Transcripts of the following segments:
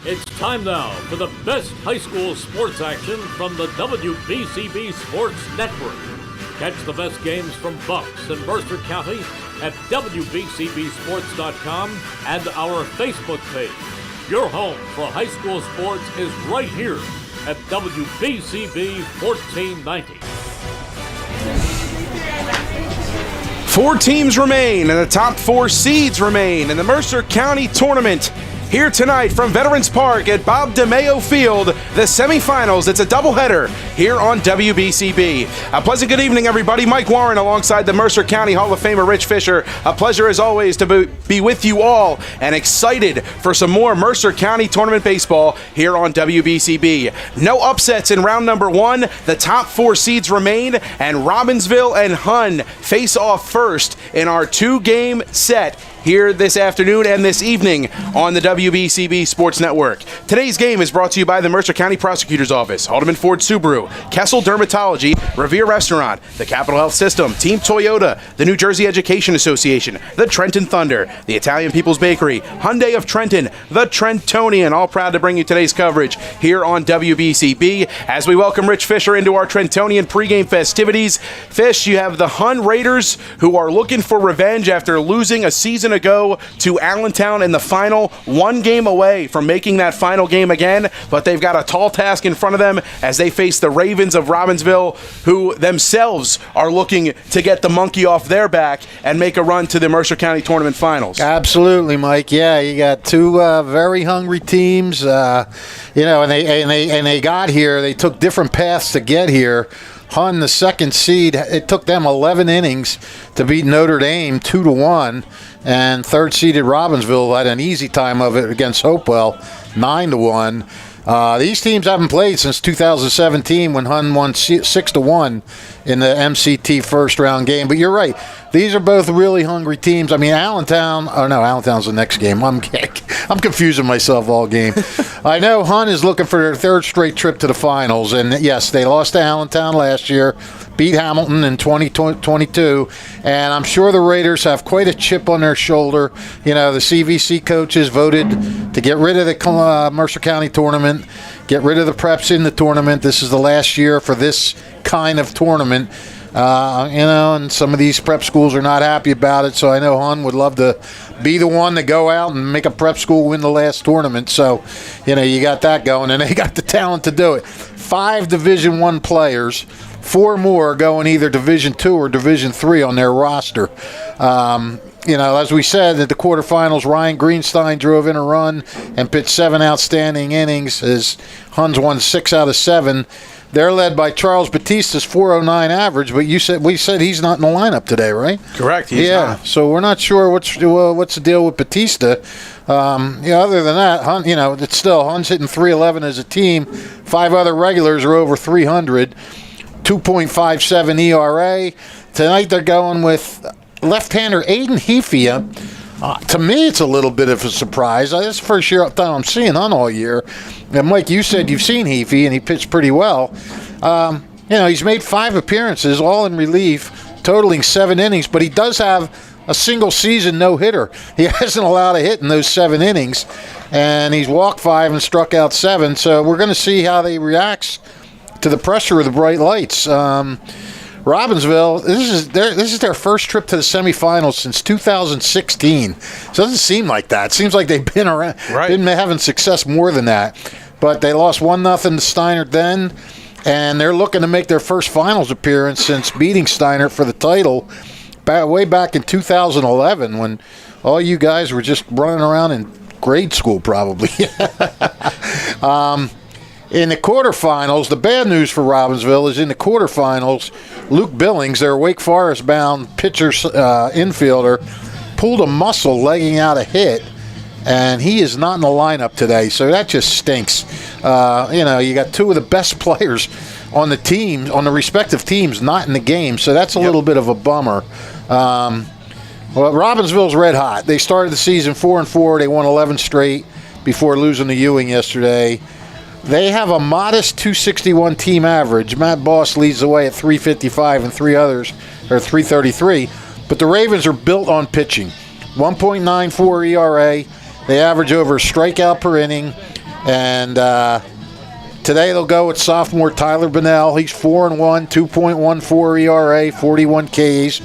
It's time now for the best high school sports action from the WBCB Sports Network. Catch the best games from Bucks and Mercer County at WBCBsports.com and our Facebook page. Your home for high school sports is right here at WBCB 1490. 4 teams remain, and the top 4 seeds remain in the Mercer County Tournament. Here tonight from Veterans Park at Bob DeMeo Field, the semifinals. It's a doubleheader here on WBCB. A pleasant good evening, everybody. Mike Warren alongside the Mercer County Hall of Famer Rich Fisher. A pleasure as always to be with you all and excited for some more Mercer County Tournament baseball here on WBCB. No upsets in round number 1. The top 4 seeds remain, and Robbinsville and Hun face off first in our 2-game set here this afternoon and this evening on the WBCB Sports Network. Today's game is brought to you by the Mercer County Prosecutor's Office, Haldeman Ford Subaru, Kessel Dermatology, Revere Restaurant, the Capital Health System, Team Toyota, the New Jersey Education Association, the Trenton Thunder, the Italian People's Bakery, Hyundai of Trenton, the Trentonian, all proud to bring you today's coverage here on WBCB as we welcome Rich Fisher into our Trentonian pregame festivities. Fish, you have the Hun Raiders who are looking for revenge after losing a season ago to Allentown in the final, 1 game away from making that final game again, but they've got a tall task in front of them as they face the Ravens of Robbinsville, who themselves are looking to get the monkey off their back and make a run to the Mercer County Tournament Finals. Absolutely, Mike. Yeah, you got 2 very hungry teams, and they got here. They took different paths to get here. Hun, the 2nd seed, it took them 11 innings to beat Notre Dame 2-1, and 3rd-seeded Robbinsville had an easy time of it against Hopewell, 9-1. These teams haven't played since 2017 when Hun won 6-1 in the MCT first-round game. But you're right; these are both really hungry teams. I mean, Allentown's the next game. I'm confusing myself all game. I know Hun is looking for their 3rd straight trip to the finals, and yes, they lost to Allentown last year, beat Hamilton in 2022, and I'm sure the Raiders have quite a chip on their shoulder. You know, the CVC coaches voted to get rid of the Mercer County Tournament, get rid of the preps in the tournament. This is the last year for this kind of tournament. And some of these prep schools are not happy about it, so I know Hun would love to be the one to go out and make a prep school win the last tournament. So, you got that going, and they got the talent to do it. 5 Division I players, 4 more going either Division II or Division III on their roster. As we said at the quarterfinals, Ryan Greenstein drove in a run and pitched 7 outstanding innings as Hun's won 6 out of 7. They're led by Charles Batista's .409 average, but we said he's not in the lineup today, right? Correct. He's not. So we're not sure what's the deal with Batista. Other than that, Hun, it's still Hun's hitting .311 as a team. 5 other regulars are over 300. 2.57 ERA. Tonight they're going with left-hander Aiden Hefia. To me, it's a little bit of a surprise. This is the first time I'm seeing Hun all year. And Mike, you said you've seen Hefy, and he pitched pretty well. He's made 5 appearances, all in relief, totaling 7 innings, but he does have a single-season no-hitter. He hasn't allowed a hit in those 7 innings, and he's walked 5 and struck out 7. So we're going to see how they react to the pressure of the bright lights. Robbinsville, this is their first trip to the semifinals since 2016. So it doesn't seem like that. It seems like they've been around, been having success more than that. But they lost 1-0 to Steinert then, and they're looking to make their first finals appearance since beating Steinert for the title way back in 2011 when all you guys were just running around in grade school probably. In the quarterfinals, the bad news for Robbinsville is in the quarterfinals, Luke Billings, their Wake Forest-bound pitcher infielder, pulled a muscle legging out a hit, and he is not in the lineup today, so that just stinks. You got 2 of the best players on the team, on the respective teams, not in the game, so that's a little bit of a bummer. Well, Robbinsville's red hot. They started the season 4-4. They won 11 straight before losing to Ewing yesterday. They have a modest .261 team average. Matt Boss leads the way at .355 and 3 others are .333. But the Ravens are built on pitching. 1.94 ERA. They average over a strikeout per inning. And today they'll go with sophomore Tyler Bunnell. He's 4-1, 2.14 ERA, 41 Ks.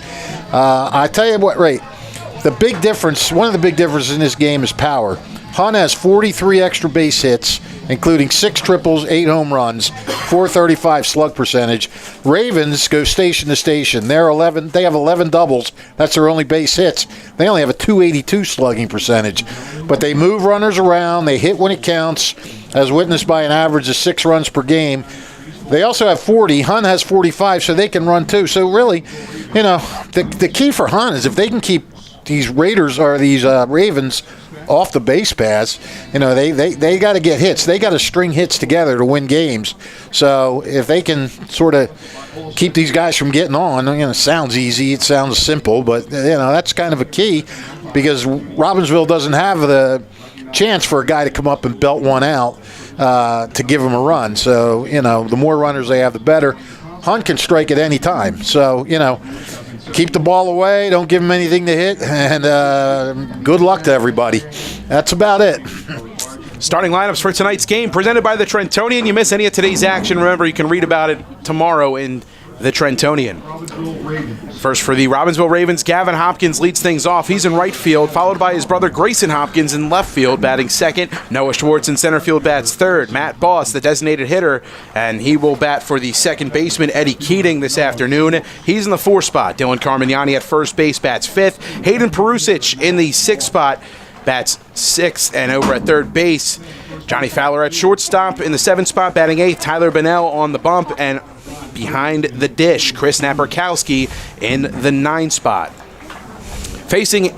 I tell you what, Ray, the big difference, one of the big differences in this game is power. Hun has 43 extra base hits, including 6 triples, 8 home runs, 435 slug percentage. Ravens go station to station. They have 11 doubles. That's their only base hits. They only have a 282 slugging percentage. But they move runners around. They hit when it counts, as witnessed by an average of 6 runs per game. They also have 40. Hun has 45, so they can run too. So really, the key for Hun is if they can keep these Raiders or these Ravens off the base paths, they got to get hits. They got to string hits together to win games. So if they can sort of keep these guys from getting on, it sounds easy, it sounds simple, but that's kind of a key because Robbinsville doesn't have the chance for a guy to come up and belt one out to give them a run. So the more runners they have, the better. Hun can strike at any time. So keep the ball away, don't give them anything to hit, and good luck to everybody. That's about it. Starting lineups for tonight's game presented by the Trentonian. You miss any of today's action, remember you can read about it tomorrow in the Trentonian. First for the Robbinsville Ravens, Gavin Hopkins leads things off. He's in right field, followed by his brother Grayson Hopkins in left field, batting second. Noah Schwartz in center field bats third. Matt Boss, the designated hitter, and he will bat for the second baseman, Eddie Keating, this afternoon. He's in the 4th spot. Dylan Carmignani at first base, bats 5th. Hayden Perusic in the 6th spot, bats 6th, and over at third base, Johnny Fowler at shortstop in the 7th spot, batting 8th. Tyler Bunnell on the bump, and behind the dish, Chris Naperkowski in the 9th spot. Facing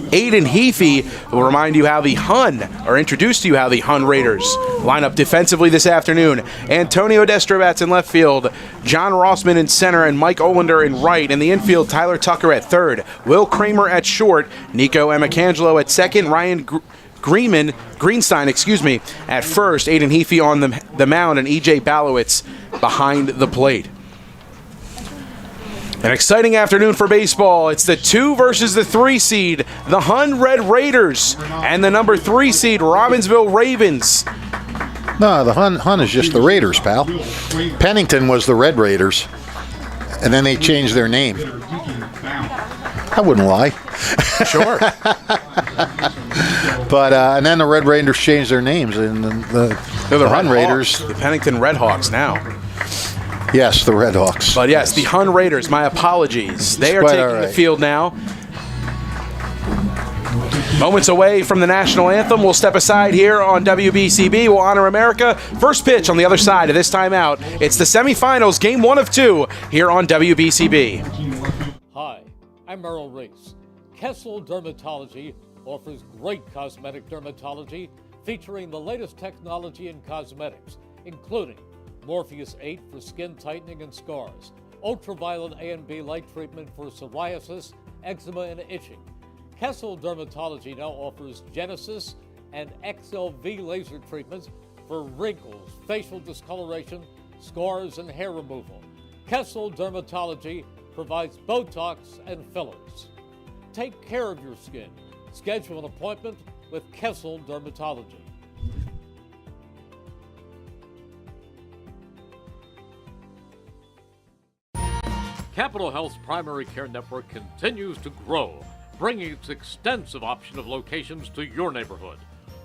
Aiden Heafy will remind you how the Hun, or introduce to you how the Hun Raiders line up defensively this afternoon. Antonio Destrobats in left field, John Rossman in center, and Mike Olander in right. In the infield, Tyler Tucker at third, Will Kramer at short, Nico Emacangelo at second, Ryan Greenstein, at first, Aiden Heafy on the mound, and EJ Balowitz behind the plate. An exciting afternoon for baseball. It's the 2 versus the 3 seed, the Hun Red Raiders, and the number 3 seed, Robbinsville Ravens. No, the Hun is just the Raiders, pal. Pennington was the Red Raiders, and then they changed their name. I wouldn't lie. Sure. But and then the Red Raiders changed their names, and the Hun Raiders. The Pennington Redhawks now. Yes, the Redhawks. But yes, the Hun Raiders, my apologies. They are taking the field now. Moments away from the national anthem. We'll step aside here on WBCB. We'll honor America. First pitch on the other side of this timeout. It's the semifinals, game 1 of 2 here on WBCB. Hi, I'm Merrill Reese. Kessel Dermatology offers great cosmetic dermatology featuring the latest technology in cosmetics, including Morpheus 8 for skin tightening and scars, ultraviolet A and B light treatment for psoriasis, eczema, and itching. Kessel Dermatology now offers Genesis and XLV laser treatments for wrinkles, facial discoloration, scars, and hair removal. Kessel Dermatology provides Botox and fillers. Take care of your skin. Schedule an appointment with Kessel Dermatology. Capital Health's primary care network continues to grow, bringing its extensive option of locations to your neighborhood.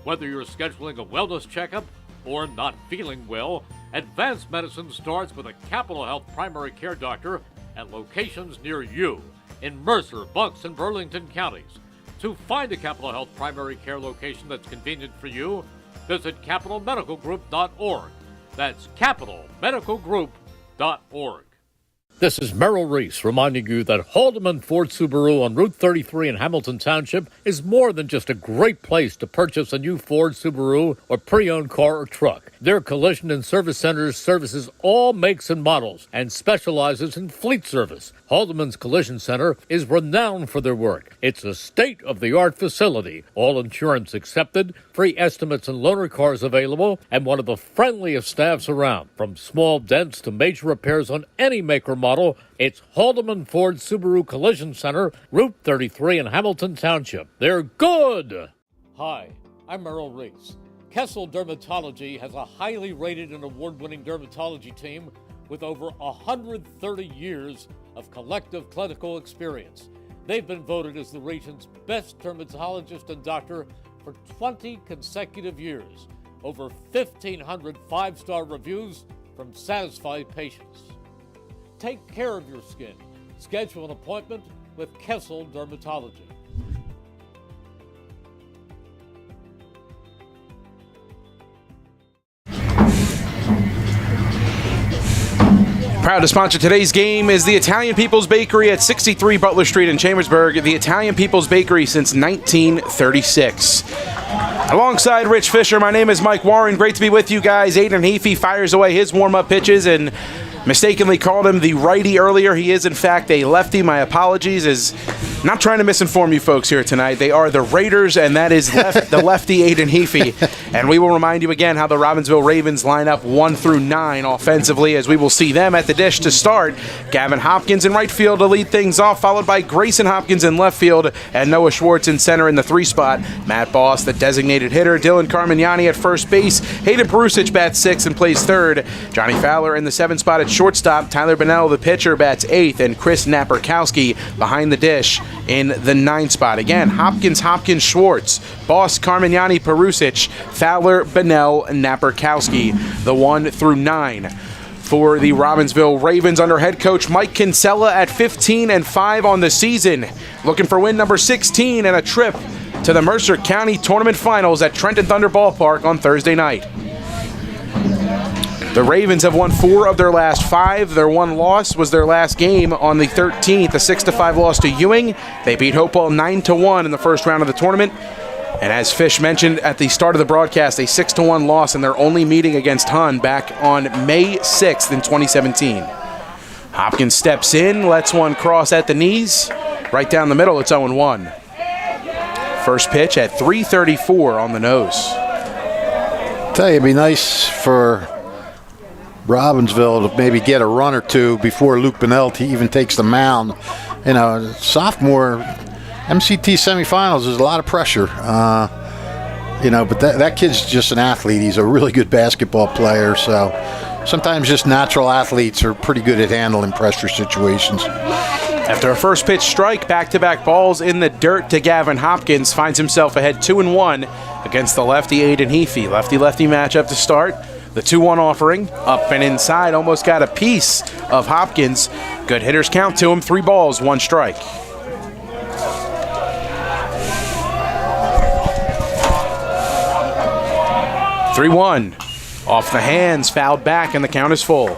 Whether you're scheduling a wellness checkup or not feeling well, advanced medicine starts with a Capital Health primary care doctor at locations near you in Mercer, Bucks, and Burlington counties. To find a Capital Health primary care location that's convenient for you, visit capitalmedicalgroup.org. That's capitalmedicalgroup.org. This is Merrill Reese reminding you that Haldeman Ford Subaru on Route 33 in Hamilton Township is more than just a great place to purchase a new Ford Subaru or pre-owned car or truck. Their collision and service centers services all makes and models and specializes in fleet service. Haldeman's Collision Center is renowned for their work. It's a state-of-the-art facility, all insurance accepted, free estimates and loaner cars available, and one of the friendliest staffs around. From small dents to major repairs on any make or model, it's Haldeman Ford Subaru Collision Center, Route 33 in Hamilton Township. They're good! Hi, I'm Merrill Reese. Kessel Dermatology has a highly rated and award-winning dermatology team with over 130 years of collective clinical experience. They've been voted as the region's best dermatologist and doctor for 20 consecutive years. Over 1,500 five-star reviews from satisfied patients. Take care of your skin. Schedule an appointment with Kessel Dermatology. Proud to sponsor today's game is the Italian People's Bakery at 63 Butler Street in Chambersburg. The Italian People's Bakery since 1936. Alongside Rich Fisher, my name is Mike Warren. Great to be with you guys. Aiden Heafy fires away his warm-up pitches and mistakenly called him the righty earlier. He is, in fact, a lefty. My apologies. Is not trying to misinform you folks here tonight. They are the Raiders, and that is the lefty Aiden Heafy. And we will remind you again how the Robbinsville Ravens line up 1 through 9 offensively, as we will see them at the dish to start. Gavin Hopkins in right field to lead things off, followed by Grayson Hopkins in left field and Noah Schwartz in center in the 3 spot. Matt Boss, the designated hitter. Dylan Carmignani at first base. Hayden Perusic bats 6th and plays 3rd. Johnny Fowler in the 7 spot at shortstop. Tyler Bennell, the pitcher, bats 8th, and Chris Naperkowski behind the dish in the 9 spot. Again, Hopkins, Schwartz, Boss, Carmignani, Perusic, Fowler, Bennell, and Naperkowski, the 1 through 9. For the Robbinsville Ravens under head coach Mike Kinsella at 15-5 on the season. Looking for win number 16 and a trip to the Mercer County Tournament Finals at Trenton Thunder Ballpark on Thursday night. The Ravens have won 4 of their last 5. Their one loss was their last game on the 13th, a 6-5 loss to Ewing. They beat Hopewell 9-1 in the first round of the tournament. And as Fish mentioned at the start of the broadcast, a 6-1 loss in their only meeting against Hun back on May 6th in 2017. Hopkins steps in, lets one cross at the knees. Right down the middle, it's 0-1. First pitch at 3:34 on the nose. Tell you, it'd be nice for Robbinsville to maybe get a run or two before Luke Bennell even takes the mound. You know, sophomore MCT semifinals is a lot of pressure. You know, but that kid's just an athlete. He's a really good basketball player. So sometimes just natural athletes are pretty good at handling pressure situations. After a first pitch strike, back-to-back balls in the dirt to Gavin Hopkins, finds himself ahead 2-1 against the lefty Aiden Heafy. Lefty-lefty matchup to start. The 2-1 offering, up and inside, almost got a piece of Hopkins. Good hitters count to him, 3 balls, 1 strike. (3-1). Off the hands, fouled back, and the count is full.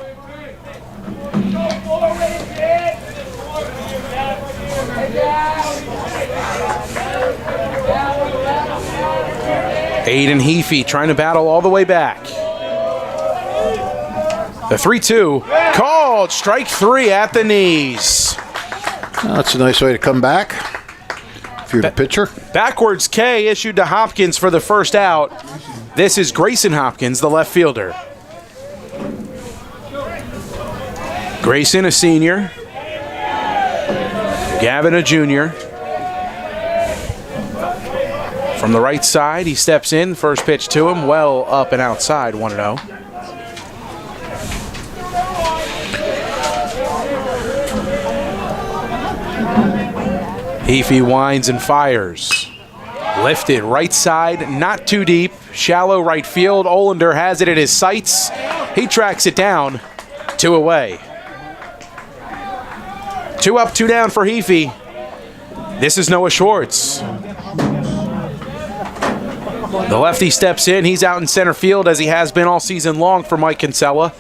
Aiden Heafy trying to battle all the way back. The 3-2 called, strike 3 at the knees. Well, that's a nice way to come back if you're the pitcher. Backwards K issued to Hopkins for the first out. This is Grayson Hopkins, the left fielder. Grayson, a senior. Gavin, a junior. From the right side, he steps in. First pitch to him, well up and outside, 1-0. Heafy winds and fires. Lifted right side, not too deep. Shallow right field. Olander has it in his sights. He tracks it down. 2 away. 2 up, 2 down for Heafy. This is Noah Schwartz. The lefty steps in. He's out in center field as he has been all season long for Mike Kinsella.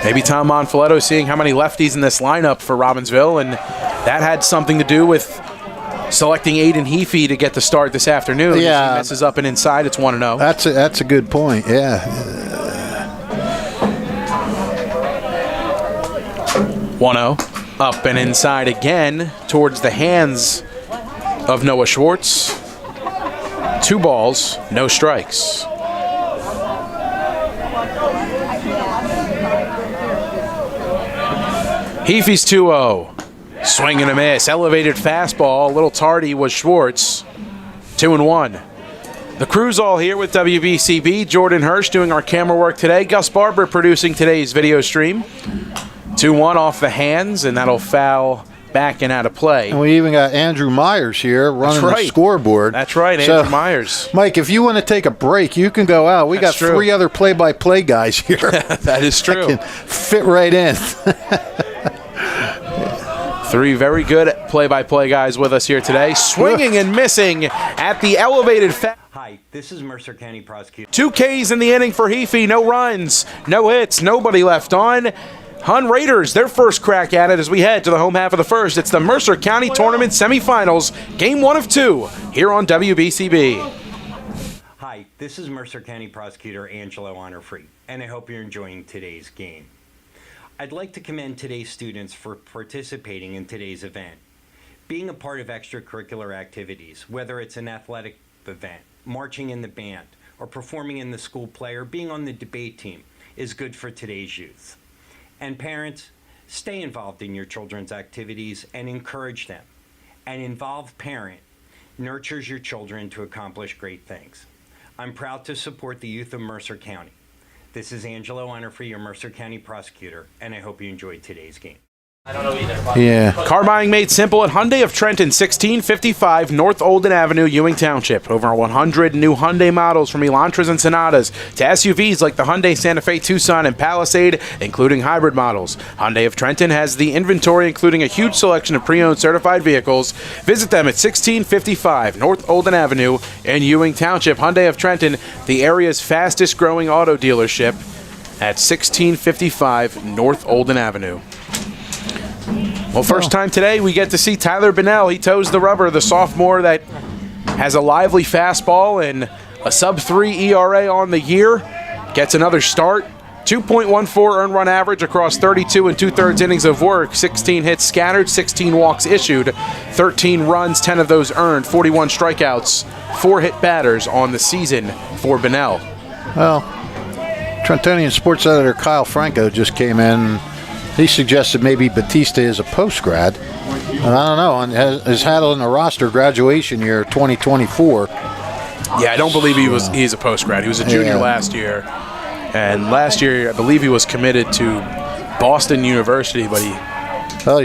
Maybe Tom Monfiletto seeing how many lefties in this lineup for Robbinsville, and that had something to do with selecting Aiden Heafy to get the start this afternoon. Yeah. He messes up and inside, it's 1-0. That's a good point, yeah. 1-0. Up and inside again towards the hands of Noah Schwartz. 2 balls, no strikes. Heafy's 2-0. Swing and a miss. Elevated fastball. A little tardy was Schwartz. 2-1. The crew's all here with WBCB. Jordan Hirsch doing our camera work today. Gus Barber producing today's video stream. 2-1 off the hands, and that'll foul back and out of play. And we even got Andrew Myers here running the scoreboard. That's right, Andrew Myers. Mike, if you want to take a break, you can go out. We got 3 other play-by-play guys here. That is true. That can fit right in. 3 very good play-by-play guys with us here today. Swinging and missing at the elevated Hi, this is Mercer County Prosecutor. 2 Ks in the inning for Heafy. No runs, no hits, nobody left on. Hun Raiders, their first crack at it as we head to the home half of the first. It's the Mercer County Tournament semifinals, game 1 of 2, here on WBCB. Hi, this is Mercer County Prosecutor Angelo Honorfree, and I hope you're enjoying today's game. I'd like to commend today's students for participating in today's event. Being a part of extracurricular activities, whether it's an athletic event, marching in the band, or performing in the school play, or being on the debate team, is good for today's youth. And parents, stay involved in your children's activities and encourage them. An involved parent nurtures your children to accomplish great things. I'm proud to support the youth of Mercer County. This is Angelo Honorfree, your Mercer County prosecutor, and I hope you enjoyed today's game. I don't know either. Yeah. Car buying made simple at Hyundai of Trenton, 1655 North Olden Avenue, Ewing Township. Over 100 new Hyundai models from Elantras and Sonatas to SUVs like the Hyundai Santa Fe Tucson and Palisade, including hybrid models. Hyundai of Trenton has the inventory, including a huge selection of pre-owned certified vehicles. Visit them at 1655 North Olden Avenue in Ewing Township. Hyundai of Trenton, the area's fastest growing auto dealership at 1655 North Olden Avenue. Well, first time today, we get to see Tyler Bunnell. He toes the rubber, the sophomore that has a lively fastball and a sub-3 ERA on the year. Gets another start. 2.14 earned run average across 32 2/3 innings of work. 16 hits scattered, 16 walks issued, 13 runs, 10 of those earned, 41 strikeouts, 4 hit batters on the season for Bunnell. Well, Trentonian sports editor Kyle Franco just came in. He suggested maybe Batista is a post-grad. And I don't know. And has had on the roster graduation year 2024. Yeah, I don't believe he's a post-grad. He was a junior last year. And last year, I believe he was committed to Boston University, but he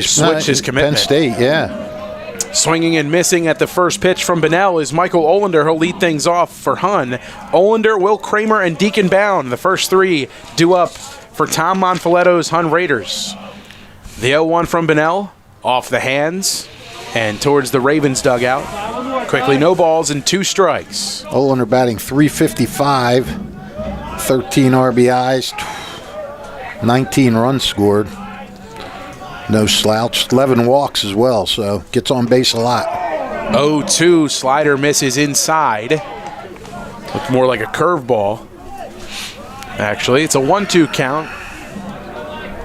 switched his commitment. Penn State, yeah. Swinging and missing at the first pitch from Bunnell is Michael Olander. He'll lead things off for Hun. Olander, Will Kramer, and Deacon Bound, the first 3 due up for Tom Monfiletto's Hun Raiders. The 0-1 from Bunnell, off the hands, and towards the Ravens dugout. Quickly, no balls and 2 strikes. Olander batting .355, 13 RBIs, 19 runs scored. No slouch, 11 walks as well, so gets on base a lot. 0-2, slider misses inside. Looked more like a curveball. Actually, it's a 1-2 count.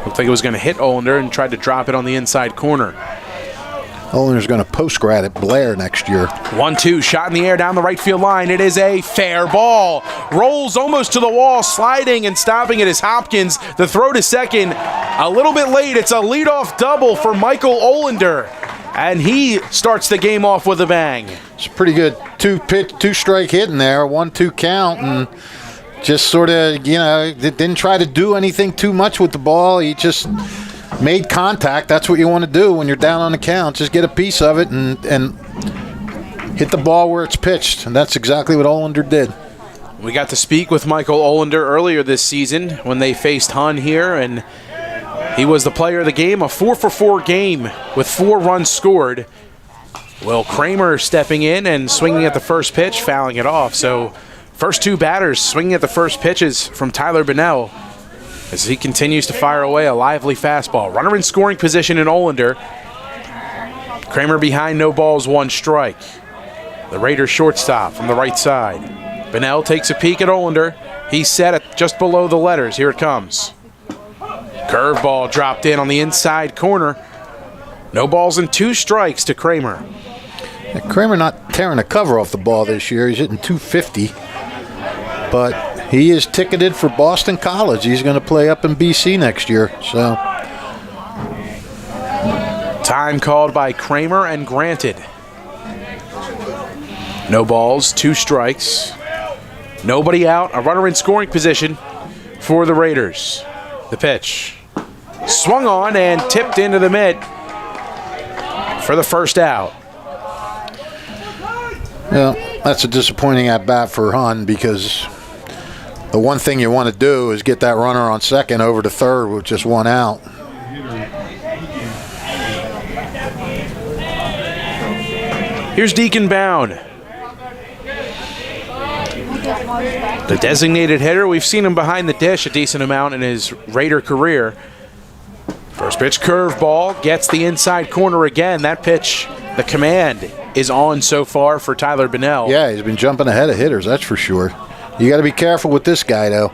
Looked like it was going to hit Olander and tried to drop it on the inside corner. Olander's going to post-grad at Blair next year. 1-2, shot in the air down the right field line. It is a fair ball. Rolls almost to the wall, sliding and stopping it is Hopkins. The throw to second, a little bit late. It's a leadoff double for Michael Olander, and he starts the game off with a bang. It's a pretty good 2-strike hit in there, 1-2 count, and just sort of, didn't try to do anything too much with the ball. He just made contact. That's what you want to do when you're down on the count. Just get a piece of it and hit the ball where it's pitched. And that's exactly what Olander did. We got to speak with Michael Olander earlier this season when they faced Hun here, and he was the player of the game, a 4-for-4 game with 4 runs scored. Will Kramer stepping in and swinging at the first pitch, fouling it off. So first 2 batters swinging at the first pitches from Tyler Bunnell as he continues to fire away a lively fastball. Runner in scoring position in Olander. Kramer behind, no balls, 1 strike. The Raiders shortstop from the right side. Bunnell takes a peek at Olander. He's set at just below the letters. Here it comes. Curveball dropped in on the inside corner. No balls and 2 strikes to Kramer. Kramer not tearing the cover off the ball this year. He's hitting .250. But he is ticketed for Boston College. He's going to play up in BC next year. So time called by Kramer and granted. No balls, 2 strikes. Nobody out, a runner in scoring position for the Raiders. The pitch. Swung on and tipped into the mitt for the first out. Well, that's a disappointing at-bat for Hun because the one thing you want to do is get that runner on second over to third with just 1 out. Here's Deacon Bound. The designated hitter, we've seen him behind the dish a decent amount in his Raider career. First pitch curveball, gets the inside corner again. That pitch, the command, is on so far for Tyler Bunnell. Yeah, he's been jumping ahead of hitters, that's for sure. You got to be careful with this guy, though.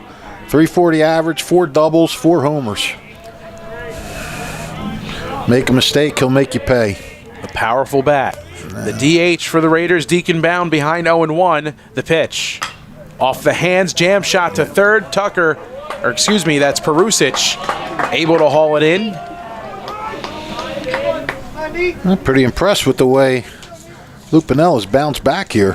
340 average, 4 doubles, 4 homers. Make a mistake, he'll make you pay. A powerful bat. The DH for the Raiders, Deacon Bound behind 0-1. The pitch. Off the hands, jam shot to third. Tucker, or excuse me, that's Perusic, able to haul it in. I'm pretty impressed with the way Luke Bunnell has bounced back here.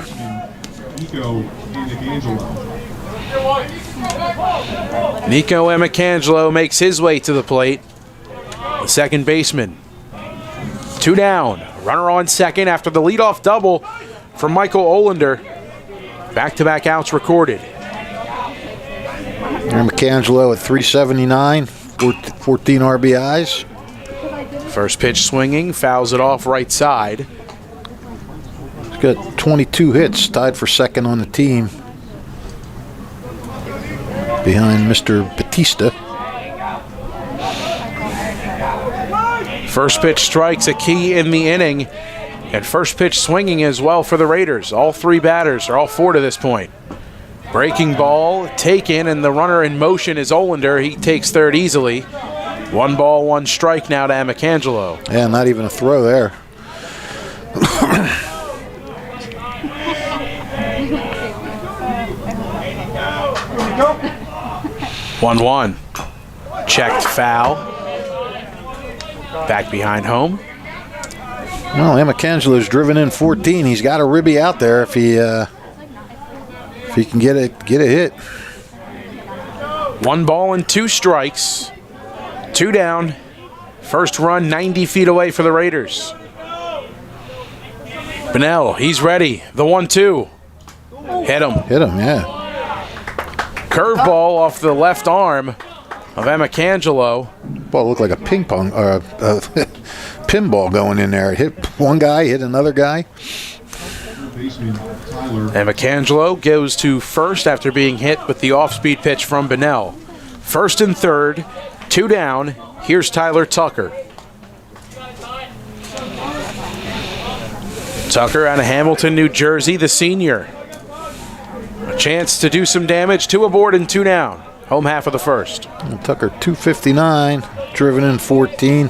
Nico Emicangelo makes his way to the plate. The second baseman. 2 down. Runner on second after the leadoff double from Michael Olander. Back-to-back outs recorded. Emicangelo at 379, 14 RBIs. First pitch swinging, fouls it off right side. He's got 22 hits, tied for second on the team. Behind Mr. Batista. First pitch strikes, a key in the inning. And first pitch swinging as well for the Raiders. All 3 batters, or all 4 to this point. Breaking ball taken, and the runner in motion is Olander. He takes third easily. 1 ball, 1 strike now to Emicangelo. Yeah, not even a throw there. 1-1. Checked foul. Back behind home. Well, Emicangelo's driven in 14. He's got a ribby out there if he can get a hit. 1 ball and 2 strikes. 2 down. First run 90 feet away for the Raiders. Bunnell, he's ready. The 1-2. Hit him. Hit him, yeah. Curveball off the left arm of Emicangelo. Ball looked like a ping pong or a pinball going in there. It hit one guy, hit another guy. Emicangelo goes to first after being hit with the off-speed pitch from Bunnell. First and third, 2 down. Here's Tyler Tucker. Tucker out of Hamilton, New Jersey, the senior. A chance to do some damage. 2 aboard and 2 down. Home half of the first. And Tucker 259, driven in 14.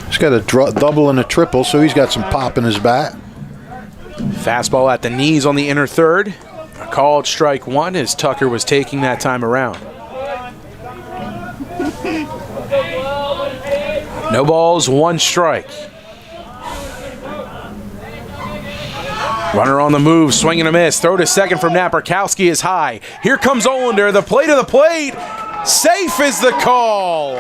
He's got a double and a triple, so he's got some pop in his bat. Fastball at the knees on the inner third. A called strike 1 as Tucker was taking that time around. No balls, 1 strike. Runner on the move, swing and a miss. Throw to second from Naperkowski is high. Here comes Olander, the plate of the plate. Safe is the call.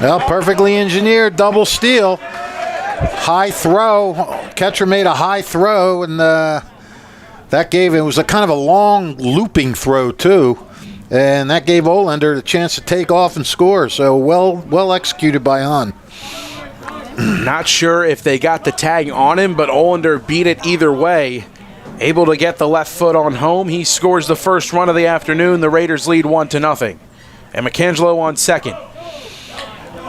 Well, perfectly engineered double steal. High throw. Catcher made a high throw, and that gave, it was a kind of a long looping throw too. And that gave Olander the chance to take off and score. So well executed by Hun. Not sure if they got the tag on him, but Olander beat it either way. Able to get the left foot on home. He scores the first run of the afternoon. The Raiders lead 1-0. And Emicangelo on second.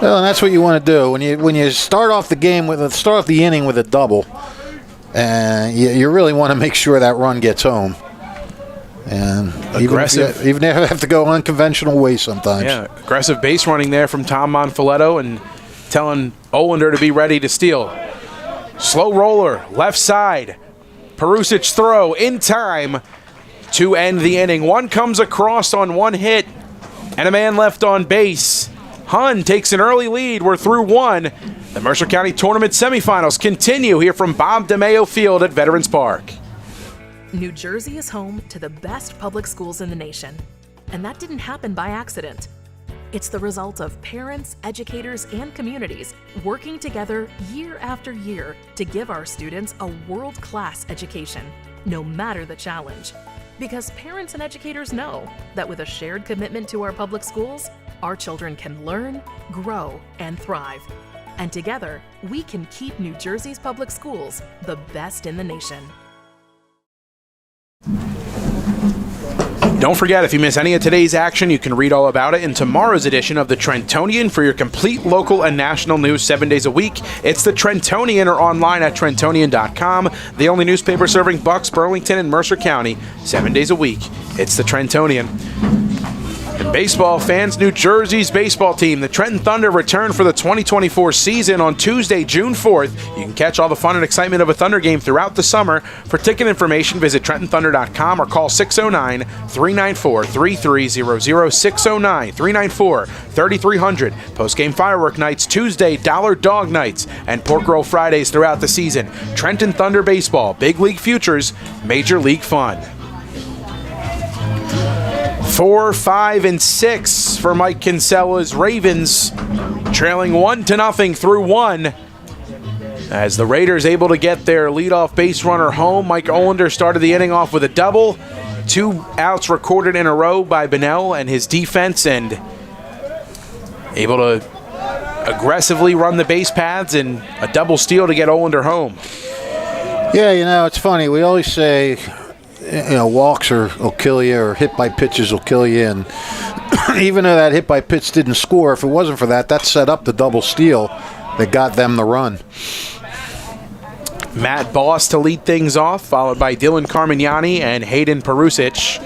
Well, and that's what you want to do when you start off the game start off the inning with a double. You really want to make sure that run gets home. And aggressive, even if you have to go unconventional ways sometimes. Yeah, aggressive base running there from Tom Monfiletto and telling Olander to be ready to steal. Slow roller, left side. Perusic throw in time to end the inning. 1 comes across on 1 hit and a man left on base. Hun takes an early lead. We're through one. The Mercer County Tournament semifinals continue here from Bob DeMayo Field at Veterans Park. New Jersey is home to the best public schools in the nation, and that didn't happen by accident. It's the result of parents, educators, and communities working together year after year to give our students a world-class education, no matter the challenge. Because parents and educators know that with a shared commitment to our public schools, our children can learn, grow, and thrive. And together, we can keep New Jersey's public schools the best in the nation. Don't forget, if you miss any of today's action, you can read all about it in tomorrow's edition of the Trentonian for your complete local and national news 7 days a week. It's the Trentonian or online at Trentonian.com, the only newspaper serving Bucks, Burlington, and Mercer County 7 days a week. It's the Trentonian. And baseball fans, New Jersey's baseball team, the Trenton Thunder, return for the 2024 season on Tuesday, June 4th. You can catch all the fun and excitement of a Thunder game throughout the summer. For ticket information, visit TrentonThunder.com or call 609-394-3300, 609-394-3300. Postgame firework nights Tuesday, Dollar Dog nights, and Pork Roll Fridays throughout the season. Trenton Thunder baseball, big league futures, major league fun. 4, 5, and 6 for Mike Kinsella's Ravens, trailing 1-0 through one. As the Raiders able to get their leadoff base runner home, Mike Olander started the inning off with a double. 2 outs recorded in a row by Bunnell and his defense, and able to aggressively run the base paths and a double steal to get Olander home. Yeah, it's funny. We always say, walks will kill you, or hit by pitches will kill you. And even though that hit by pitch didn't score, if it wasn't for that set up the double steal that got them the run. Matt Boss to lead things off, followed by Dylan Carmignani and Hayden Perusic.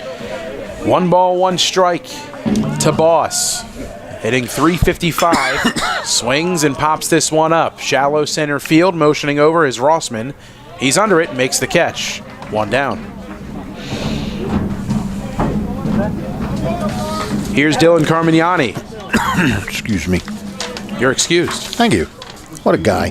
1 ball, 1 strike to Boss. Hitting .355, swings and pops this one up. Shallow center field, motioning over is Rossman. He's under it, makes the catch. 1 down. Here's Dylan Carmignani. Excuse me. You're excused. Thank you. What a guy.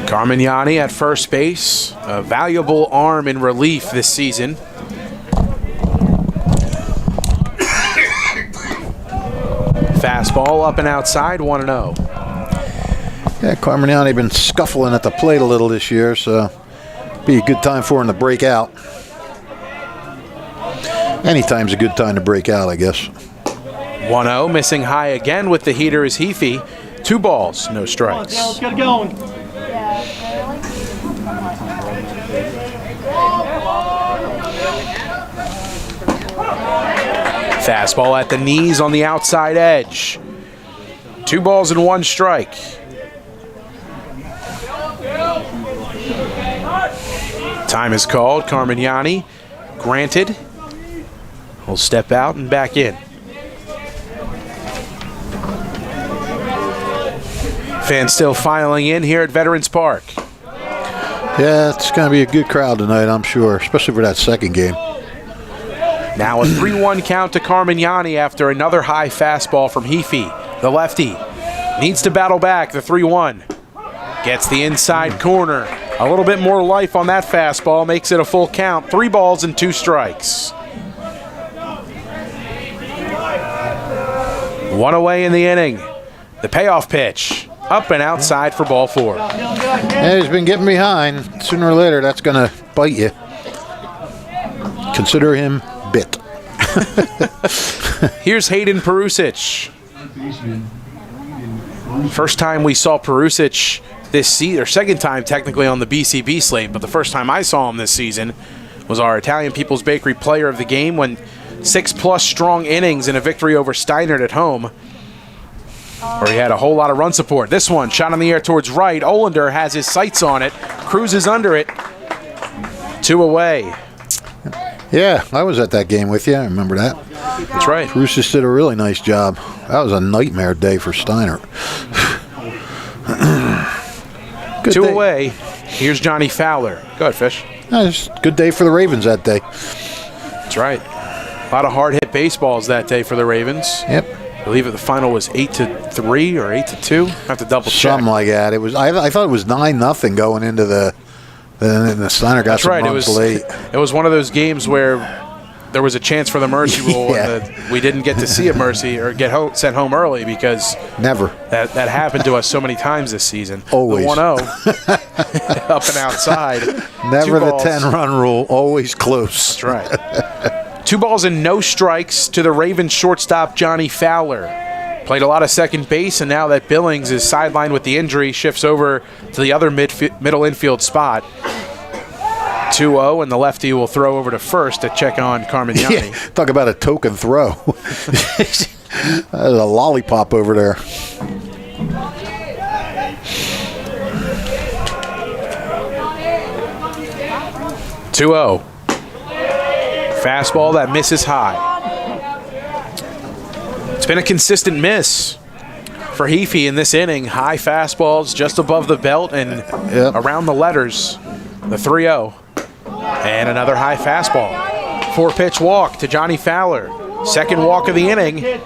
Carmignani at first base. A valuable arm in relief this season. Fastball up and outside, 1-0. Yeah, Carmignani been scuffling at the plate a little this year, so be a good time for him to break out. Anytime's a good time to break out, I guess. 1-0, missing high again with the heater is Heafy. 2 balls, no strikes. Let's get it going. Fastball at the knees on the outside edge. 2 balls and 1 strike. Time is called. Carmignani granted. Will step out and back in. Fans still filing in here at Veterans Park. Yeah, it's going to be a good crowd tonight, I'm sure, especially for that second game. Now a 3-1 count to Carmignani after another high fastball from Heafy. The lefty needs to battle back. The 3-1 gets the inside corner. A little bit more life on that fastball makes it a full count. 3 balls and 2 strikes. 1 away in the inning. The payoff pitch. Up and outside for ball 4. Yeah, he's been getting behind. Sooner or later, that's going to bite you. Consider him bit. Here's Hayden Perusic. First time we saw Perusic this season, or second time technically on the BCB slate, but the first time I saw him this season was our Italian People's Bakery player of the game when 6+ strong innings in a victory over Steinert at home, where he had a whole lot of run support. This one, shot in the air towards right. Olander has his sights on it, cruises under it. 2 away. Yeah, I was at that game with you. I remember that. That's right. Perusic did a really nice job. That was a nightmare day for Steinert. Good 2 day. away. Here's Johnny Fowler. Go ahead, Fish. Yeah, it's a good day for the Ravens that day. That's right. lot of hard-hit baseballs that day for the Ravens. Yep. I believe the final was 8-3 or 8-2. I have to double check. Something like that. It was. I thought it was 9-0 going into the. Then the Steiner got That's some right. runs late. It was one of those games where there was a chance for the mercy rule, Yeah. and we didn't get to see a mercy or get sent home early because Never. that happened to us so many times this season. Always. The 1-0 up and outside. Never 2 the balls. 10-run rule. Always close. That's right. 2 balls and no strikes to the Ravens shortstop Johnny Fowler. Played a lot of second base, and now that Billings is sidelined with the injury, shifts over to the other middle infield spot. 2-0, and the lefty will throw over to first to check on Carmignani. Yeah, talk about a token throw. There's a lollipop over there. "2-0. Fastball that misses high. It's been a consistent miss for Heafy in this inning. High fastballs just above the belt and around the letters. The 3-0. And another high fastball. 4-pitch walk to Johnny Fowler. Second walk of the inning.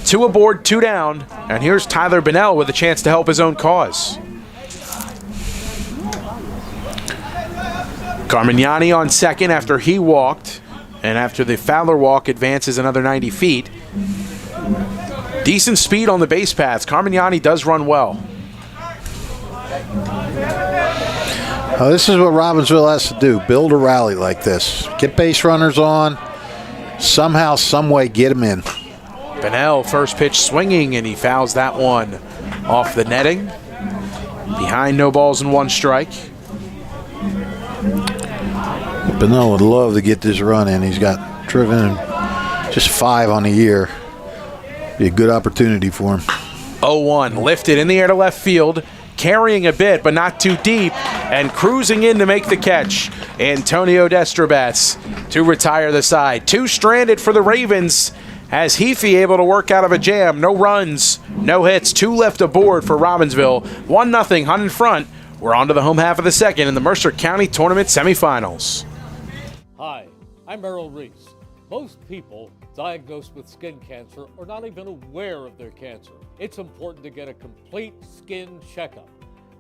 2 aboard, 2 down. And here's Tyler Bunnell with a chance to help his own cause. Carmignani on second after he walked. And after the Fowler walk advances another 90 feet. Decent speed on the base paths. Carmignani does run well. This is what Robbinsville has to do. Build a rally like this. Get base runners on. Somehow, some way, get them in. Bunnell, first pitch swinging, and he fouls that one off the netting. Behind, no balls and 1 strike. Bunnell would love to get this run in. He's got driven just 5 on the year. Be a good opportunity for him. 0-1, lifted in the air to left field, carrying a bit, but not too deep, and cruising in to make the catch. Antonio Destrabats to retire the side. 2 stranded for the Ravens as Heafy able to work out of a jam. No runs, no hits, 2 left aboard for Robbinsville. 1-0, Hun in front. We're on to the home half of the second in the Mercer County Tournament semifinals. Hi, I'm Merrill Reese. Most people diagnosed with skin cancer are not even aware of their cancer. It's important to get a complete skin checkup.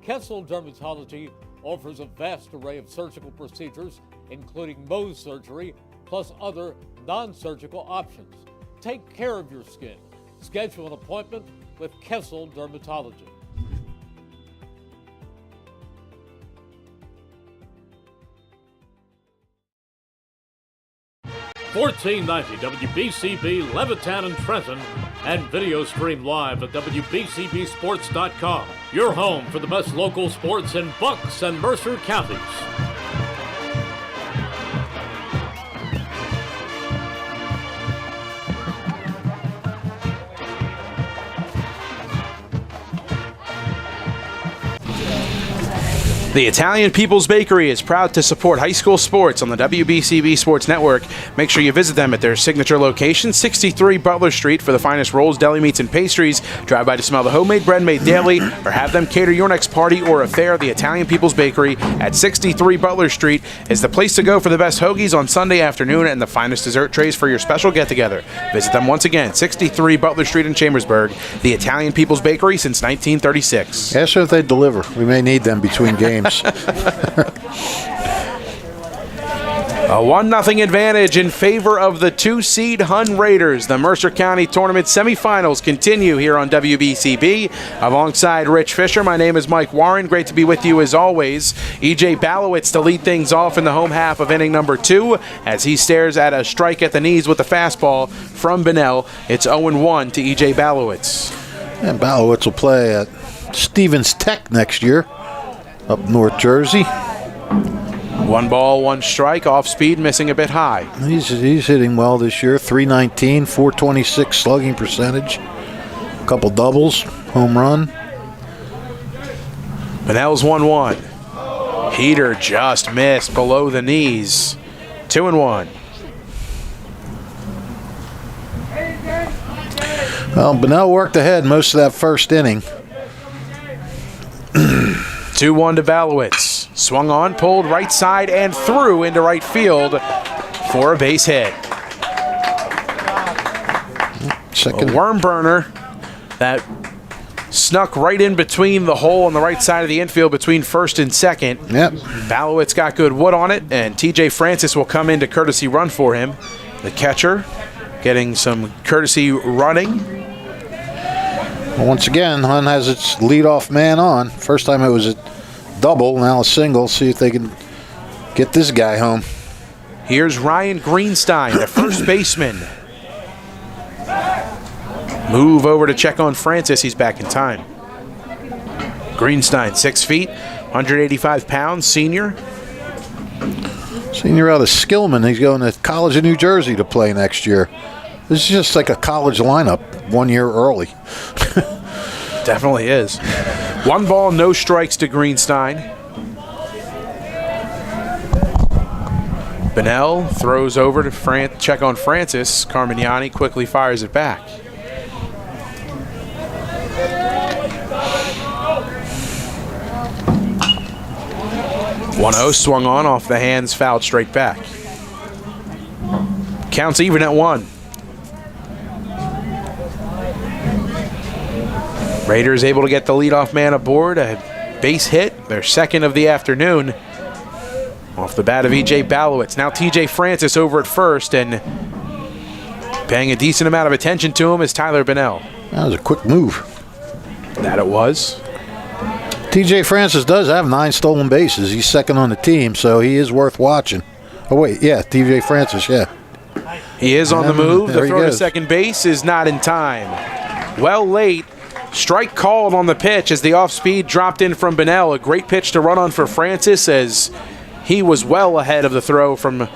Kessel Dermatology offers a vast array of surgical procedures, including Mohs surgery, plus other non-surgical options. Take care of your skin. Schedule an appointment with Kessel Dermatology. 1490 WBCB Levittown and Trenton, and video stream live at WBCBsports.com. Your home for the best local sports in Bucks and Mercer counties. The Italian People's Bakery is proud to support high school sports on the WBCB Sports Network. Make sure you visit them at their signature location, 63 Butler Street, for the finest rolls, deli meats, and pastries. Drive by to smell the homemade bread made daily, or have them cater your next party or affair. The Italian People's Bakery at 63 Butler Street is the place to go for the best hoagies on Sunday afternoon and the finest dessert trays for your special get-together. Visit them once again, 63 Butler Street in Chambersburg. The Italian People's Bakery since 1936. Ask them if they deliver. We may need them between games. A 1-0 advantage in favor of the 2-seed Hun Raiders. The Mercer County Tournament semifinals continue here on WBCB. Alongside Rich Fisher, my name is Mike Warren. Great to be with you as always. E.J. Balowitz to lead things off in the home half of inning number 2 as he stares at a strike at the knees with the fastball from Bunnell. It's 0-1 to E.J. Balowitz. And Balowitz will play at Stevens Tech next year, up North Jersey. 1 ball, 1 strike, off speed, missing a bit high. He's hitting well this year. 319, 426 slugging percentage. A couple doubles, home run. Bunnell's 1-1. Heater just missed below the knees. 2-1. Well, Bunnell worked ahead most of that first inning. 2-1 to Balowitz. Swung on, pulled right side and through into right field for a base hit. Second. A worm burner that snuck right in between the hole on the right side of the infield between first and second. Yep. Balowitz got good wood on it, and TJ Francis will come into courtesy run for him. The catcher getting some courtesy running. Well, once again, Hun has its leadoff man on. First time it was a double, now a single. See if they can get this guy home. Here's Ryan Greenstein, the first baseman. Move over to check on Francis. He's back in time. Greenstein, 6 feet, 185 pounds, senior. Senior out of Skillman. He's going to College of New Jersey to play next year. This is just like a college lineup 1 year early. Definitely is. 1 ball, no strikes to Greenstein. Bennell throws over to check on Francis. Carmignani quickly fires it back. One-0 swung on off the hands, fouled straight back. Counts even at 1. Raiders able to get the leadoff man aboard. A base hit, their second of the afternoon. Off the bat of E.J. Balowitz. Now T.J. Francis over at first, and paying a decent amount of attention to him is Tyler Bennell. That was a quick move. That it was. T.J. Francis does have 9 stolen bases. He's second on the team, so he is worth watching. Oh, wait, yeah, T.J. Francis, yeah. He is on the move. There The he throw to goes. second base is not in time. Well late. Strike called on the pitch as the off-speed dropped in from Bennell. A great pitch to run on for Francis as he was well ahead of the throw from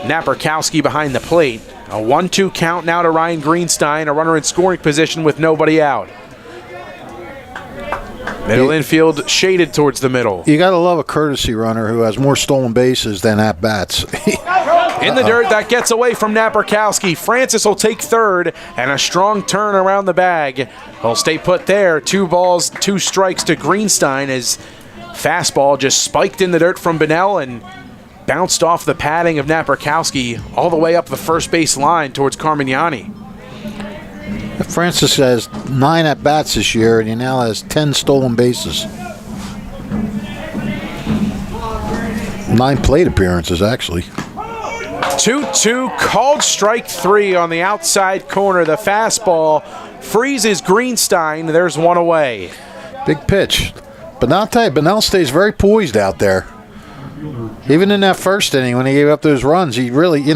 Naperkowski behind the plate. A 1-2 count now to Ryan Greenstein, a runner in scoring position with nobody out. Middle infield shaded towards the middle. You got to love a courtesy runner who has more stolen bases than at-bats. In the dirt, that gets away from Naperkowski. Francis will take third, and a strong turn around the bag. He'll stay put there. 2 balls, 2 strikes to Greenstein as fastball just spiked in the dirt from Bennell and bounced off the padding of Naperkowski all the way up the first base line towards Carmignani. Francis has 9 at-bats this year, and he now has 10 stolen bases. 9 plate appearances, actually. 2-2, called strike 3 on the outside corner. The fastball freezes Greenstein. There's 1 away. Big pitch. But I'll tell you, Bennell stays very poised out there. Even in that first inning when he gave up those runs, he really, they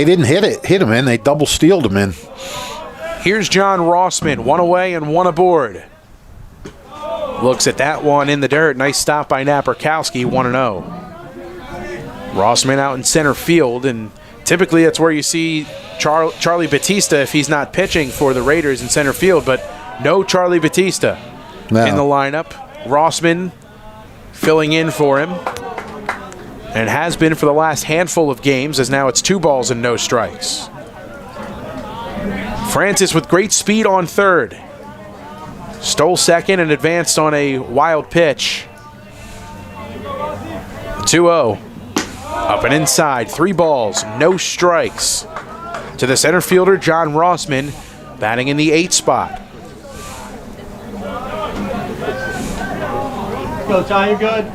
didn't hit him in, they double-stealed him in. Here's John Rossman, 1 away and 1 aboard. Looks at that one in the dirt. Nice stop by Naperkowski, 1-0. Rossman out in center field, and typically that's where you see Charlie Batista if he's not pitching for the Raiders in center field, but no Charlie Batista in the lineup. Rossman filling in for him, and has been for the last handful of games, as now it's 2 balls and no strikes. Francis with great speed on third. Stole second and advanced on a wild pitch. 2-0. Up and inside, 3 balls, no strikes. To the center fielder, John Rossman, batting in the 8th spot. Go, Ty, you good?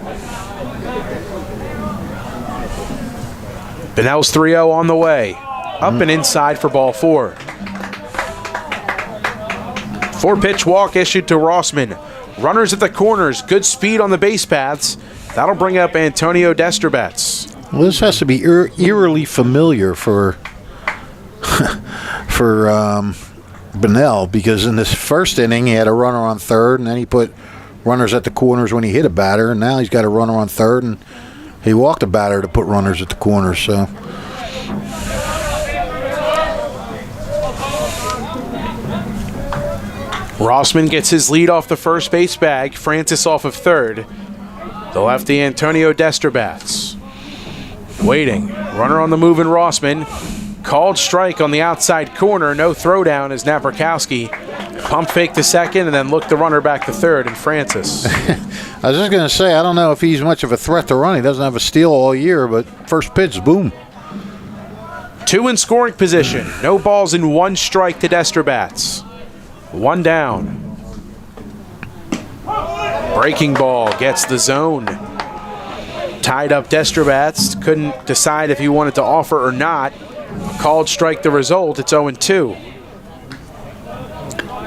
Bennell's 3-0 on the way. Up and inside for ball 4. 4-pitch walk issued to Rossman. Runners at the corners, good speed on the base paths. That'll bring up Antonio Destrobets. Well, this has to be eerily familiar for Bennell, because in this first inning he had a runner on third, and then he put runners at the corners when he hit a batter, and now he's got a runner on third, and he walked a batter to put runners at the corners. So Rossman gets his lead off the first base bag. Francis off of third. The lefty Antonio Destrobets waiting. Runner on the move in Rossman. Called strike on the outside corner. No throwdown as Naperkowski pump fake to second and then looked the runner back to third, and Francis. I was just going to say, I don't know if he's much of a threat to run. He doesn't have a steal all year, but first pitch, boom. Two in scoring position. No balls and one strike to Destrobats. One down. Breaking ball gets the zone. Tied up Destrobats. Couldn't decide if he wanted to offer or not. Called strike the result. It's 0-2.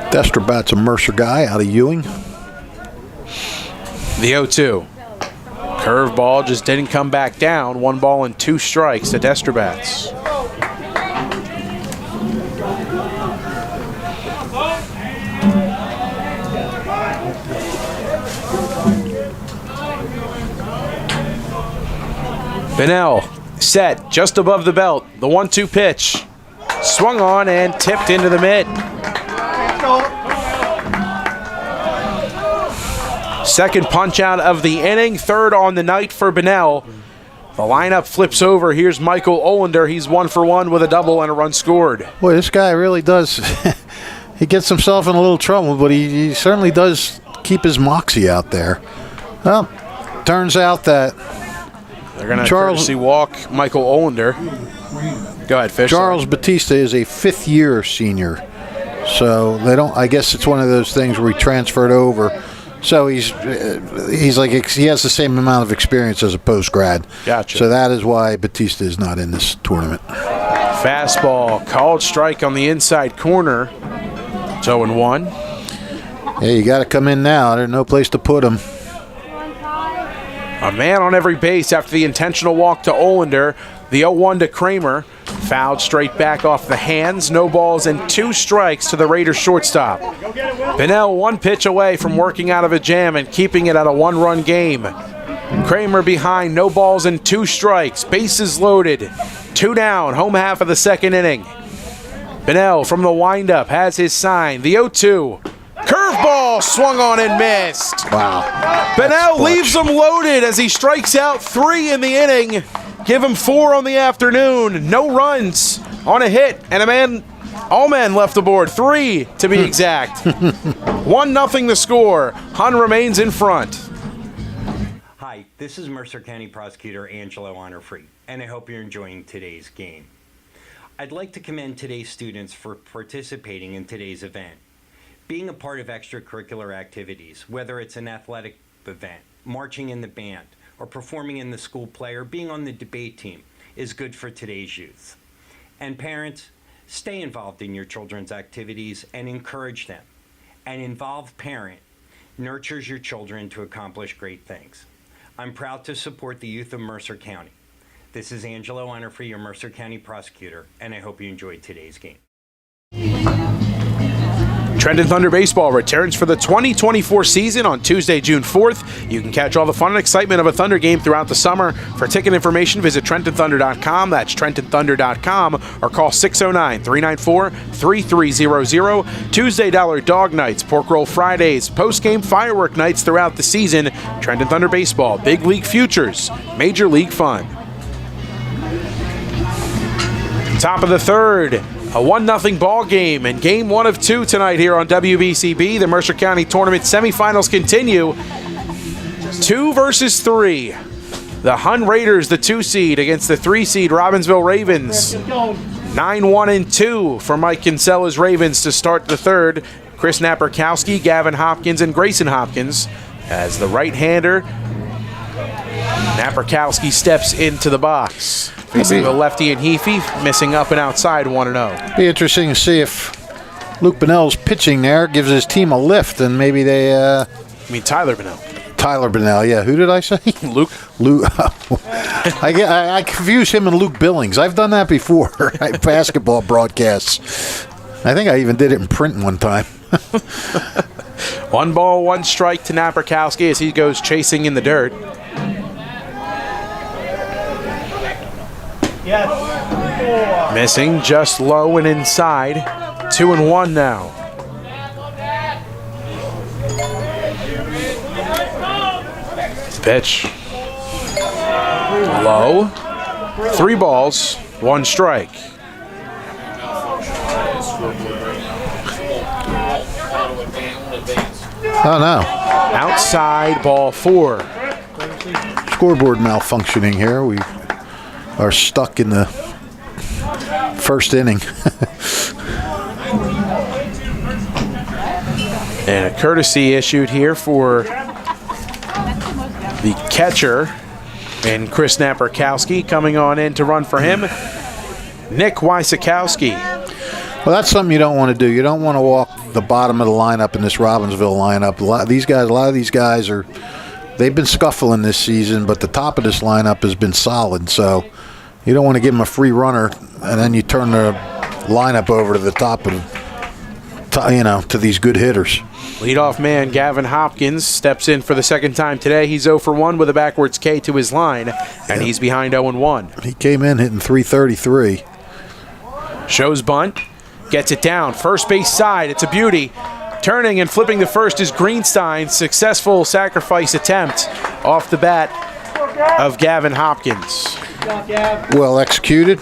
Destrobats a Mercer guy out of Ewing. The 0-2. Curveball just didn't come back down. 1 ball and 2 strikes to Destrobats. Bennell set just above the belt. The 1-2 pitch. Swung on and tipped into the mid. Second punch out of the inning. Third on the night for Bennell. The lineup flips over. Here's Michael Olander. He's 1 for 1 with a double and a run scored. Boy, this guy really does. He gets himself in a little trouble, but he certainly does keep his moxie out there. Well, turns out that they're going to courtesy walk Michael Olander. Go ahead, Fish. Charles Batista is a 5th-year senior, so they don't. I guess it's one of those things where he transferred over. So he's like he has the same amount of experience as a post grad. Gotcha. So that is why Batista is not in this tournament. Fastball called strike on the inside corner. It's 0-1. Yeah, you got to come in now. There's no place to put him. A man on every base after the intentional walk to Olander. The 0-1 to Kramer. Fouled straight back off the hands. No balls and 2 strikes to the Raiders shortstop. Bennell 1 pitch away from working out of a jam and keeping it at a 1-run game. Kramer behind. No balls and 2 strikes. Bases loaded. 2 down. Home half of the 2nd inning. Bennell from the windup has his sign. The 0-2. Curveball swung on and missed. Wow. Bennell leaves him loaded as he strikes out 3 in the inning. Give him 4 on the afternoon. No runs on a hit, and all men left aboard. 3 to be exact. 1-0 the score. Hun remains in front. Hi, this is Mercer County Prosecutor Angelo Honorfree, and I hope you're enjoying today's game. I'd like to commend today's students for participating in today's event. Being a part of extracurricular activities, whether it's an athletic event, marching in the band, or performing in the school play, or being on the debate team, is good for today's youth. And parents, stay involved in your children's activities and encourage them. An involved parent nurtures your children to accomplish great things. I'm proud to support the youth of Mercer County. This is Angelo Honorfree, your Mercer County Prosecutor, and I hope you enjoyed today's game. Trenton Thunder Baseball returns for the 2024 season on Tuesday, June 4th. You can catch all the fun and excitement of a Thunder game throughout the summer. For ticket information, visit TrentonThunder.com. That's TrentonThunder.com, or call 609-394-3300. Tuesday Dollar Dog Nights, Pork Roll Fridays, post-game firework nights throughout the season. Trenton Thunder Baseball, Big League Futures, Major League Fun. Top of the 3rd. A 1-0 ball game, and game 1 of 2 tonight here on WBCB. The Mercer County Tournament semifinals continue. 2 versus 3. The Hun Raiders, the 2 seed, against the 3 seed Robbinsville Ravens. 9-1-2 for Mike Kinsella's Ravens to start the 3rd. Chris Naperkowski, Gavin Hopkins, and Grayson Hopkins as the right-hander. Naperkowski steps into the box. Facing the lefty and Heafy, missing up and outside 1-0. Be interesting to see if Luke Bennell's pitching there gives his team a lift, and maybe they. You mean Tyler Bennell? Tyler Bennell, yeah. Who did I say? Luke. I confuse him and Luke Billings. I've done that before. Basketball broadcasts. I think I even did it in print one time. 1 ball, 1 strike to Naperkowski as he goes chasing in the dirt. Yes. Missing just low and inside. 2-1 now. Pitch. Low. 3 balls, 1 strike. Oh, no. Outside, ball 4. Scoreboard malfunctioning here. We are stuck in the first inning. And a courtesy issued here for the catcher, and Chris Naperkowski coming on in to run for him, Nick Wysakowski. Well, that's something you don't want to do. You don't want to walk the bottom of the lineup in this Robbinsville lineup. A lot of these guys they've been scuffling this season, but the top of this lineup has been solid. So you don't want to give them a free runner, and then you turn the lineup over to the top of, to these good hitters. Leadoff man Gavin Hopkins steps in for the second time today. He's 0 for 1 with a backwards K to his line, and he's behind 0-1. He came in hitting .333. Shows bunt, gets it down, first base side. It's a beauty. Turning and flipping to first is Greenstein. Successful sacrifice attempt off the bat of Gavin Hopkins. Well executed.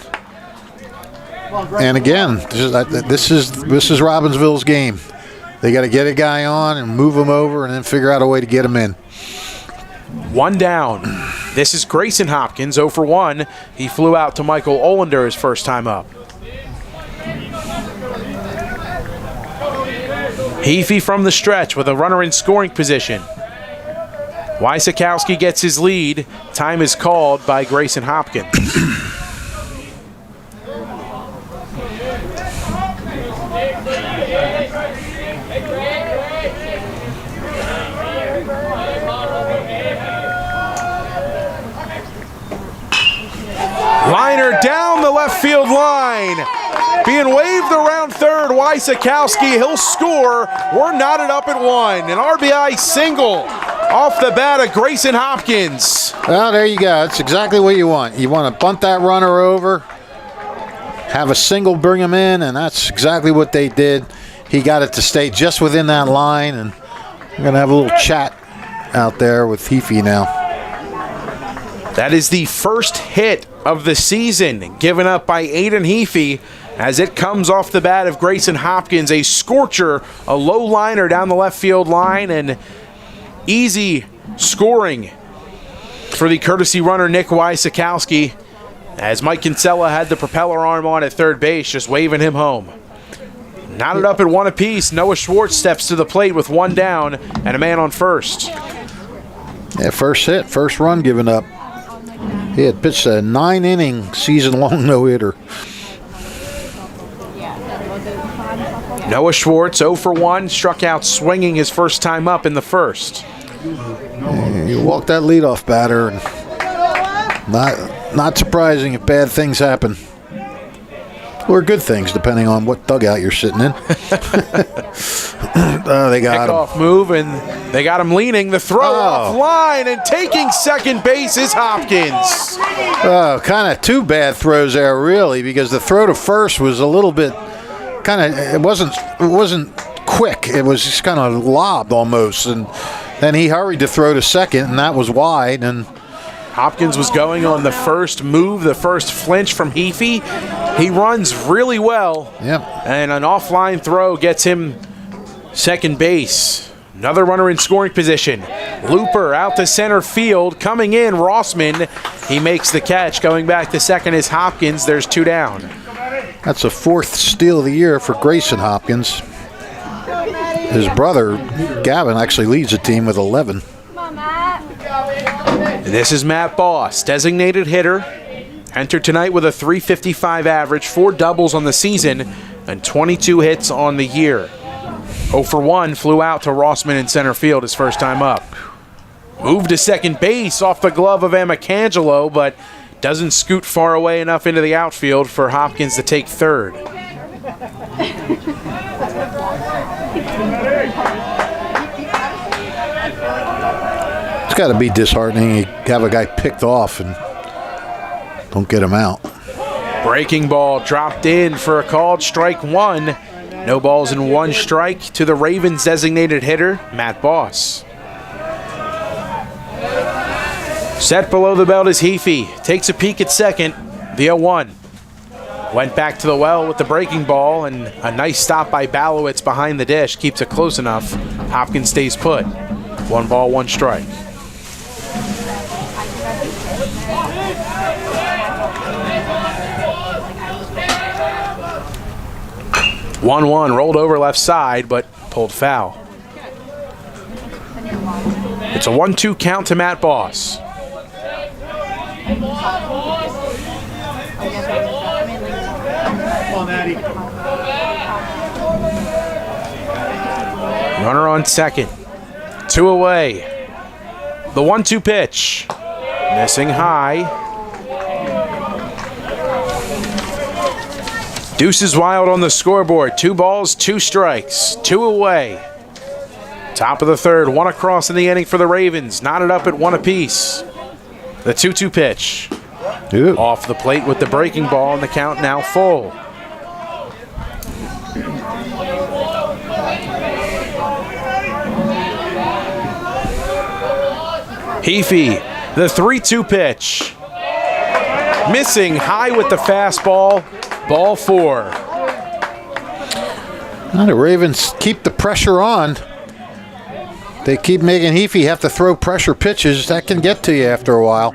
And again, this is Robbinsville's game. They got to get a guy on and move him over and then figure out a way to get him in. One down. This is Grayson Hopkins, 0 for 1. He flew out to Michael Olander his first time up. Heafy from the stretch with a runner in scoring position. Wysakowski gets his lead. Time is called by Grayson Hopkins. Liner down the left field line. Being waved around third, Wysakowski, he'll score. We're knotted up at 1. An RBI single off the bat of Grayson Hopkins. Well, there you go. That's exactly what you want. You want to bunt that runner over, have a single bring him in, and that's exactly what they did. He got it to stay just within that line, and we're going to have a little chat out there with Heafy now. That is the first hit of the season given up by Aiden Heafy as it comes off the bat of Grayson Hopkins. A scorcher, a low liner down the left field line, and easy scoring for the courtesy runner Nick Wysakowski as Mike Kinsella had the propeller arm on at third base, just waving him home. Knotted up at 1 apiece. Noah Schwartz steps to the plate with 1 down and a man on first. Yeah, first hit, first run given up. He had pitched a 9-inning season-long no-hitter. Noah Schwartz 0 for 1, struck out swinging his first time up in the first. You walk that leadoff batter, and not surprising if bad things happen. Or good things, depending on what dugout you're sitting in. They got him. Kickoff move, and they got him leaning. The throw off line, and taking second base is Hopkins. Oh, kind of two bad throws there, really, because the throw to first was a little bit it wasn't quick. It was just kind of lobbed almost, and then he hurried to throw to second, and that was wide, and Hopkins was going on the first move, the first flinch from Heafy. He runs really well. Yep. And an offline throw gets him second base. Another runner in scoring position. Looper out to center field. Coming in, Rossman. He makes the catch. Going back to second is Hopkins. There's 2 down. That's the 4th steal of the year for Grayson Hopkins. His brother, Gavin, actually leads the team with 11. This is Matt Boss, designated hitter. Entered tonight with a .355 average, 4 doubles on the season, and 22 hits on the year. 0 for 1, flew out to Rossman in center field his first time up. Moved to second base off the glove of Amicangelo, but doesn't scoot far away enough into the outfield for Hopkins to take third. It's got to be disheartening. You have a guy picked off and don't get him out. Breaking ball dropped in for a called strike 1. No balls and 1 strike to the Ravens designated hitter, Matt Boss. Set below the belt is Heafy. Takes a peek at second, the 0-1. Went back to the well with the breaking ball, and a nice stop by Balowitz behind the dish keeps it close enough. Hopkins stays put. 1 ball, 1 strike. 1-1, rolled over left side, but pulled foul. It's a 1-2 count to Matt Boss. Runner on second. 2 away. The 1-2 pitch. Missing high. Deuces Wild on the scoreboard. 2 balls, 2 strikes. 2 away. Top of the third. 1 across in the inning for the Ravens. Knotted up at 1 apiece. The 2-2 pitch. Ooh. Off the plate with the breaking ball, and the count now full. Heafy, the 3-2 pitch. Missing high with the fastball. Ball 4. Well, the Ravens keep the pressure on. They keep making Heafy have to throw pressure pitches. That can get to you after a while.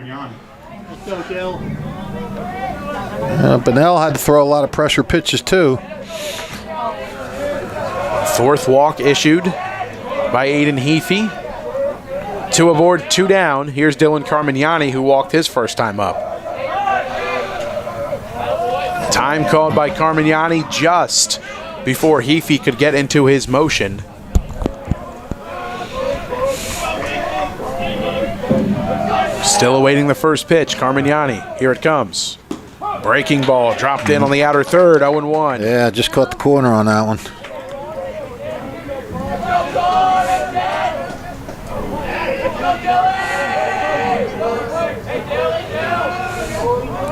Bunnell had to throw a lot of pressure pitches too. 4th walk issued by Aiden Heafy. 2 aboard, 2 down. Here's Dylan Carmignani, who walked his first time up. Time called by Carmignani just before Heafy could get into his motion. Still awaiting the first pitch. Carmignani, here it comes. Breaking ball dropped in on the outer third, 0-1. Yeah, just caught the corner on that one.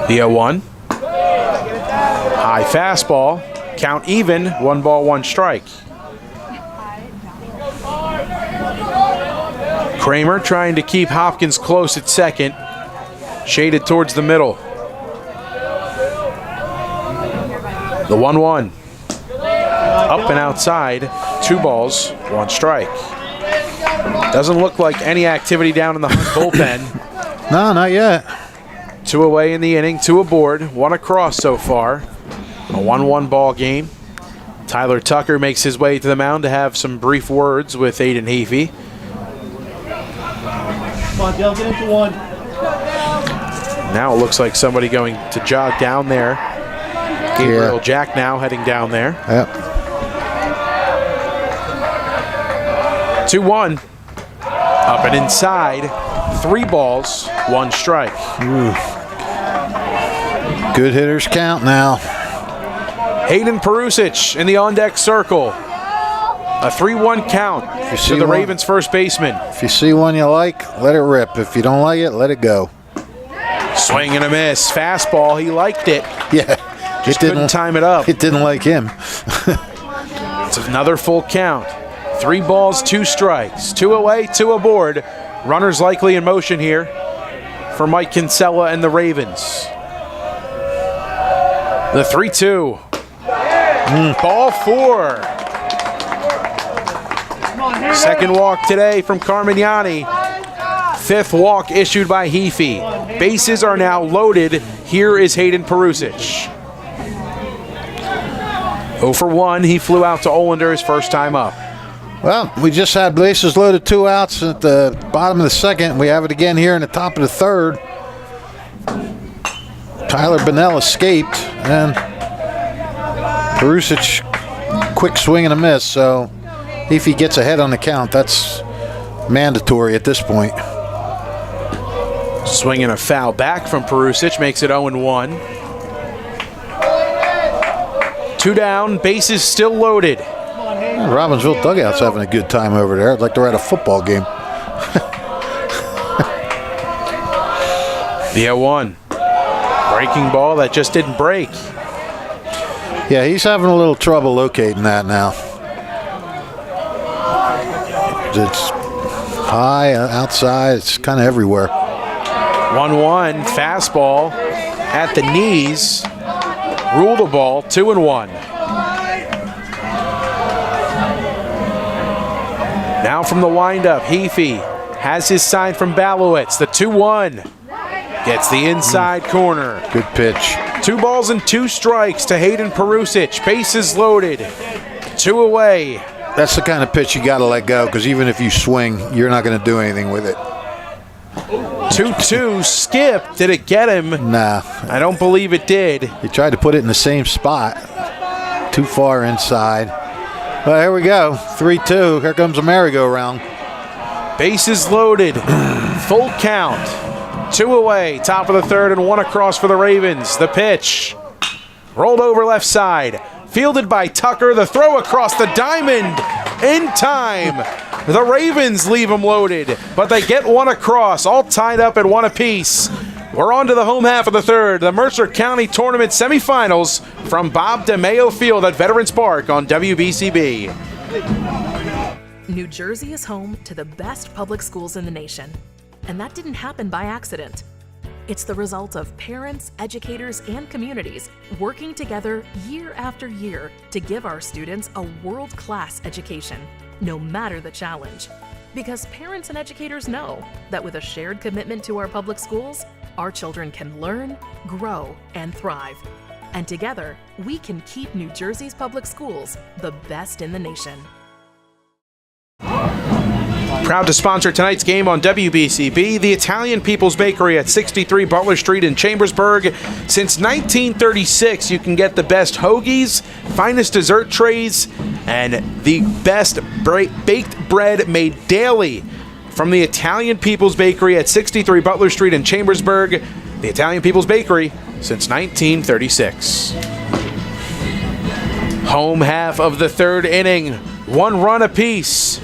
The 0-1. High fastball. Count even. 1 ball, 1 strike. Kramer trying to keep Hopkins close at second. Shaded towards the middle. The 1-1. Up and outside. 2 balls, 1 strike. Doesn't look like any activity down in the Hun bullpen. No, not yet. 2 away in the inning, 2 aboard, 1 across so far. A 1-1 ball game. Tyler Tucker makes his way to the mound to have some brief words with Aiden Heafy. Come on, Dale, get into 1. Now it looks like somebody going to jog down there. Gabriel Jack now heading down there. Yep. 2-1. Up and inside. 3 balls, 1 strike. Ooh. Good hitters count now. Hayden Perusic in the on-deck circle. A 3-1 count to the Ravens first baseman. If you see one you like, let it rip. If you don't like it, let it go. Swing and a miss. Fastball, he liked it. Yeah. Just couldn't time it up. It didn't like him. It's another full count. 3 balls, 2 strikes. 2 away, 2 aboard. Runners likely in motion here for Mike Kinsella and the Ravens. The 3-2. Ball 4. Second walk today from Carmignani. 5th walk issued by Heafy. Bases are now loaded. Here is Hayden Perusic. 0 for 1. He flew out to Olander his first time up. Well, we just had bases loaded, 2 outs at the bottom of the second. We have it again here in the top of the third. Tyler Bunnell escaped, and Perusic, quick swing and a miss. So if he gets ahead on the count, that's mandatory at this point. Swinging a foul back from Perusic makes it 0-1. 2 down, bases still loaded. Robbinsville dugout's having a good time over there. It's like they're at a football game. The 0-1. Breaking ball that just didn't break. Yeah, he's having a little trouble locating that now. It's high, outside, it's kind of everywhere. 1-1, fastball at the knees. Rule the ball, 2-1. Now from the windup, Heafy has his sign from Balowitz. The 2-1 gets the inside corner. Good pitch. 2 balls and 2 strikes to Hayden Perusic. Bases loaded. 2 away. That's the kind of pitch you got to let go, because even if you swing, you're not going to do anything with it. 2-2 skip. Did it get him? Nah. I don't believe it did. He tried to put it in the same spot. Too far inside. Well, here we go. 3-2. Here comes a merry-go-round. Bases loaded. Full count. 2 away. Top of the third and 1 across for the Ravens. The pitch. Rolled over left side. Fielded by Tucker. The throw across the diamond. In time. The Ravens leave them loaded, but they get 1 across, all tied up at 1 apiece. We're on to the home half of the third, the Mercer County Tournament semifinals from Bob DeMayo Field at Veterans Park on WBCB. New Jersey is home to the best public schools in the nation, and that didn't happen by accident. It's the result of parents, educators, and communities working together year after year to give our students a world-class education, no matter the challenge. Because parents and educators know that with a shared commitment to our public schools, our children can learn, grow, and thrive. And together, we can keep New Jersey's public schools the best in the nation. Proud to sponsor tonight's game on WBCB, the Italian People's Bakery at 63 Butler Street in Chambersburg. Since 1936, you can get the best hoagies, finest dessert trays, and the best baked bread made daily from the Italian People's Bakery at 63 Butler Street in Chambersburg. The Italian People's Bakery since 1936. Home half of the third inning, 1 run apiece.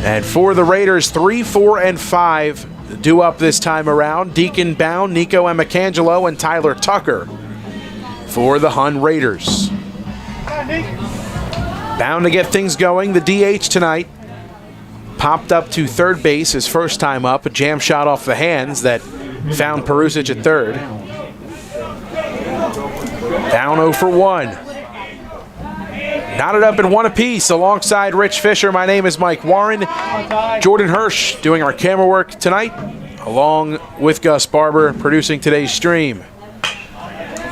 And for the Raiders, 3, 4, and 5 due up this time around. Deacon Bound, Nico Emicangelo, and Tyler Tucker for the Hun Raiders. Bound to get things going. The DH tonight popped up to third base his first time up. A jam shot off the hands that found Perusic at third. Down 0 for 1. Knotted up in 1 apiece alongside Rich Fisher. My name is Mike Warren. Jordan Hirsch doing our camera work tonight, along with Gus Barber producing today's stream.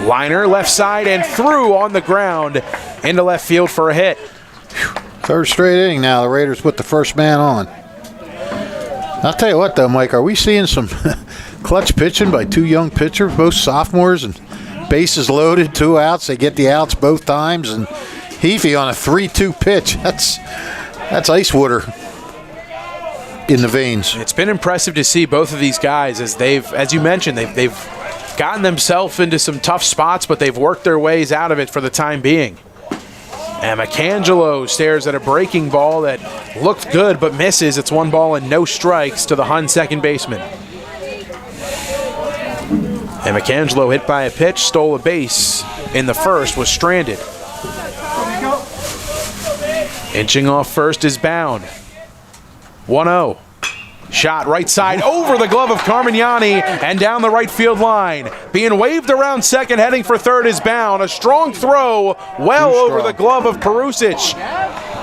Liner left side and through on the ground into left field for a hit. Third straight inning now. The Raiders put the first man on. I'll tell you what, though, Mike, are we seeing some clutch pitching by 2 young pitchers, both sophomores, and bases loaded, 2 outs. They get the outs both times, and Heafy on a 3-2 pitch. That's ice water in the veins. It's been impressive to see both of these guys as you mentioned, they've gotten themselves into some tough spots, but they've worked their ways out of it for the time being. And Emicangelo stares at a breaking ball that looked good but misses. It's 1 ball and no strikes to the Hun second baseman. Emicangelo hit by a pitch, stole a base in the first, was stranded. Inching off first is Bound. 1-0. Shot right side over the glove of Carmignani and down the right field line. Being waved around second, heading for third is Bound. A strong throw well over the glove of Perusic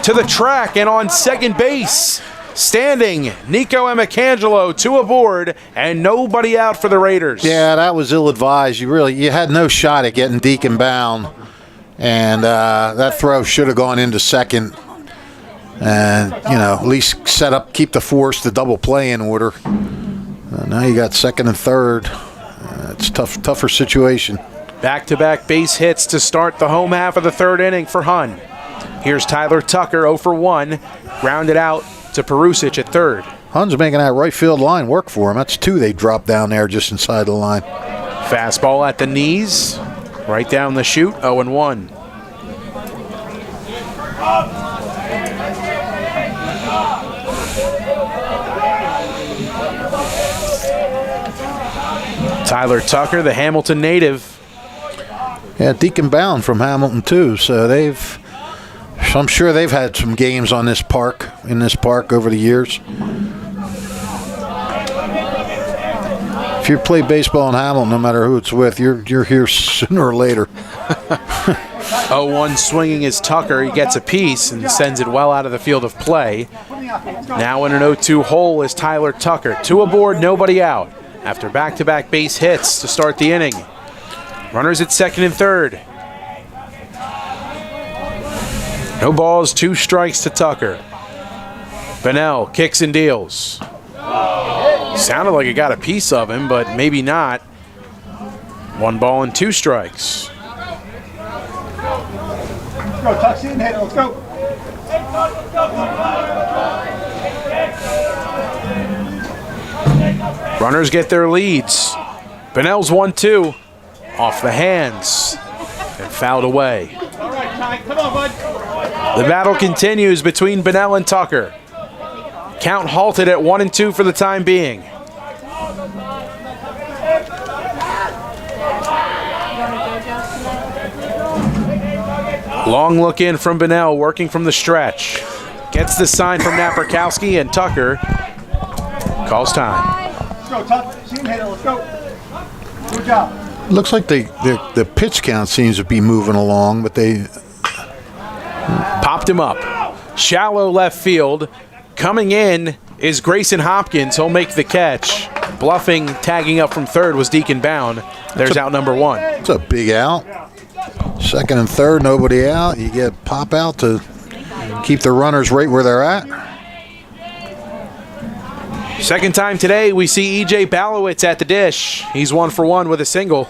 to the track and on second base. Standing, Nico Emicangelo, 2 aboard, and nobody out for the Raiders. Yeah, that was ill-advised. You had no shot at getting Deacon Bound, and that throw should have gone into second. And, at least keep the force, the double play in order. Now you got second and third. It's tougher situation. Back-to-back base hits to start the home half of the third inning for Hun. Here's Tyler Tucker, 0 for 1, grounded out to Perusic at third. Hun's making that right field line work for him. That's 2 they dropped down there just inside the line. Fastball at the knees, right down the chute, 0-1. Tyler Tucker, the Hamilton native. Yeah, Deacon Bound from Hamilton too. So I'm sure they've had some games in this park over the years. If you play baseball in Hamilton, no matter who it's with, you're here sooner or later. 0-1 swinging is Tucker. He gets a piece and sends it well out of the field of play. Now in an 0-2 hole is Tyler Tucker. 2 aboard, nobody out, after back-to-back base hits to start the inning. Runners at second and third. No balls, 2 strikes to Tucker. Bunnell kicks and deals. Sounded like it got a piece of him, but maybe not. 1 ball and 2 strikes. Let's go, tucks in, head, let's go. Runners get their leads. Bunnell's 1-2. Off the hands and fouled away. All right, Ty, come on, bud. The battle continues between Bunnell and Tucker. Count halted at 1-2 for the time being. Long look in from Bunnell, working from the stretch. Gets the sign from Napierkowski, and Tucker calls time. Let's go, tuck. See him, head, let's go. Good job. Looks like the pitch count seems to be moving along, but they Popped him up. Shallow left field. Coming in is Grayson Hopkins. He'll make the catch. Bluffing, tagging up from third was Deacon Bound. There's out number 1. it's a big out. Second and third, nobody out. You get pop out to keep the runners right where they're at. Second time today, we see E.J. Balowitz at the dish. He's 1 for 1 with a single.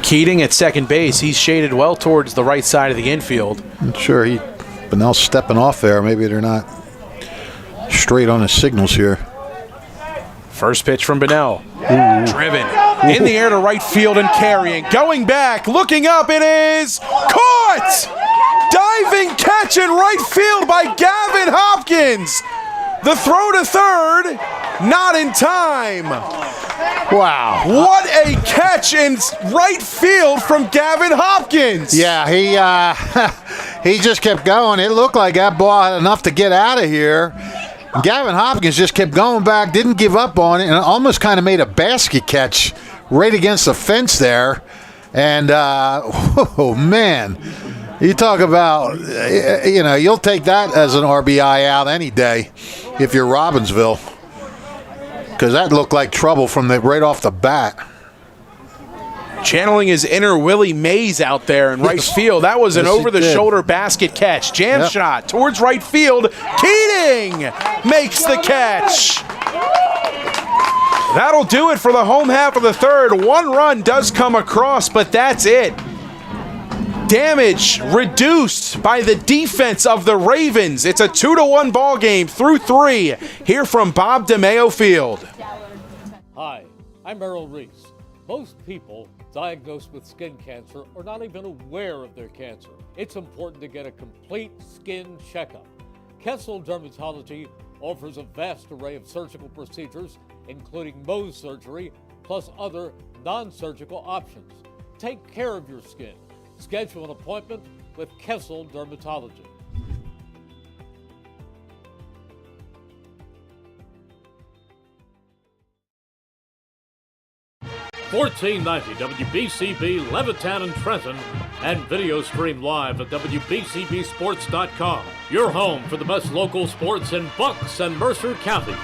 Keating at second base. He's shaded well towards the right side of the infield. I'm sure Bunnell's stepping off there. Maybe they're not straight on his signals here. First pitch from Bunnell. Driven in the air to right field and carrying. Going back, looking up, it is caught! Diving catch in right field by Gavin Hopkins. The throw to third, not in time. Wow. What a catch in right field from Gavin Hopkins. Yeah, he just kept going. It looked like that ball had enough to get out of here. Gavin Hopkins just kept going back, didn't give up on it, and almost kind of made a basket catch right against the fence there. And, oh, man, you talk about, you'll take that as an RBI out any day if you're Robbinsville, because that looked like trouble from right off the bat. Channeling his inner Willie Mays out there in right field. That was an over-the-shoulder basket catch. Jam shot towards right field. Keating makes the catch. That'll do it for the home half of the third. 1 run does come across, but that's it. Damage reduced by the defense of the Ravens. It's a 2-1 ball game through 3 here from Bob DeMeo Field. Hi, I'm Merrill Reese. Most people diagnosed with skin cancer are not even aware of their cancer. It's important to get a complete skin checkup. Kessel Dermatology offers a vast array of surgical procedures, including Mohs surgery, plus other non-surgical options. Take care of your skin. Schedule an appointment with Kessel Dermatology. 1490 WBCB Levittown and Trenton, and video stream live at WBCBsports.com. Your home for the best local sports in Bucks and Mercer counties.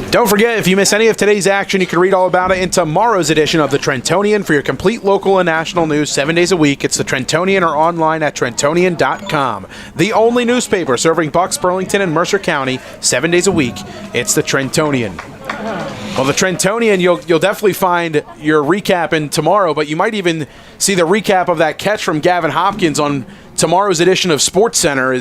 Don't forget, if you miss any of today's action, you can read all about it in tomorrow's edition of the Trentonian. For your complete local and national news 7 days a week, it's the Trentonian or online at Trentonian.com. The only newspaper serving Bucks, Burlington, and Mercer County 7 days a week, it's the Trentonian. Well, the Trentonian, you'll definitely find your recap in tomorrow, but you might even see the recap of that catch from Gavin Hopkins on tomorrow's edition of Sports Center.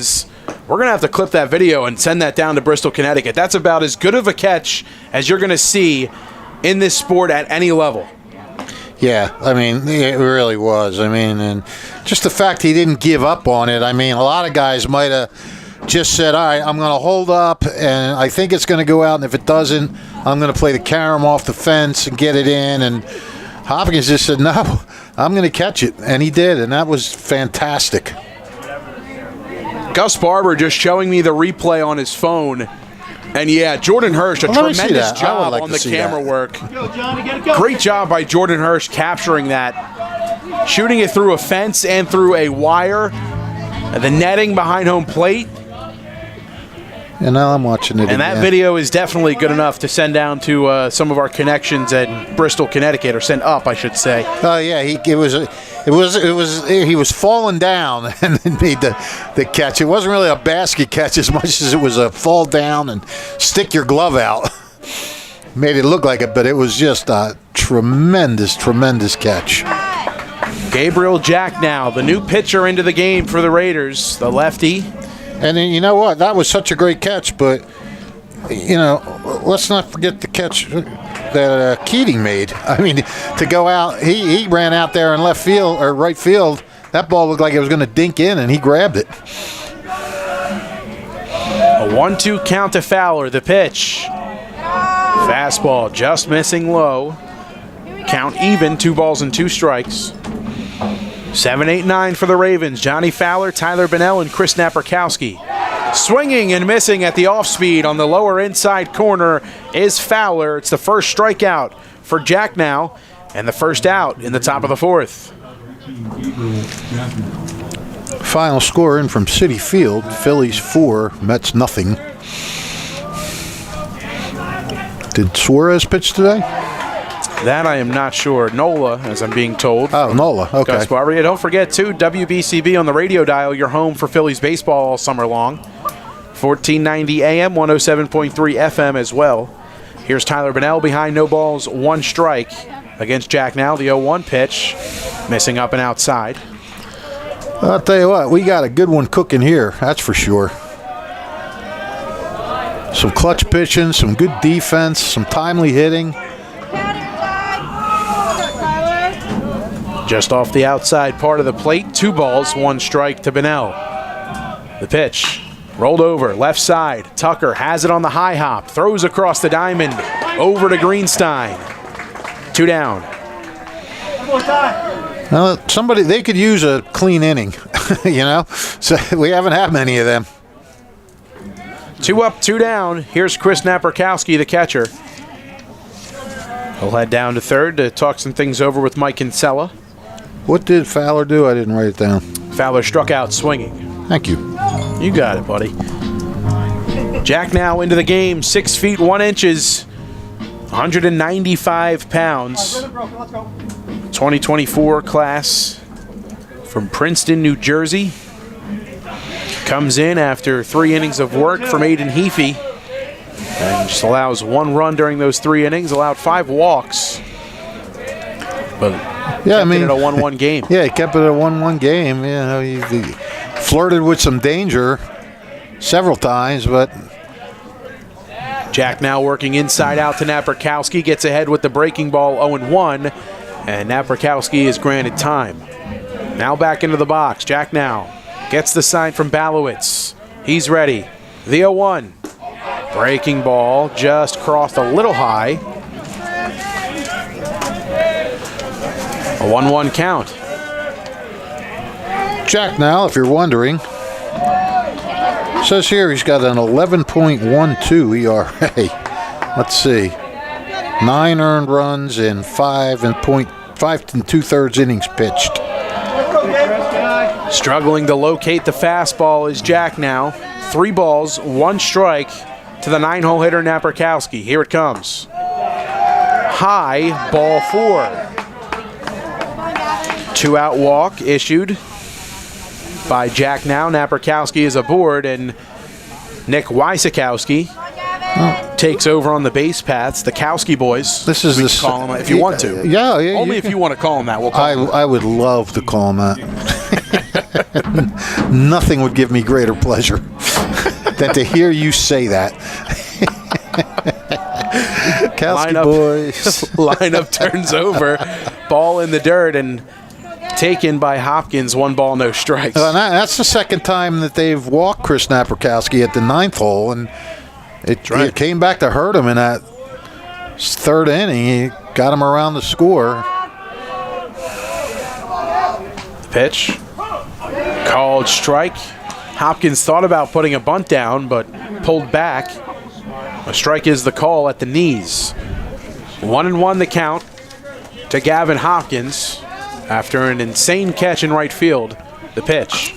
We're going to have to clip that video and send that down to Bristol, Connecticut. That's about as good of a catch as you're going to see in this sport at any level. Yeah, I mean, it really was. I mean, and just the fact he didn't give up on it. I mean, a lot of guys might have just said, all right, I'm going to hold up, and I think it's going to go out, and if it doesn't, I'm going to play the carom off the fence and get it in. And Hopkins just said, no, I'm going to catch it, and he did, and that was fantastic. Gus Barber just showing me the replay on his phone And yeah, Jordan Hirsch, a Well, let me see tremendous that. I would job like on to the see camera that. work. Go, Johnny, get it go. Great job by Jordan Hirsch capturing that, shooting it through a fence and through a wire. The netting behind home plate. And now I'm watching it And that video is definitely good enough to send down to some of our connections at Bristol, Connecticut, or send up, I should say. Oh yeah, he was falling down and then made the catch. It wasn't really a basket catch as much as it was a fall down and stick your glove out. Made it look like it, but it was just a tremendous catch. Gabriel Jack now, the new pitcher into the game for the Raiders, the lefty. And then, you know what? That was such a great catch, but, you know, let's not forget the catch that Keating made. I mean, to go out, he ran out there in left field or right field. That ball looked like it was going to dink in, and he grabbed it. A 1-2 count to Fowler, the pitch. Fastball just missing low. Count even, 2 balls and 2 strikes. 7-8-9 for the Ravens. Johnny Fowler, Tyler Bennell, and Chris Naperkowski. Swinging and missing at the off-speed on the lower inside corner is Fowler. It's the first strikeout for Jack now, and the first out in the top of the 4th. Final score in from Citi Field, Phillies 4, Mets nothing. Did Suarez pitch today? That I am not sure. Nola, as I'm being told. Oh, Nola, okay. Gus Barber. Don't forget, too, WBCB on the radio dial, your home for Phillies baseball all summer long. 1490 AM, 107.3 FM as well. Here's Tyler Bennell behind no balls, 1 strike against Jack now. The 0-1 pitch, missing up and outside. I'll tell you what, we got a good one cooking here, that's for sure. Some clutch pitching, some good defense, some timely hitting. Just off the outside part of the plate, 2 balls, 1 strike to Bennell. The pitch, rolled over, left side. Tucker has it on the high hop, throws across the diamond, over to Greenstein. 2 down. Well, they could use a clean inning, you know? So we haven't had many of them. 2 up, 2 down. Here's Chris Naperkowski, the catcher. He'll head down to third to talk some things over with Mike Kinsella. What did Fowler do? I didn't write it down. Fowler struck out swinging. Thank you. You got it, buddy. Jack now into the game, 6 feet 1 inches, 195 pounds. 2024 class from Princeton, New Jersey. Comes in after 3 innings of work from Aiden Heafy and just allows 1 run during those 3 innings, allowed 5 walks. But yeah, I mean, it a 1-1 game. Yeah, he kept it a 1-1 game. You know, he flirted with some danger several times, but Jack now working inside out to Naperkowski, gets ahead with the breaking ball 0-1, and Naperkowski is granted time. Now back into the box. Jack now gets the sign from Balowitz. He's ready. The 0-1. Breaking ball just crossed a little high. A 1-1 count. Jack now, if you're wondering, says here he's got an 11.12 ERA. Let's see. 9 earned runs in 5 2/3 innings pitched. Struggling to locate the fastball is Jack now. 3 balls, 1 strike to the 9-hole hitter Naperkowski. Here it comes. High, ball 4. 2-out walk issued by Jack now. Naperkowski is aboard, and Nick Wysakowski takes over on the base paths. The Kowski boys. This is the call him if you want to. Yeah, Only if you want to call him that. We'll call him. I would love to call him that. Nothing would give me greater pleasure than to hear you say that. Kowski boys. Lineup turns over. Ball in the dirt and taken by Hopkins. 1 ball, no strikes. That's the second time that they've walked Chris Naperkowski at the 9th hole, and it came back to hurt him in that 3rd inning. He got him around the score. Pitch. Called strike. Hopkins thought about putting a bunt down, but pulled back. A strike is the call at the knees. 1-1 the count to Gavin Hopkins after an insane catch in right field. The pitch.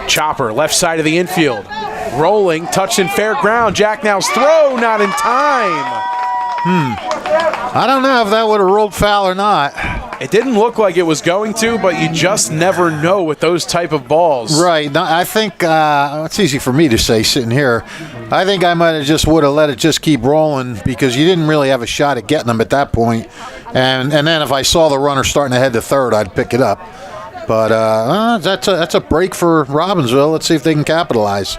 Chopper, left side of the infield. Rolling, touched in fair ground. Jack Now's throw, not in time. I don't know if that would have rolled foul or not. It didn't look like it was going to, but you just never know with those type of balls. Right. No, I think it's easy for me to say sitting here. I think I might have just would have let it just keep rolling because you didn't really have a shot at getting them at that point. And then if I saw the runner starting to head to third, I'd pick it up. But that's a break for Robbinsville. Let's see if they can capitalize.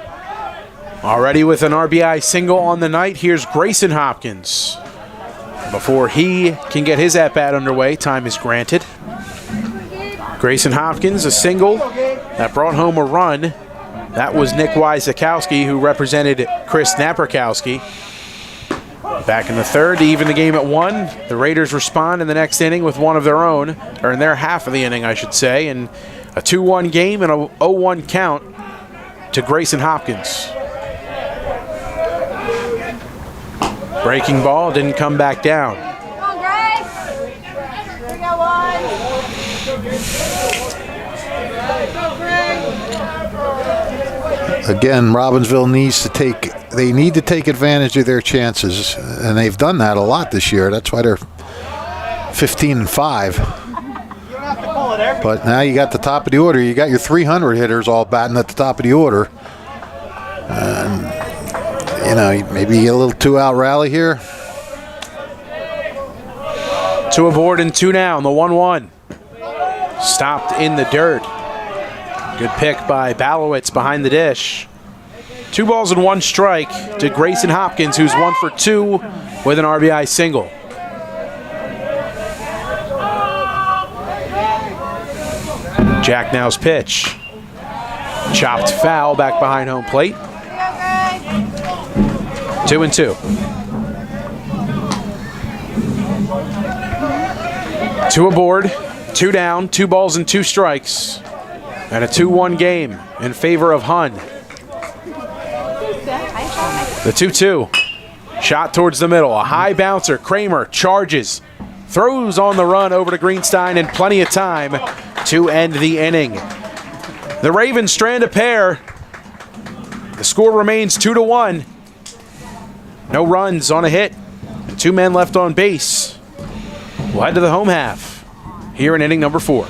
Already with an RBI single on the night, here's Grayson Hopkins. Before he can get his at-bat underway, time is granted. Grayson Hopkins, a single that brought home a run. That was Nick Wyzakowski, who represented Chris Naprikowski. Back in the third to even the game at 1. The Raiders respond in the next inning with one of their own, or in their half of the inning, I should say, and a 2-1 game and a 0-1 count to Grayson Hopkins. Breaking ball didn't come back down. Come on, Grace. We got one. Again, Robbinsville need to take advantage of their chances, and they've done that a lot this year. That's why they're 15-5. But now you got the top of the order. You got your 300 hitters all batting at the top of the order. Maybe a little 2-out rally here. 2 aboard and 2 down, the 1-1. Stopped in the dirt. Good pick by Balowitz behind the dish. 2 balls and 1 strike to Grayson Hopkins, who's 1 for 2 with an RBI single. Jack Now's pitch. Chopped foul back behind home plate. 2-2. 2 aboard, 2 down, 2 balls and 2 strikes. And a 2-1 game in favor of Hun. The 2-2. Shot towards the middle. A high bouncer. Kramer charges. Throws on the run over to Greenstein and plenty of time to end the inning. The Ravens strand a pair. The score remains 2-1. No runs on a hit. 2 men left on base. We'll head to the home half here in inning number 4.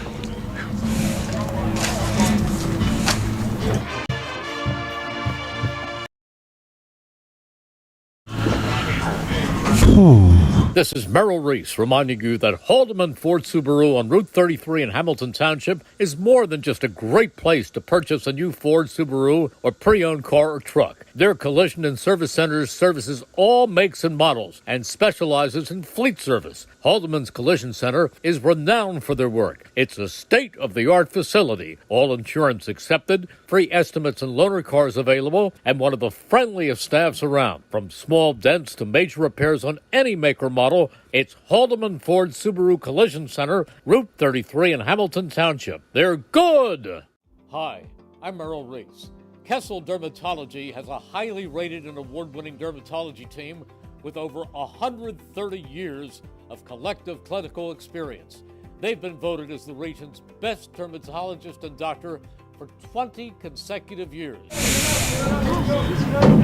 This is Merrill Reese reminding you that Haldeman Ford Subaru on Route 33 in Hamilton Township is more than just a great place to purchase a new Ford Subaru or pre-owned car or truck. Their collision and service centers services all makes and models and specializes in fleet service. Haldeman's Collision Center is renowned for their work. It's a state-of-the-art facility, all insurance accepted, free estimates and loaner cars available, and one of the friendliest staffs around. From small dents to major repairs on any make or model, it's Haldeman Ford Subaru Collision Center, Route 33 in Hamilton Township. They're good! Hi, I'm Merrill Reese. Kessel Dermatology has a highly rated and award-winning dermatology team with over 130 years of collective clinical experience. They've been voted as the region's best dermatologist and doctor for 20 consecutive years.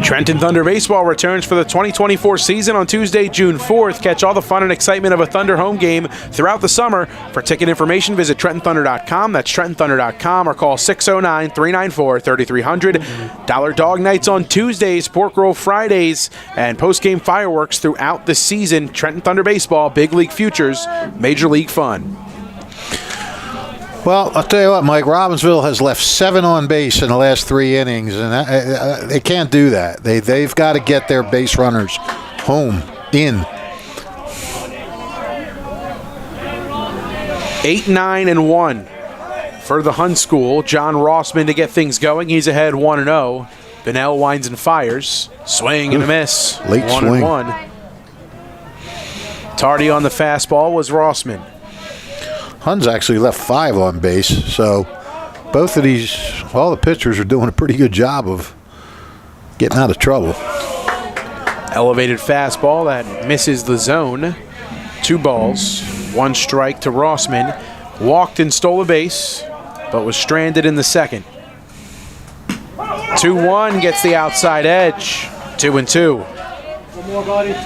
Trenton Thunder Baseball returns for the 2024 season on Tuesday, June 4th. Catch all the fun and excitement of a Thunder home game throughout the summer. For ticket information, visit TrentonThunder.com. That's TrentonThunder.com or call 609-394-3300. Dollar Dog Nights on Tuesdays, Pork Roll Fridays, and post-game fireworks throughout the season. Trenton Thunder Baseball, Big League Futures, Major League Fun. Well, I'll tell you what, Mike, Robbinsville has left 7 on base in the last 3 innings, and they can't do that. They've got to get their base runners home, in. 8-9-1 for the Hun School. John Rossman to get things going. He's ahead 1-0. Benell winds and fires. Swing and a miss. Late 1-1. Tardy on the fastball was Rossman. Hun's actually left 5 on base, so both of these, all the pitchers are doing a pretty good job of getting out of trouble. Elevated fastball that misses the zone. 2 balls, 1 strike to Rossman. Walked and stole a base, but was stranded in the second. 2-1 gets the outside edge. 2-2. One more, buddy. Good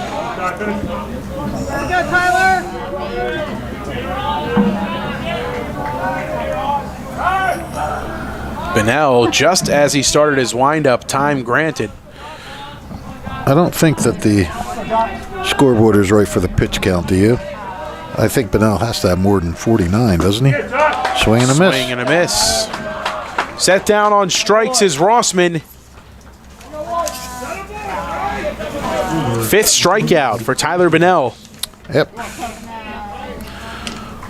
go, Tyler. Bunnell, just as he started his windup, time granted. I don't think that the scoreboard is right for the pitch count, do you? I think Bunnell has to have more than 49, doesn't he? Swing and a miss. Swing and a miss. Set down on strikes is Rossman. 5th strikeout for Tyler Bunnell. Yep.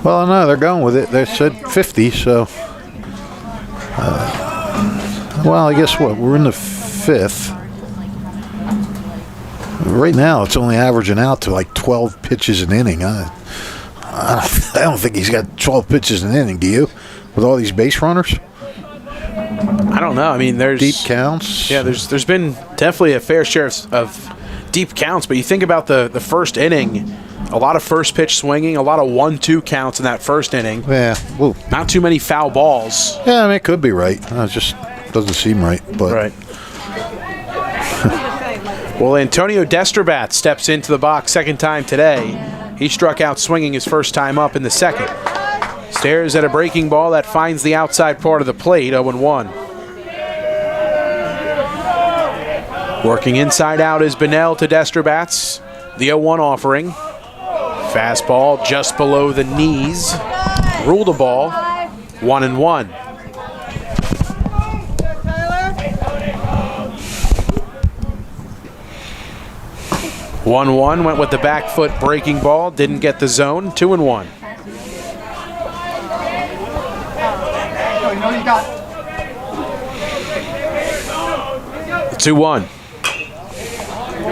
Well, no, they're going with it. They said 50, so. Well, I guess what? We're in the 5th. Right now, it's only averaging out to like 12 pitches an inning. I don't think he's got 12 pitches an inning, do you? With all these base runners? I don't know. I mean, there's deep counts. Yeah, there's been definitely a fair share of deep counts, but you think about the first inning, a lot of first pitch swinging, a lot of 1-2 counts in that first inning. Yeah. Woo. Not too many foul balls. Yeah, I mean, it could be right. It just doesn't seem right. But. Right. Well, Antonio Desterbat steps into the box second time today. He struck out swinging his first time up in the second. Stares at a breaking ball that finds the outside part of the plate, 0-1. Working inside out is Bunnell to Desterbat's. The 0-1 offering. Fastball just below the knees. Ruled a ball. 1-1. 1-1 went with the back foot breaking ball. Didn't get the zone. 2-1. You got 2-1.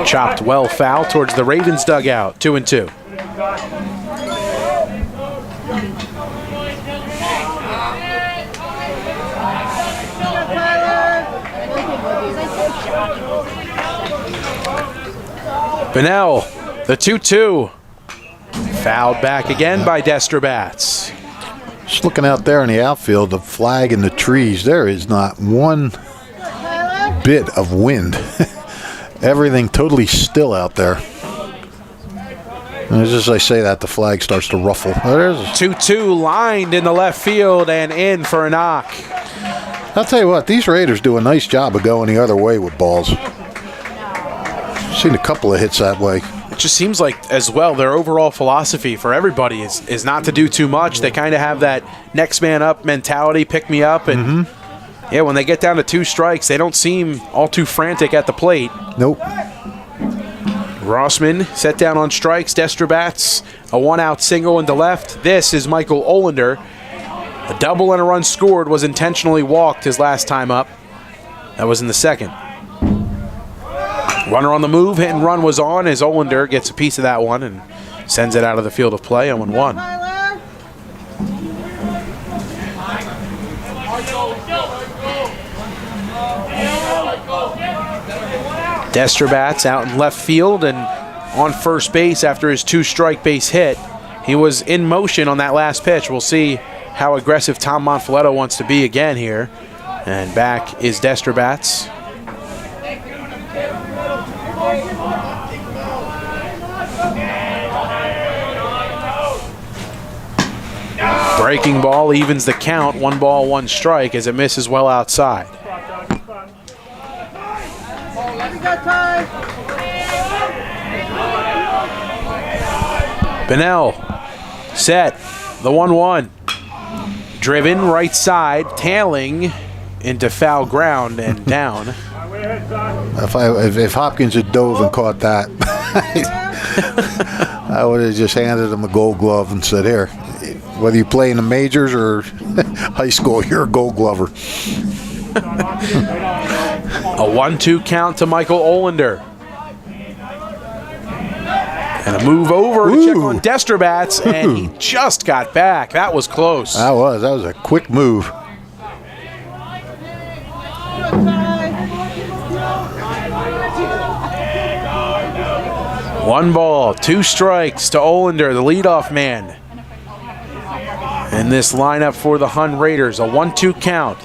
Chopped well foul towards the Ravens dugout. 2-2. Bunnell, the 2-2. Fouled back again by Desterbatz. Just looking out there in the outfield, the flag and the trees, there is not one bit of wind. Everything totally still out there. And as I say that, the flag starts to ruffle. There's 2-2 lined in the left field and in for a knock. I'll tell you what, these Raiders do a nice job of going the other way with balls. Seen a couple of hits that way. It just seems like, as well, their overall philosophy for everybody is not to do too much. They kind of have that next man up mentality, pick me up, and yeah, when they get down to 2 strikes, they don't seem all too frantic at the plate. Nope. Rossman set down on strikes. Desterbatz, a 1-out single into left. This is Michael Olander. A double and a run scored, was intentionally walked his last time up. That was in the second. Runner on the move, hit and run was on as Olander gets a piece of that one and sends it out of the field of play, 0-1. Desterbatz out in left field and on first base after his 2-strike base hit. He was in motion on that last pitch. We'll see how aggressive Tom Monfiletto wants to be again here. And back is Desterbatz. Breaking ball evens the count. 1 ball, 1 strike as it misses well outside. Bunnell set the 1-1. Driven right side, tailing into foul ground and down. If Hopkins had dove and caught that, I would have just handed him a gold glove and said, here, whether you play in the majors or high school, you're a gold glover. A 1-2 count to Michael Olander. And a move over to check on Desterbatz, and he just got back. That was close. That was a quick move. 1 ball, 2 strikes to Olander, the leadoff man. In this lineup for the Hun Raiders, a 1-2 count.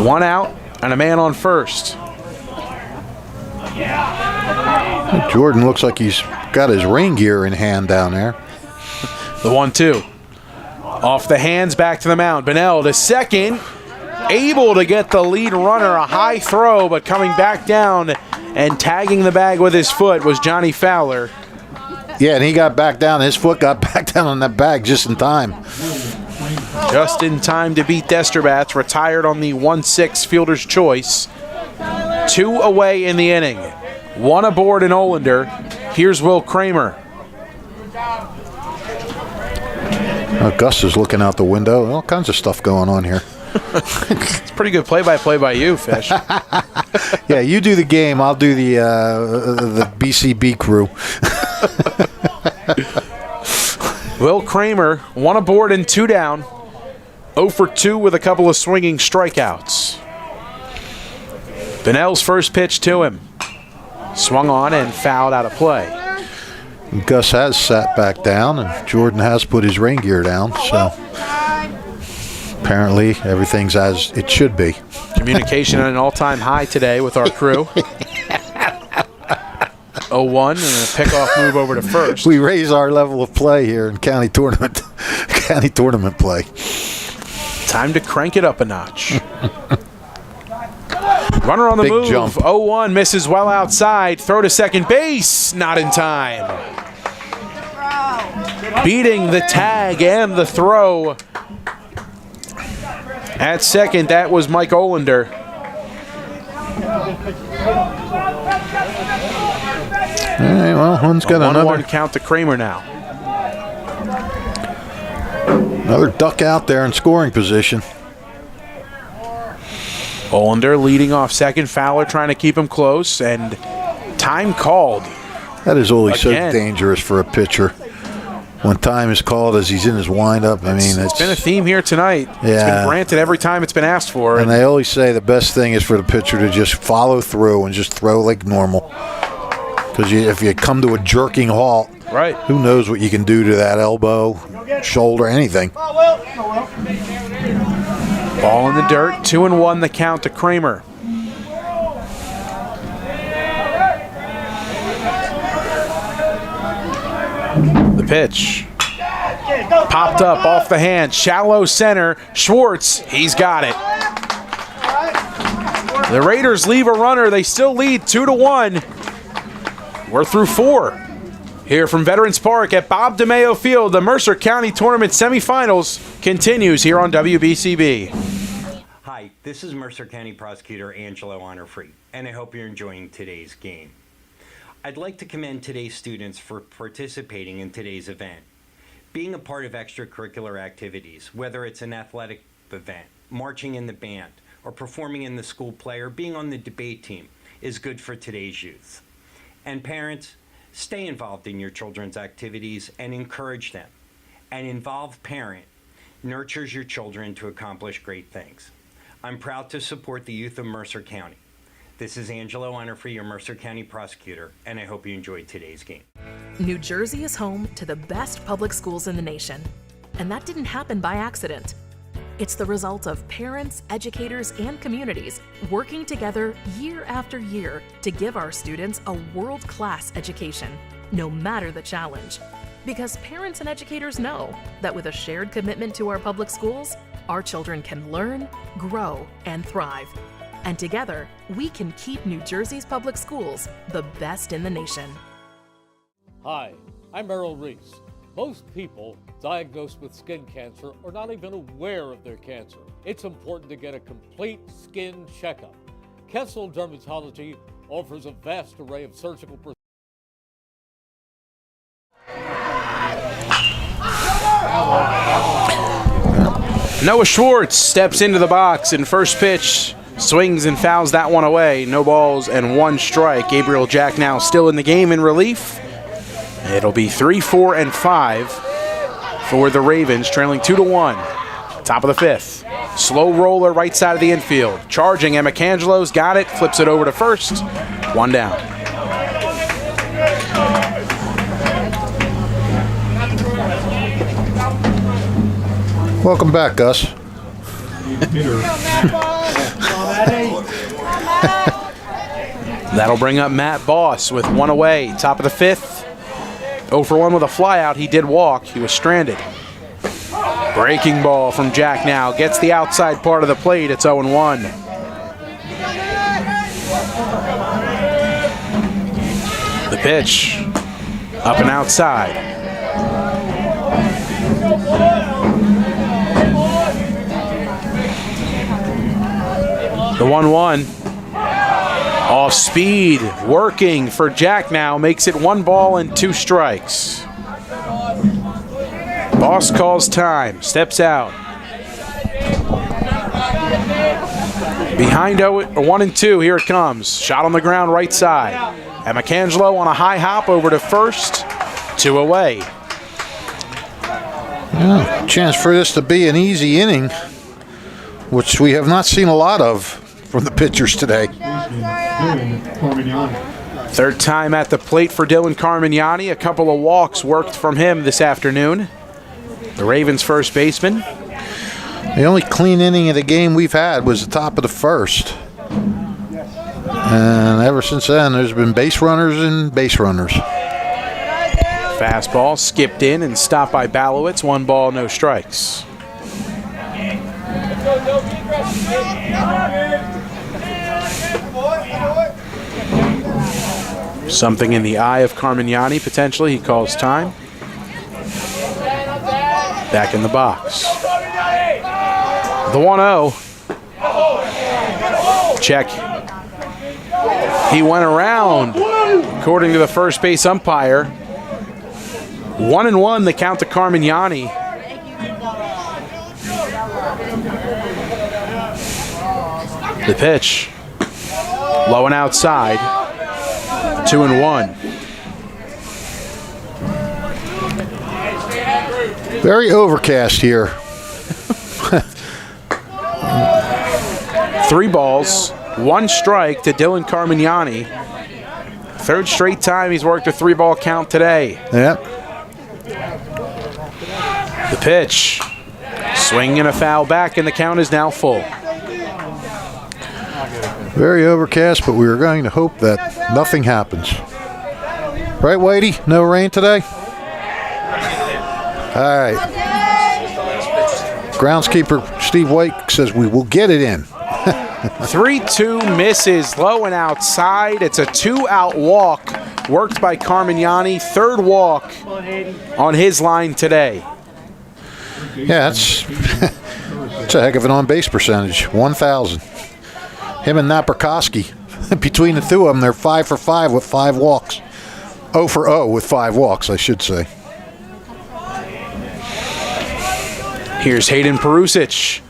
1 out and a man on first. Jordan looks like he's got his ring gear in hand down there. The 1-2. Off the hands, back to the mound. Bennell to second. Able to get the lead runner, a high throw, but coming back down and tagging the bag with his foot was Johnny Fowler. Yeah, and he got back down. His foot got back down on that bag just in time. Just in time to beat Desterbats, retired on the 1-6 fielder's choice. 2 away in the inning. 1 aboard in Olander. Here's Will Kramer. Gus is looking out the window. All kinds of stuff going on here. It's pretty good play-by-play by you, Fish. Yeah, you do the game. I'll do the BCB crew. Will Kramer, 1 aboard and 2 down. 0 for 2 with a couple of swinging strikeouts. Bennell's first pitch to him. Swung on and fouled out of play. Gus has sat back down, and Jordan has put his rain gear down, so apparently everything's as it should be. Communication at an all-time high today with our crew. 0-1 and a pickoff move over to first. We raise our level of play here in county tournament play. Time to crank it up a notch. Runner on the Big move. jump. 0-1 misses well outside. Throw to second base. Not in time. Beating the tag and the throw. At second, that was Mike Olander. All right, well, Hun's got A 1-1 another count to Kramer now. duck out there in scoring position. Olander leading off second. Fowler trying to keep him close, and time called. That is always Again. so dangerous for a pitcher. When time is called as he's in his windup, I mean, It's been a theme here tonight. It's Yeah. been granted every time it's been asked for. and they always say the best thing is for the pitcher to just follow through and just throw like normal. Because if you come to a jerking halt, Right. who knows what you can do to that elbow, shoulder, anything. Ball in the dirt. 2-1 the count to Kramer. The pitch. Popped up off the hand. Shallow center. Schwartz. He's got it. The Raiders leave a runner. They still lead 2-1. We're through 4. Here from Veterans Park at Bob DeMeo Field, the Mercer County Tournament semifinals continues here on WBCB. Hi, this is Mercer County Prosecutor Angelo Honorfree, and I hope you're enjoying today's game. I'd like to commend today's students for participating in today's event. Being a part of extracurricular activities, whether it's an athletic event, marching in the band, or performing in the school play, or being on the debate team, is good for today's youth. And parents, stay involved in your children's activities and encourage them. An involved parent nurtures your children to accomplish great things. I'm proud to support the youth of Mercer County. This is Angelo Honorfree, your Mercer County prosecutor, and I hope you enjoyed today's game. New Jersey is home to the best public schools in the nation. And that didn't happen by accident. It's the result of parents, educators, and communities working together year after year to give our students a world-class education, no matter the challenge. Because parents and educators know that with a shared commitment to our public schools, our children can learn, grow, and thrive. And together, we can keep New Jersey's public schools the best in the nation. Hi, I'm Merrill Reese. Most people diagnosed with skin cancer are not even aware of their cancer. It's important to get a complete skin checkup. Kessel Dermatology offers a vast array of surgical procedures. Noah Schwartz steps into the box and first pitch swings and fouls that one away. No balls and 1 strike. Gabriel Jack now still in the game in relief. It'll be 3, 4, and 5 for the Ravens, trailing 2-1. Top of the 5th. Slow roller right side of the infield. Charging, Emma Cangelo's got it. Flips it over to first. 1 down. Welcome back, Gus. That'll bring up Matt Boss with one away. Top of the fifth. 0 for 1 with a flyout. He did walk. He was stranded. Breaking ball from Jack now. Gets the outside part of the plate. It's 0-1. The pitch. Up and outside. The 1-1. Off speed, working for Jack now, makes it 1 ball and 2 strikes. Boss calls time, steps out. Behind 1-2, here it comes. Shot on the ground, right side. And McAngelo on a high hop over to first, 2 away. Yeah, chance for this to be an easy inning, which we have not seen a lot of from the pitchers today. Third time at the plate for Dylan Carmignani. A couple of walks worked from him this afternoon. The Ravens first baseman. The only clean inning of the game we've had was the top of the first. And ever since then, there's been base runners and base runners. Fastball skipped in and stopped by Balowitz. 1 ball, no strikes. Something in the eye of Carmignani, potentially. He calls time. Back in the box. The 1-0. Check. He went around, according to the first base umpire. 1-1, the count to Carmignani. The pitch. Low and outside. 2-1. Very overcast here. 3 balls, 1 strike to Dylan Carmignani. Third straight time he's worked a 3-ball count today. Yep. The pitch. Swing and a foul back, and the count is now full. Very overcast, but we are going to hope that nothing happens. Right, Whitey? No rain today? All right. Groundskeeper Steve White says we will get it in. 3-2 misses, low and outside. It's a 2-out walk worked by Carmignani. 3rd walk on his line today. Yeah, that's a heck of an on-base percentage. 1,000. Him and Naprikoski. Between the two of them, they're 5 for 5 with 5 walks. 0 for 0 with 5 walks, I should say. Here's Hayden Perusic.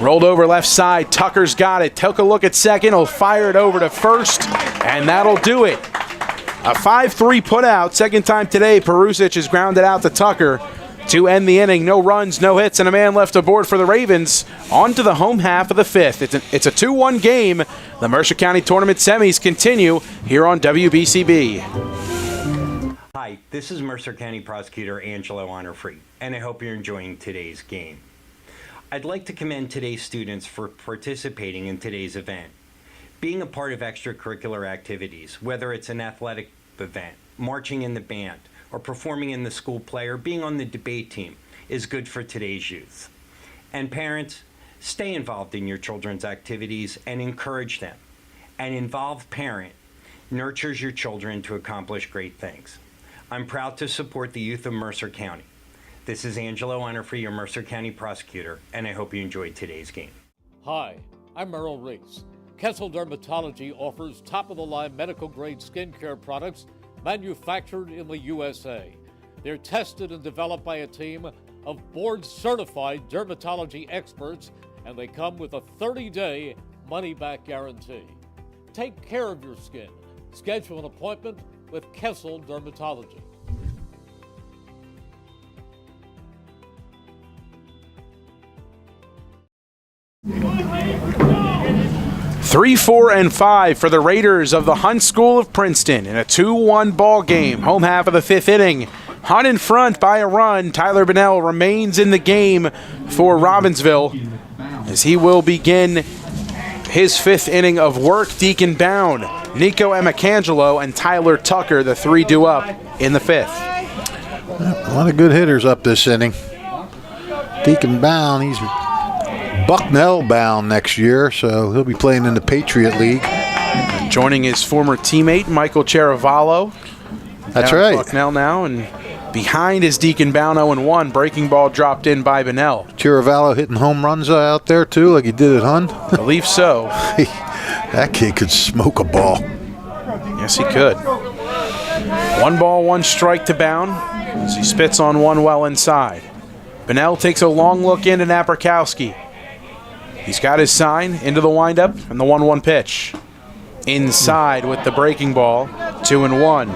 Rolled over left side. Tucker's got it. Took a look at second. He'll fire it over to first, and that'll do it. A 5-3 putout. Second time today, Perusic has grounded out to Tucker to end the inning. No runs, no hits, and a man left aboard for the Ravens. On to the home half of the 5th. It's a 2-1 game. The Mercer County Tournament semis continue here on WBCB. Hi, this is Mercer County Prosecutor Angelo Honorfree, and I hope you're enjoying today's game. I'd like to commend today's students for participating in today's event. Being a part of extracurricular activities, whether it's an athletic event, marching in the band, or performing in the school play, or being on the debate team, is good for today's youth. And parents, stay involved in your children's activities and encourage them. An involved parent nurtures your children to accomplish great things. I'm proud to support the youth of Mercer County. This is Angelo Honorfree, your Mercer County prosecutor, and I hope you enjoyed today's game. Hi, I'm Merrill Reese. Kessel Dermatology offers top-of-the-line medical-grade skincare products manufactured in the USA. They're tested and developed by a team of board-certified dermatology experts, and they come with a 30-day money-back guarantee. Take care of your skin. Schedule an appointment with Kessel Dermatology. 3, 4, and 5 for the Raiders of the Hun School of Princeton in a 2-1 ball game. Home half of the 5th inning. Hun in front by a run. Tyler Bunnell remains in the game for Robbinsville as he will begin his 5th inning of work. Deacon Bound, Nico Emicangelo, and Tyler Tucker, the 3 due up in the 5th. A lot of good hitters up this inning. Deacon Bound, he's Bucknell bound next year, so he'll be playing in the Patriot League. Joining his former teammate, Michael Cheravallo. That's right. Bucknell now, and behind is Deacon Bound 0-1. Breaking ball dropped in by Bunnell. Cheravallo hitting home runs out there, too, like he did at Hun? I believe so. That kid could smoke a ball. Yes, he could. 1 ball, 1 strike to Bound as he spits on one well inside. Bunnell takes a long look into Napierkowski. He's got his sign into the windup and the 1-1 pitch. Inside with the breaking ball, 2-1.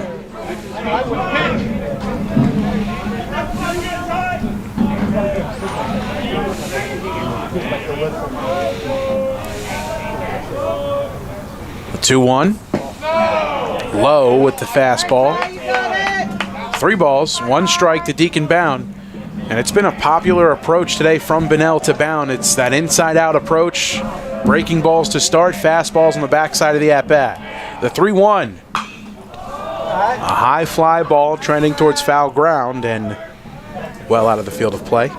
The 2-1. Low with the fastball. 3 balls, 1 strike to Deacon Bound. And it's been a popular approach today from Bunnell to Bound. It's that inside-out approach, breaking balls to start, fastballs on the backside of the at-bat. The 3-1. A high fly ball trending towards foul ground and well out of the field of play.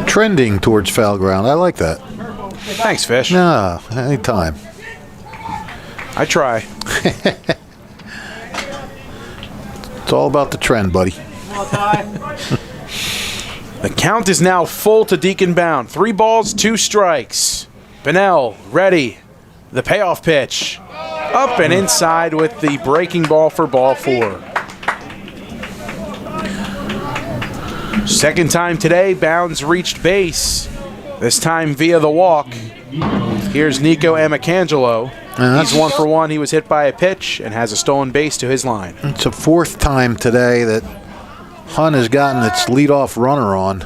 Trending towards foul ground. I like that. Thanks, Fish. No, anytime. I try. It's all about the trend, buddy. The count is now full to Deacon Bound. 3 balls, 2 strikes. Bunnell ready. The payoff pitch. Up and inside with the breaking ball for ball 4. Second time today, Bounds reached base. This time via the walk. Here's Nico Emicangelo. He's 1 for 1. He was hit by a pitch and has a stolen base to his line. It's the 4th time today that Hun has gotten its leadoff runner on.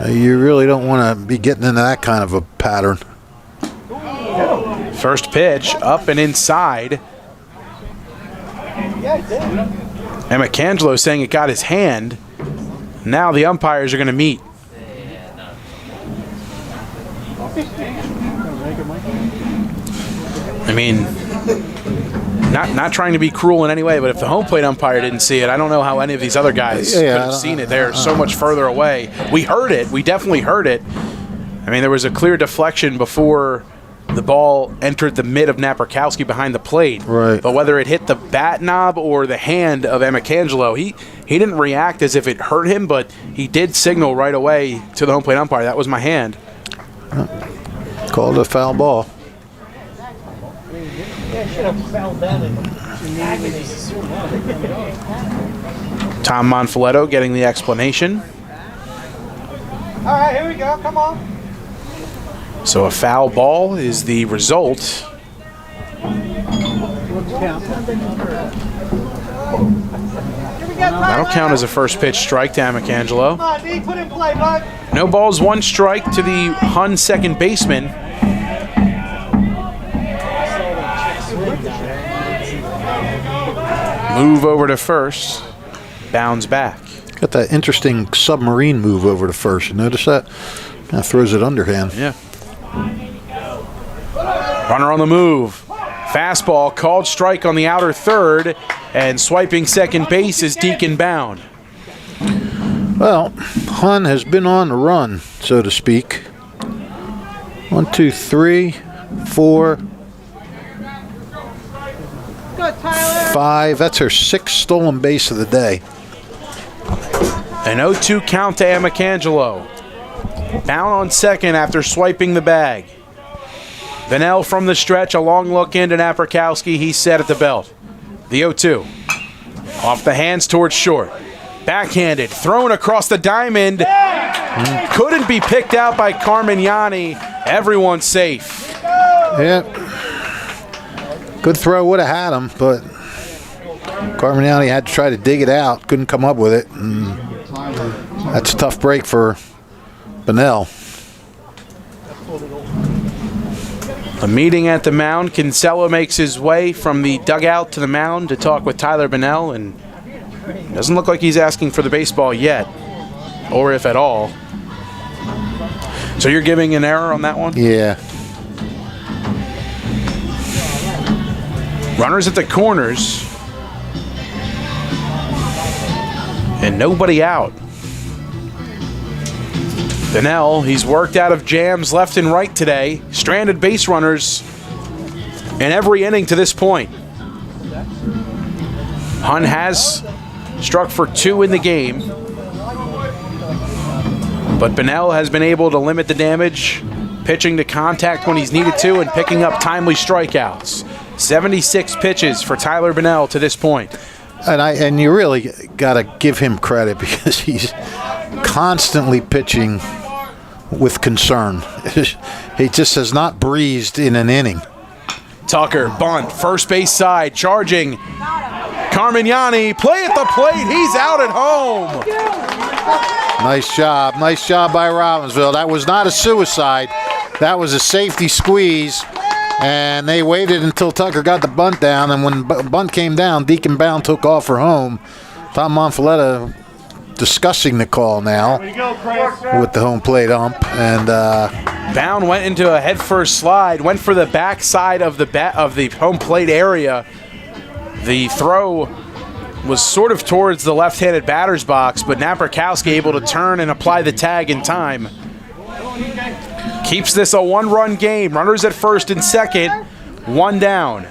You really don't want to be getting into that kind of a pattern. First pitch, up and inside. Emicangelo saying it got his hand. Now the umpires are going to meet. I mean, not trying to be cruel in any way, but if the home plate umpire didn't see it, I don't know how any of these other guys could have seen it. They're so much further away. We heard it. We definitely heard it. I mean, there was a clear deflection before the ball entered the mid of Napierkowski behind the plate. Right. But whether it hit the bat knob or the hand of Emicangelo, he didn't react as if it hurt him, but he did signal right away to the home plate umpire, that was my hand. Called a foul ball. Tom Monfiletto getting the explanation. All right, here we go. Come on. So a foul ball is the result. That'll count as a first pitch strike to Emicangelo. Come on, D, put in play, bud. No balls, 1 strike to the Hun second baseman. Move over to first. Bounds back. Got that interesting submarine move over to first. You notice that? Kind of throws it underhand. Yeah. Runner on the move. Fastball, called strike on the outer third, and swiping second base is Deacon Bound. Well, Hun has been on the run, so to speak. 1, 2, 3, 4, 5. That's her 6th stolen base of the day. An 0-2 count to Emicangelo. Down on second after swiping the bag. Bunnell from the stretch, a long look into Napierkowski. He's set at the belt. The 0-2. Off the hands towards short. Backhanded, thrown across the diamond. Couldn't be picked out by Carmignani. Everyone's safe. Yeah. Good throw, would have had him, but Carmignani had to try to dig it out. Couldn't come up with it. And that's a tough break for Bunnell. A meeting at the mound. Kinsella makes his way from the dugout to the mound to talk with Tyler Bennell, and doesn't look like he's asking for the baseball yet, or if at all. So you're giving an error on that one? Yeah. Runners at the corners. And nobody out. Bennell, he's worked out of jams left and right today. Stranded base runners in every inning to this point. Hun has struck for 2 in the game. But Bennell has been able to limit the damage, pitching to contact when he's needed to and picking up timely strikeouts. 76 pitches for Tyler Bennell to this point. And you really got to give him credit because he's constantly pitching with concern. He just has not breezed in an inning. Tucker, bunt, first base side, charging. Carmignani, play at the plate. He's out at home. Nice job. Nice job by Robbinsville. That was not a suicide. That was a safety squeeze. And they waited until Tucker got the bunt down. And when bunt came down, Deacon Bound took off for home. Tom Monfaletta discussing the call now with the home plate ump. And Bound went into a headfirst slide, went for the backside of the home plate area. The throw was sort of towards the left-handed batter's box, but Napierkowski able to turn and apply the tag in time. Keeps this a 1-run game. Runners at first and second, 1 down.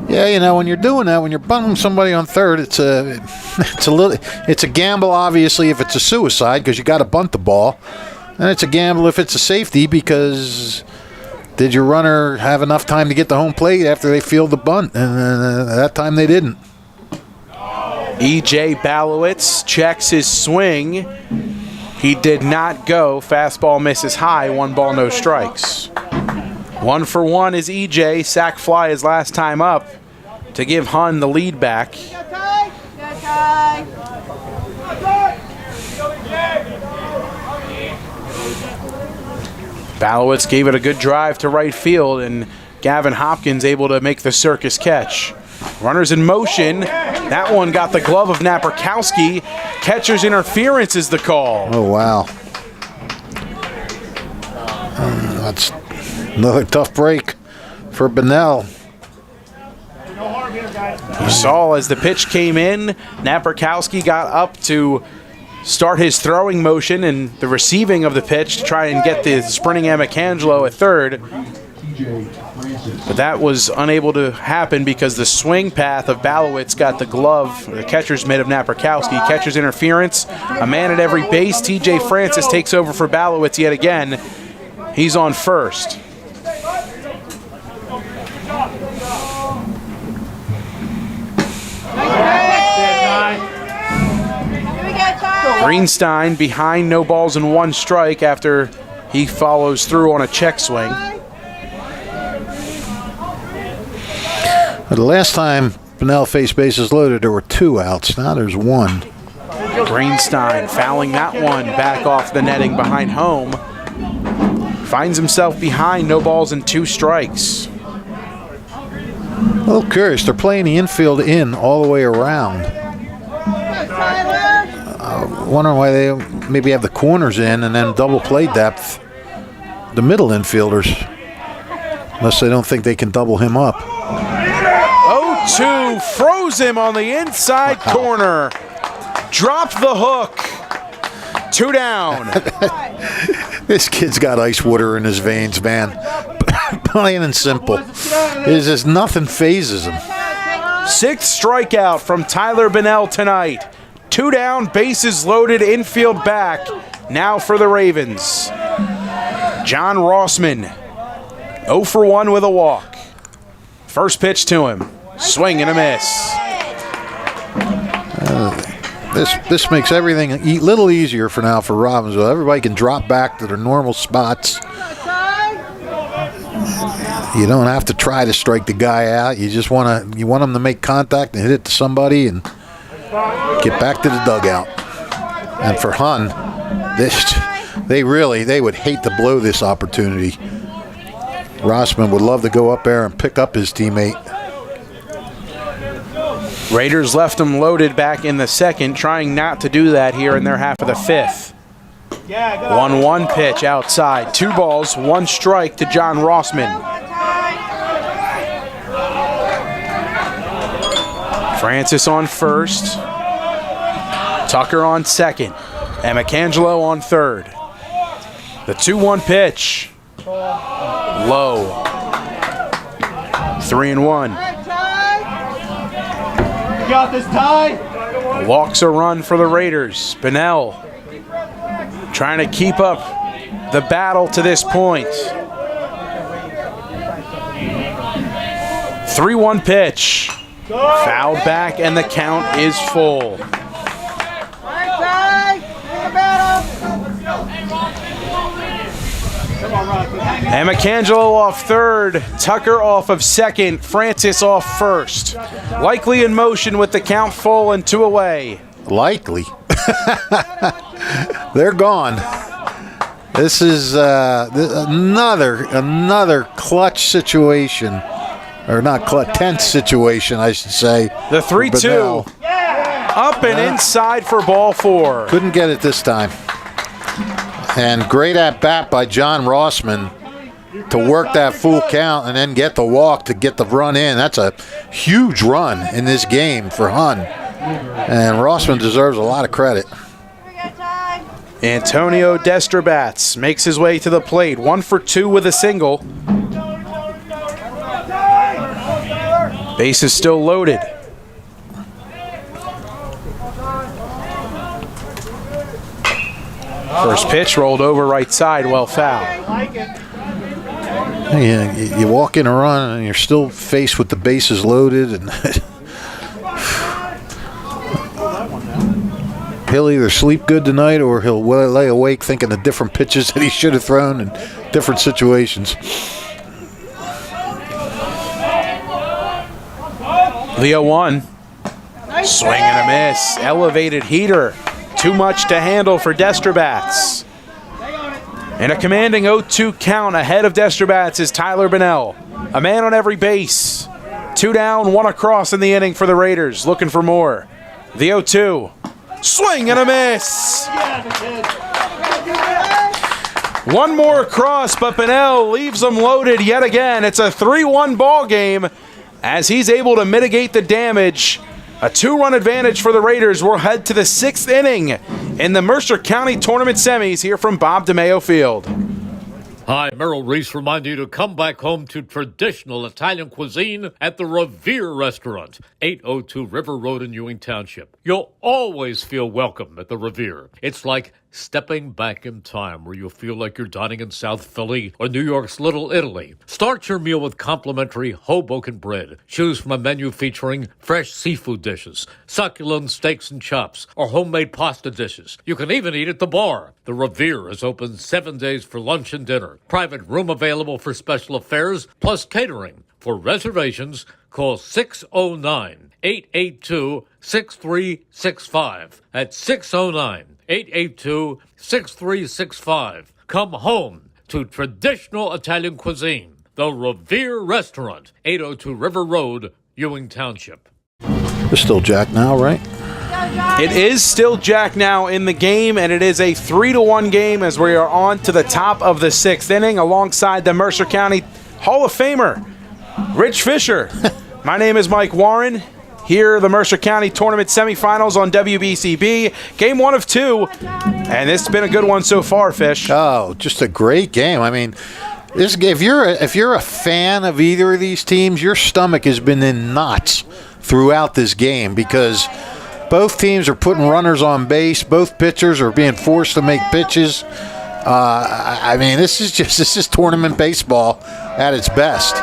Yeah, you know, when you're doing that, when you're bunting somebody on third, it's a gamble, obviously, if it's a suicide because you got to bunt the ball, and it's a gamble if it's a safety because did your runner have enough time to get the home plate after they field the bunt? And that time they didn't. E.J. Balowitz checks his swing. He did not go. Fastball misses high. 1 ball, no strikes. 1 for 1 is E.J. Sack fly his last time up to give Hun the lead back. Balowitz gave it a good drive to right field, and Gavin Hopkins able to make the circus catch. Runners in motion. That one got the glove of Napierkowski. Catcher's interference is the call. Oh, wow. That's another tough break for Bennell. You saw as the pitch came in, Napierkowski got up to start his throwing motion and the receiving of the pitch to try and get the sprinting Amicangelo at third. But that was unable to happen because the swing path of Balowitz got the glove, the catcher's mitt of Napierkowski. Catcher's interference, a man at every base. TJ Francis takes over for Balowitz yet again. He's on first. Greenstein behind, no balls and 1 strike after he follows through on a check swing. The last time Bennell faced bases loaded, there were 2 outs. Now there's 1. Greenstein fouling that one back off the netting behind home. Finds himself behind, no balls and 2 strikes. A little curious. They're playing the infield in all the way around. Wondering why they maybe have the corners in and then double play depth the middle infielders, unless they don't think they can double him up. 0-2, froze him on the inside corner. Dropped the hook. 2 down. This kid's got ice water in his veins, man. Plain and simple. There's just nothing phases him. 6th strikeout from Tyler Bennell tonight. 2 down, bases loaded, infield back. Now for the Ravens. John Rossman, 0 for 1 with a walk. First pitch to him. Swing and a miss. This makes everything a little easier for now for Robbinsville. Everybody can drop back to their normal spots. You don't have to try to strike the guy out. You just want him to make contact and hit it to somebody and get back to the dugout. And for Hun, they would hate to blow this opportunity. Rossman would love to go up there and pick up his teammate. Raiders left them loaded back in the second, trying not to do that here in their half of the fifth. 1-1 pitch outside. 2 balls, 1 strike to John Rossman. Francis on first. Tucker on second. And McAngelo on third. The 2-1 pitch. Low. 3-1. You got this, Ty. Walks a run for the Raiders. Bunnell trying to keep up the battle to this point. 3-1 pitch. Fouled back and the count is full. And McAngelo off third, Tucker off of second, Francis off first. Likely in motion with the count full and 2 away. Likely. They're gone. This is another clutch situation. Or not clutch, tense situation, I should say. The 3-2. Up and inside for ball 4. Couldn't get it this time. And great at bat by John Rossman to work that full count and then get the walk to get the run in. That's a huge run in this game for Hun. And Rossman deserves a lot of credit. Antonio Destrabats makes his way to the plate. 1 for 2 with a single. Base is still loaded. First pitch rolled over right side, well foul. Yeah, you walk in a run and you're still faced with the bases loaded, and he'll either sleep good tonight or he'll lay awake thinking of different pitches that he should have thrown in different situations. Leo 1. Swing and a miss. Elevated heater. Too much to handle for Destrabats. And a commanding 0-2 count ahead of Destrabats is Tyler Bunnell. A man on every base. 2 down, 1 across in the inning for the Raiders. Looking for more. The 0-2. Swing and a miss. 1 more across, but Bunnell leaves them loaded yet again. It's a 3-1 ball game as he's able to mitigate the damage. A 2-run advantage for the Raiders. We'll head to the 6th inning in the Mercer County Tournament semis here from Bob DeMeo Field. Hi, Merrill Reese reminding you to come back home to traditional Italian cuisine at the Revere Restaurant, 802 River Road in Ewing Township. You'll always feel welcome at the Revere. It's like stepping back in time where you'll feel like you're dining in South Philly or New York's Little Italy. Start your meal with complimentary Hoboken bread. Choose from a menu featuring fresh seafood dishes, succulent steaks and chops, or homemade pasta dishes. You can even eat at the bar. The Revere is open 7 days for lunch and dinner. Private room available for special affairs, plus catering. For reservations, call 609-882-6365. That's 609-882-6365. Come home to traditional Italian cuisine. The Revere Restaurant, 802 River Road, Ewing Township. They're still Jack now, right? It is still Jack now in the game, and it is a 3-1 game as we are on to the top of the 6th inning alongside the Mercer County Hall of Famer, Rich Fisher. My name is Mike Warren. Here, the Mercer County Tournament semifinals on WBCB. Game 1 of 2, and this has been a good one so far, Fish. Oh, just a great game. I mean, this if you're a fan of either of these teams, your stomach has been in knots throughout this game because both teams are putting runners on base. Both pitchers are being forced to make pitches. I mean, this is tournament baseball at its best.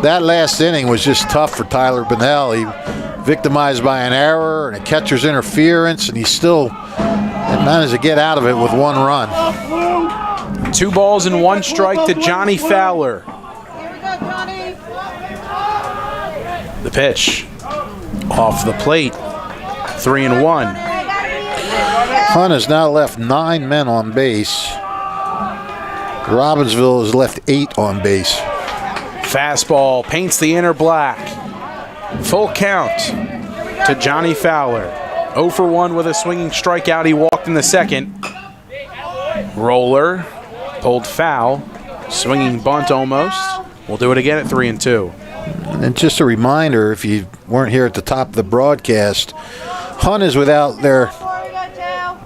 That last inning was just tough for Tyler Bunnell. He victimized by an error and a catcher's interference, and he still managed to get out of it with 1 run. 2 balls and 1 strike to Johnny Fowler. Here we go, Johnny. The pitch off the plate. 3-1. Hun has now left 9 men on base. Robbinsville has left 8 on base. Fastball paints the inner black. Full count to Johnny Fowler. 0 for 1 with a swinging strikeout. He walked in the second. Roller pulled foul. Swinging bunt almost. We'll do it again at 3-2. And just a reminder, if you weren't here at the top of the broadcast, Hun is without their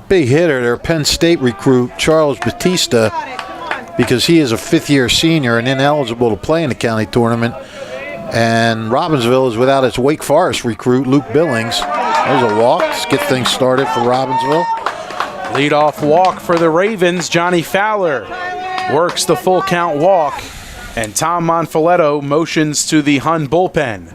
big hitter, their Penn State recruit, Charles Batista, because he is a 5th-year senior and ineligible to play in the county tournament. And Robbinsville is without its Wake Forest recruit, Luke Billings. There's a walk. Let's get things started for Robbinsville. Leadoff walk for the Ravens. Johnny Fowler works the full count walk. And Tom Monfiletto motions to the Hun bullpen.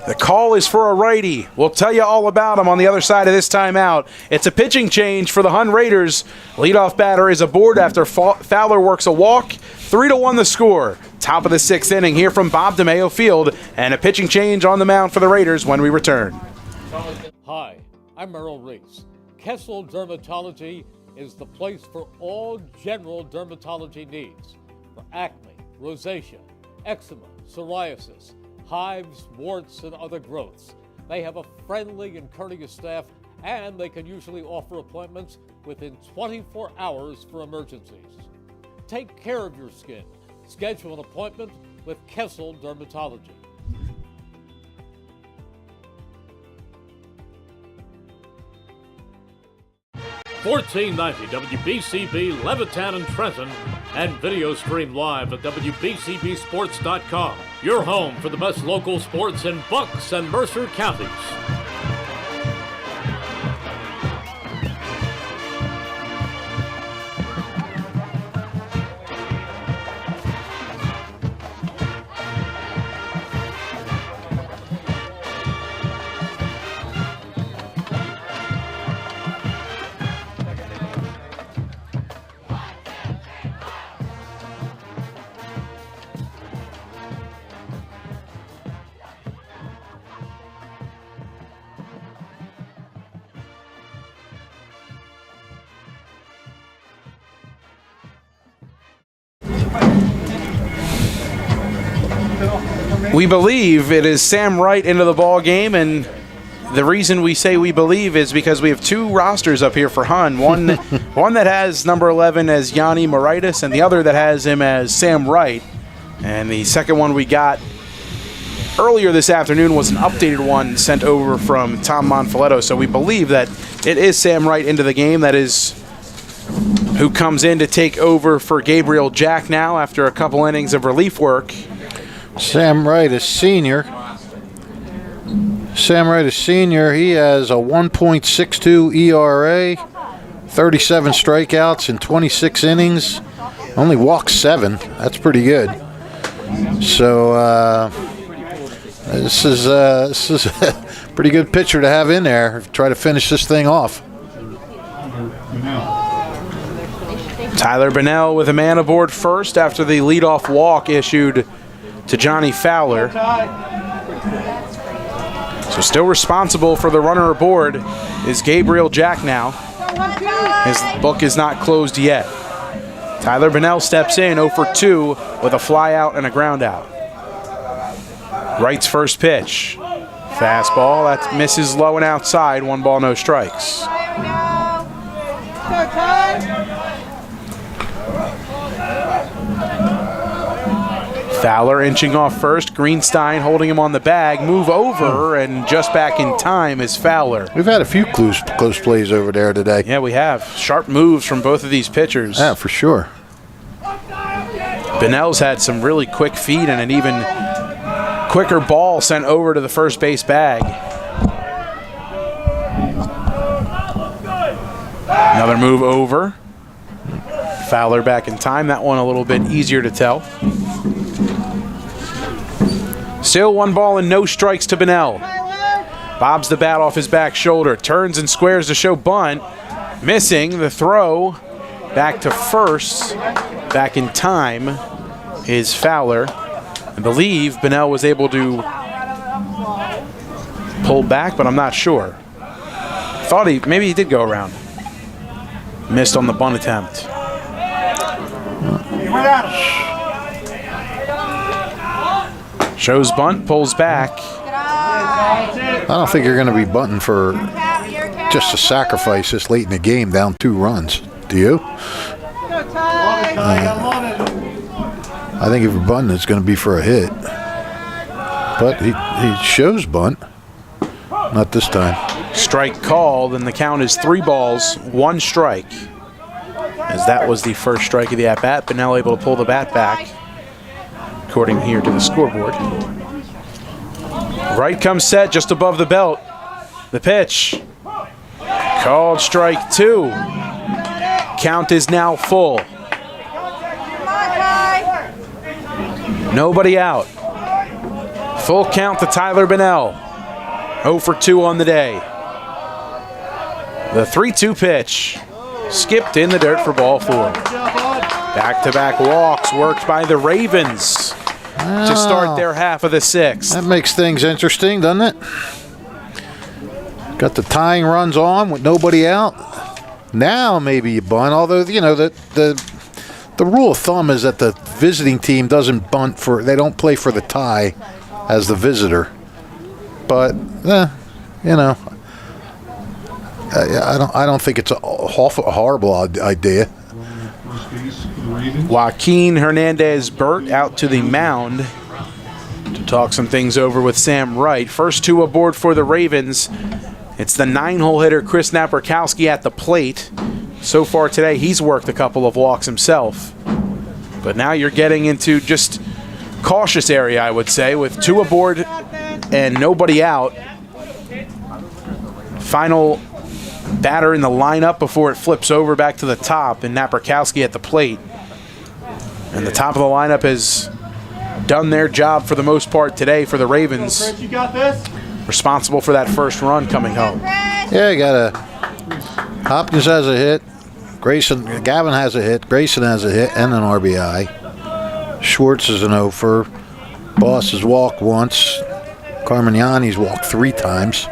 The call is for a righty. We'll tell you all about him on the other side of this timeout. It's a pitching change for the Hun Raiders. Leadoff batter is aboard after Fowler works a walk. 3-1 the score. Top of the 6th inning here from Bob DeMeo Field. And a pitching change on the mound for the Raiders when we return. Hi, I'm Merrill Reese. Kessel Dermatology is the place for all general dermatology needs. For acne, rosacea, eczema, psoriasis, hives, warts, and other growths. They have a friendly and courteous staff, and they can usually offer appointments within 24 hours for emergencies. Take care of your skin. Schedule an appointment with Kessel Dermatology. 1490 WBCB Levittown and Trenton, and video stream live at WBCBsports.com. Your home for the best local sports in Bucks and Mercer counties. We believe it is Sam Wright into the ball game, and the reason we say we believe is because we have 2 rosters up here for Hun. One that has number 11 as Yanni Moritas, and the other that has him as Sam Wright. And the second one we got earlier this afternoon was an updated one sent over from Tom Monfiletto. So we believe that it is Sam Wright into the game. That is who comes in to take over for Gabriel Jack now after a couple innings of relief work. Sam Wright is senior. Sam Wright is senior. He has a 1.62 ERA, 37 strikeouts in 26 innings. Only walked 7. That's pretty good. So this is a pretty good pitcher to have in there. Try to finish this thing off. Tyler Bunnell with a man aboard first after the leadoff walk issued to Johnny Fowler. So still responsible for the runner aboard is Gabriel Jack now. His book is not closed yet. Tyler Bunnell steps in 0 for 2 with a fly out and a ground out. Wright's first pitch. Fastball, that misses low and outside. 1 ball, no strikes. Fowler inching off first. Greenstein holding him on the bag. Move over, and just back in time is Fowler. We've had a few close plays over there today. Yeah, we have. Sharp moves from both of these pitchers. Yeah, for sure. Bunnell's had some really quick feet and an even quicker ball sent over to the first base bag. Another move over. Fowler back in time. That one a little bit easier to tell. Still 1 ball and no strikes to Bunnell. Bobs the bat off his back shoulder. Turns and squares to show bunt. Missing the throw. Back to first. Back in time is Fowler. I believe Bunnell was able to pull back, but I'm not sure. Thought maybe he did go around. Missed on the bunt attempt. Shows bunt, pulls back. I don't think you're going to be bunting for just a sacrifice this late in the game, down 2 runs. Do you? I think if you're bunting, it's going to be for a hit. But he shows bunt. Not this time. Strike called, and the count is 3 balls, 1 strike. As that was the first strike of the at-bat, but now able to pull the bat back, according here to the scoreboard. Right comes set just above the belt. The pitch. Called strike 2. Count is now full. Nobody out. Full count to Tyler Bennell. 0 for 2 on the day. The 3-2 pitch. Skipped in the dirt for ball 4. Back-to-back walks worked by the Ravens to start their half of the 6th. That makes things interesting, doesn't it? Got the tying runs on with nobody out. Now maybe you bunt, although, you know, the rule of thumb is that the visiting team doesn't bunt for, they don't play for the tie as the visitor. But, you know, I don't think it's a horrible idea. Joaquin Hernandez-Burt out to the mound to talk some things over with Sam Wright. First 2 aboard for the Ravens. It's the 9-hole hitter Chris Napierkowski at the plate. So far today, he's worked a couple of walks himself. But now you're getting into just cautious area, I would say, with 2 aboard and nobody out. Final batter in the lineup before it flips over back to the top, and Napierkowski at the plate. And the top of the lineup has done their job for the most part today for the Ravens. You got this? Responsible for that first run coming home. Yeah, you got Hopkins has a hit. Gavin has a hit. Grayson has a hit and an RBI. Schwartz is an 0-fer. Boss has walked once. Carmignani's walked 3 times.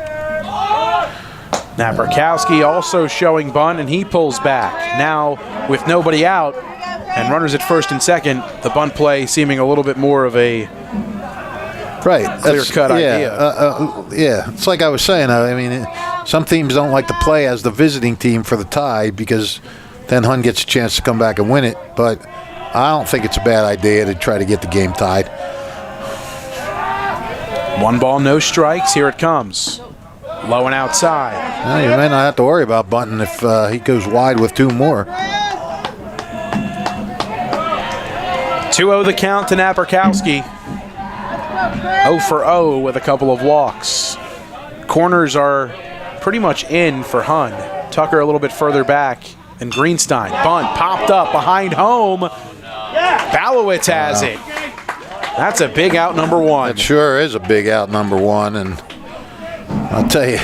Napierkowski also showing bunt, and he pulls back. Now, with nobody out and runners at first and second, the bunt play seeming a little bit more of a clear-cut idea. Yeah, it's like I was saying. I mean, some teams don't like to play as the visiting team for the tie because then Hun gets a chance to come back and win it. But I don't think it's a bad idea to try to get the game tied. 1 ball, no strikes. Here it comes. Low and outside. Well, you may not have to worry about bunting if he goes wide with 2 more. 2-0 the count to Napierkowski. 0 for 0 with a couple of walks. Corners are pretty much in for Hun. Tucker a little bit further back than Greenstein. Bunt popped up behind home. Balowitz has it. That's a big out, number 1. It sure is a big out, number 1, and I'll tell you,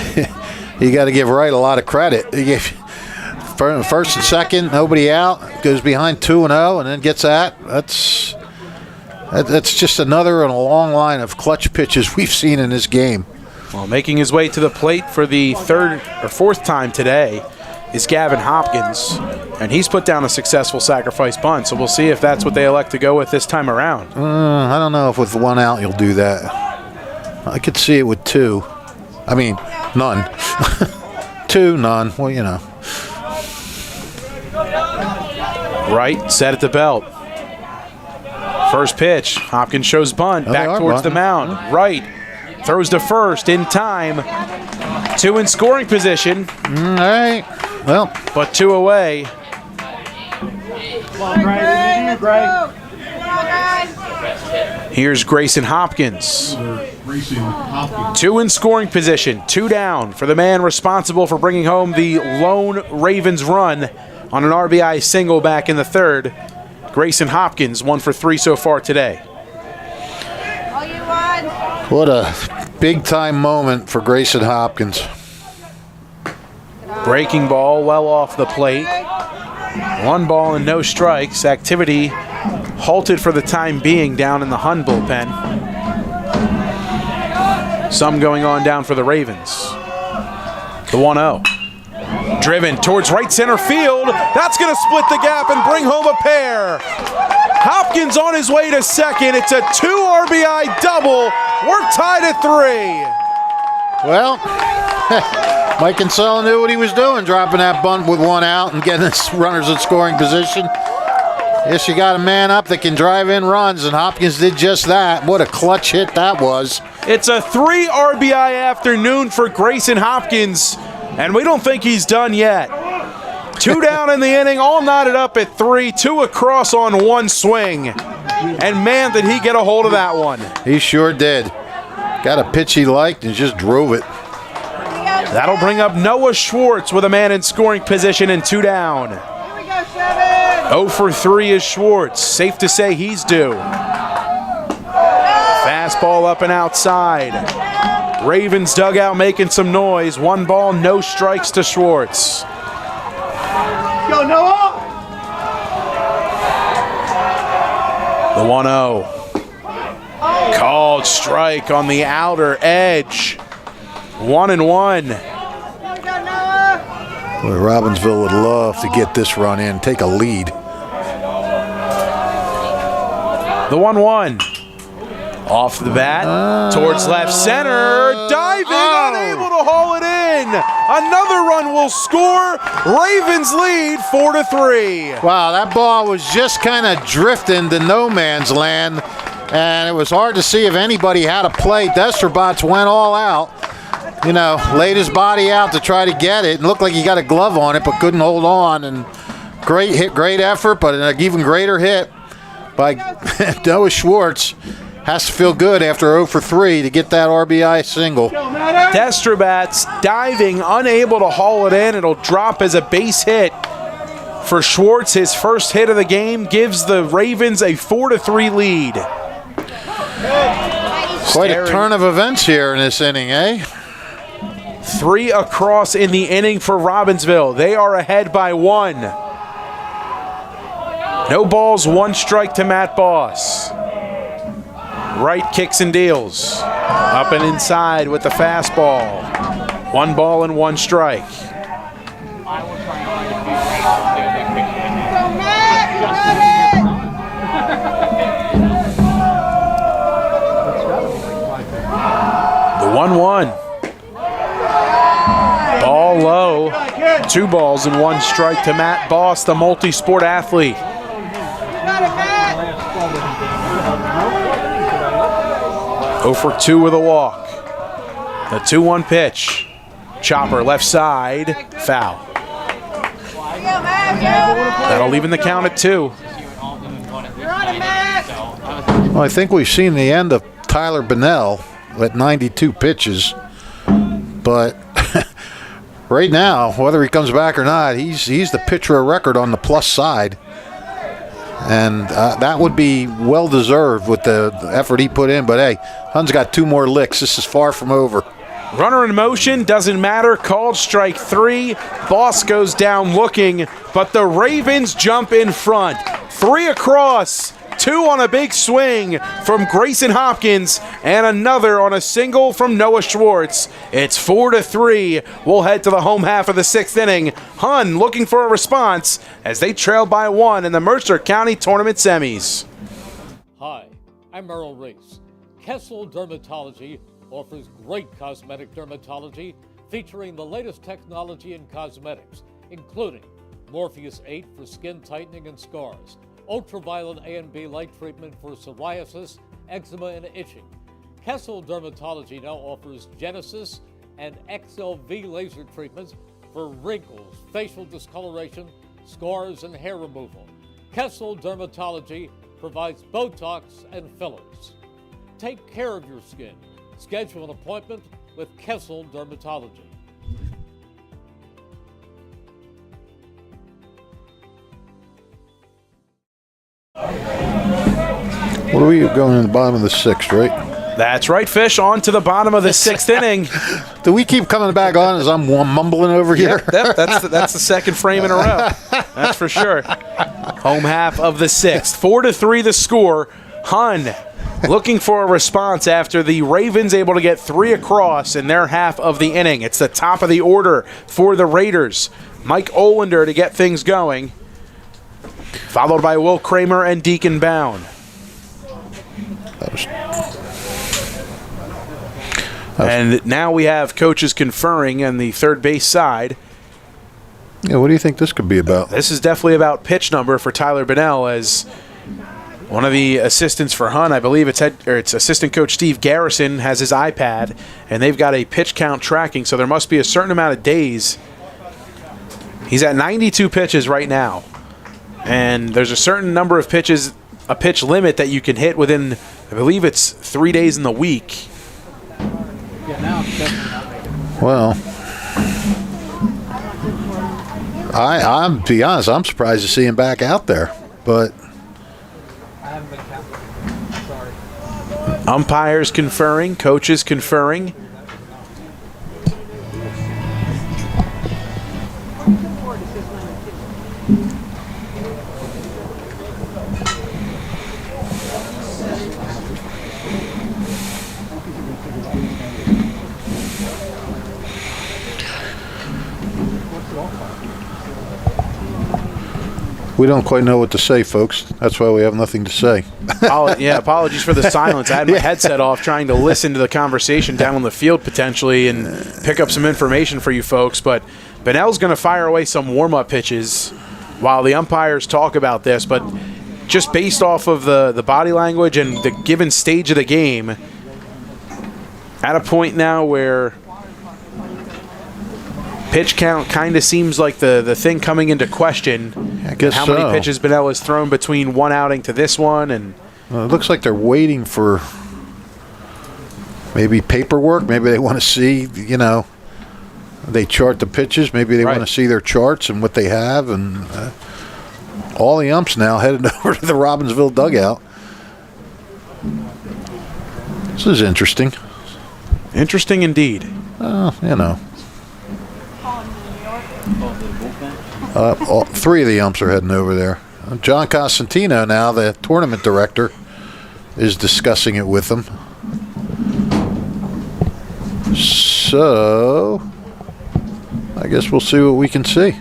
you got to give Wright a lot of credit. He gave first and second, nobody out, goes behind 2-0, and then gets that. That's just another in a long line of clutch pitches we've seen in this game. Well, making his way to the plate for the 3rd or 4th time today is Gavin Hopkins, and he's put down a successful sacrifice bunt, so we'll see if that's what they elect to go with this time around. I don't know if with 1 out you'll do that. I could see it with 2. I mean, none. 2, none. Well, you know. Right, set at the belt. First pitch, Hopkins shows bunt, back towards the mound. Right, throws to first in time. 2 in scoring position. All right, well. But 2 away. Come on, Gray. This is you, Gray. Here's Grayson Hopkins. 2 in scoring position, 2 down for the man responsible for bringing home the lone Ravens run on an RBI single back in the 3rd. Grayson Hopkins, 1 for 3 so far today. What a big-time moment for Grayson Hopkins. Breaking ball well off the plate. 1 ball and no strikes. Activity halted for the time being down in the Hun bullpen. Some going on down for the Ravens. The 1-0. Driven towards right center field. That's going to split the gap and bring home a pair. Hopkins on his way to second. It's a 2 RBI double. We're tied at 3. Well, Mike Kinsella knew what he was doing, dropping that bunt with 1 out and getting his runners in scoring position. Yes, you got a man up that can drive in runs, and Hopkins did just that. What a clutch hit that was. It's a 3 RBI afternoon for Grayson Hopkins, and we don't think he's done yet. 2 down in the inning, all knotted up at 3, 2 across on 1 swing. And man, did he get a hold of that one. He sure did. Got a pitch he liked and just drove it. That'll bring up Noah Schwartz with a man in scoring position and 2 down. 0 for 3 is Schwartz. Safe to say he's due. Fastball up and outside. Ravens dugout making some noise. 1 ball, no strikes to Schwartz. Go, Noah! The 1-0. Called strike on the outer edge. 1-1. Boy, Robbinsville would love to get this run in, take a lead. The 1-1. Off the bat, towards left center, diving, unable to haul it in. Another run will score. Ravens lead 4-3. Wow, that ball was just kind of drifting to no man's land, and it was hard to see if anybody had a play. Destrobots went all out. You know, laid his body out to try to get it. It looked like he got a glove on it, but couldn't hold on. And great hit, great effort, but an even greater hit by Noah Schwartz. Has to feel good after 0 for 3 to get that RBI single. Destrobats diving, unable to haul it in. It'll drop as a base hit for Schwartz. His first hit of the game gives the Ravens a 4-3 lead. Quite a turn of events here in this inning, eh? 3 across in the inning for Robbinsville. They are ahead by 1. No balls, 1 strike to Matt Boss. Right kicks and deals. Up and inside with the fastball. 1 ball and 1 strike. The 1-1. Ball low. 2 balls and 1 strike to Matt Boss, the multi-sport athlete. 0 for 2 with a walk. The 2-1 pitch. Chopper left side. Foul. That'll even the count at 2. Well, I think we've seen the end of Tyler Bennell at 92 pitches. But right now, whether he comes back or not, he's the pitcher of record on the plus side. And that would be well-deserved with the effort he put in. But, hey, Hun's got 2 more licks. This is far from over. Runner in motion, doesn't matter. Called strike 3. Boss goes down looking, but the Ravens jump in front. 3 across. 2 on a big swing from Grayson Hopkins, and another on a single from Noah Schwartz. It's 4-3. We'll head to the home half of the 6th inning. Hun looking for a response as they trail by 1 in the Mercer County Tournament semis. Hi, I'm Merrill Reese. Kessel Dermatology offers great cosmetic dermatology featuring the latest technology in cosmetics, including Morpheus 8 for skin tightening and scars, ultraviolet A and B light treatment for psoriasis, eczema, and itching. Kessel Dermatology now offers Genesis and XLV laser treatments for wrinkles, facial discoloration, scars, and hair removal. Kessel Dermatology provides Botox and fillers. Take care of your skin. Schedule an appointment with Kessel Dermatology. What are we going in the bottom of the 6th, right? That's right, Fish. On to the bottom of the 6th inning. Do we keep coming back on as I'm mumbling over here? Yep, that's the second frame in a row. That's for sure. Home half of the 6th. 4-3 the score. Hun looking for a response after the Ravens able to get 3 across in their half of the inning. It's the top of the order for the Raiders. Mike Olander to get things going. followed by Will Kramer and Deacon Bound. And now we have coaches conferring on the third base side. Yeah, what do you think this could be about? This is definitely about pitch number for Tyler Bunnell, as one of the assistants for Hun, I believe it's assistant coach Steve Garrison, has his iPad, and they've got a pitch count tracking, so there must be a certain amount of days. He's at 92 pitches right now, and there's a certain number of pitches, a pitch limit that you can hit within, I believe it's 3 days in the week. Well, I'm to be honest, I'm surprised to see him back out there, but umpires conferring, coaches conferring. we don't quite know what to say, folks. That's why we have nothing to say. Yeah, apologies for the silence. I had my headset off trying to listen to the conversation down on the field potentially and pick up some information for you folks. But Bunnell's going to fire away some warm-up pitches while the umpires talk about this. But just based off of the body language and the given stage of the game, at a point now where pitch count kind of seems like the thing coming into question. I guess how so. many pitches Bunnell has thrown between one outing to this one, and it looks like they're waiting for maybe paperwork. Maybe they want to see, they chart the pitches. Maybe they want to see their charts and what they have. And all the umps now headed over to the Robbinsville dugout. This is interesting. Interesting indeed. Three of the umps are heading over there. John Costantino now, the tournament director, is discussing it with them. So, I guess we'll see what we can see.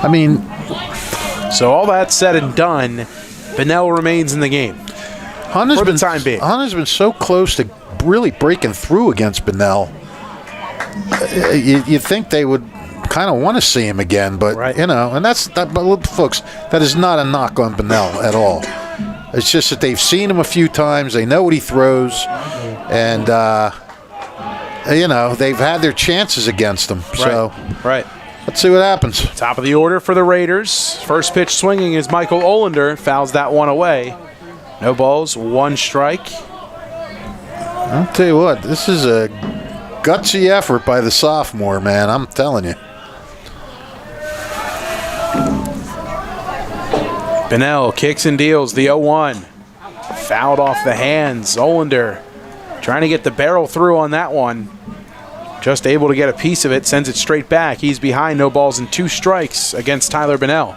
I mean, so all that said and done, Bunnell remains in the game. Hun has for the time being. Hun has been so close to really breaking through against Bunnell. You think they would kind of want to see him again, but and that's that. But folks, that is not a knock on Bunnell at all. It's just that they've seen him a few times. They know what he throws, and they've had their chances against him. So let's see what happens. Top of the order for the Raiders. First pitch swinging is Michael Olander. Fouls that one away. No balls, one strike. I'll tell you what, this is a gutsy effort by the sophomore, man. I'm telling you. Bunnell kicks and deals the 0-1. Fouled off the hands. Olander trying to get the barrel through on that one. Just able to get a piece of it, sends it straight back. He's behind, no balls and two strikes against Tyler Bunnell.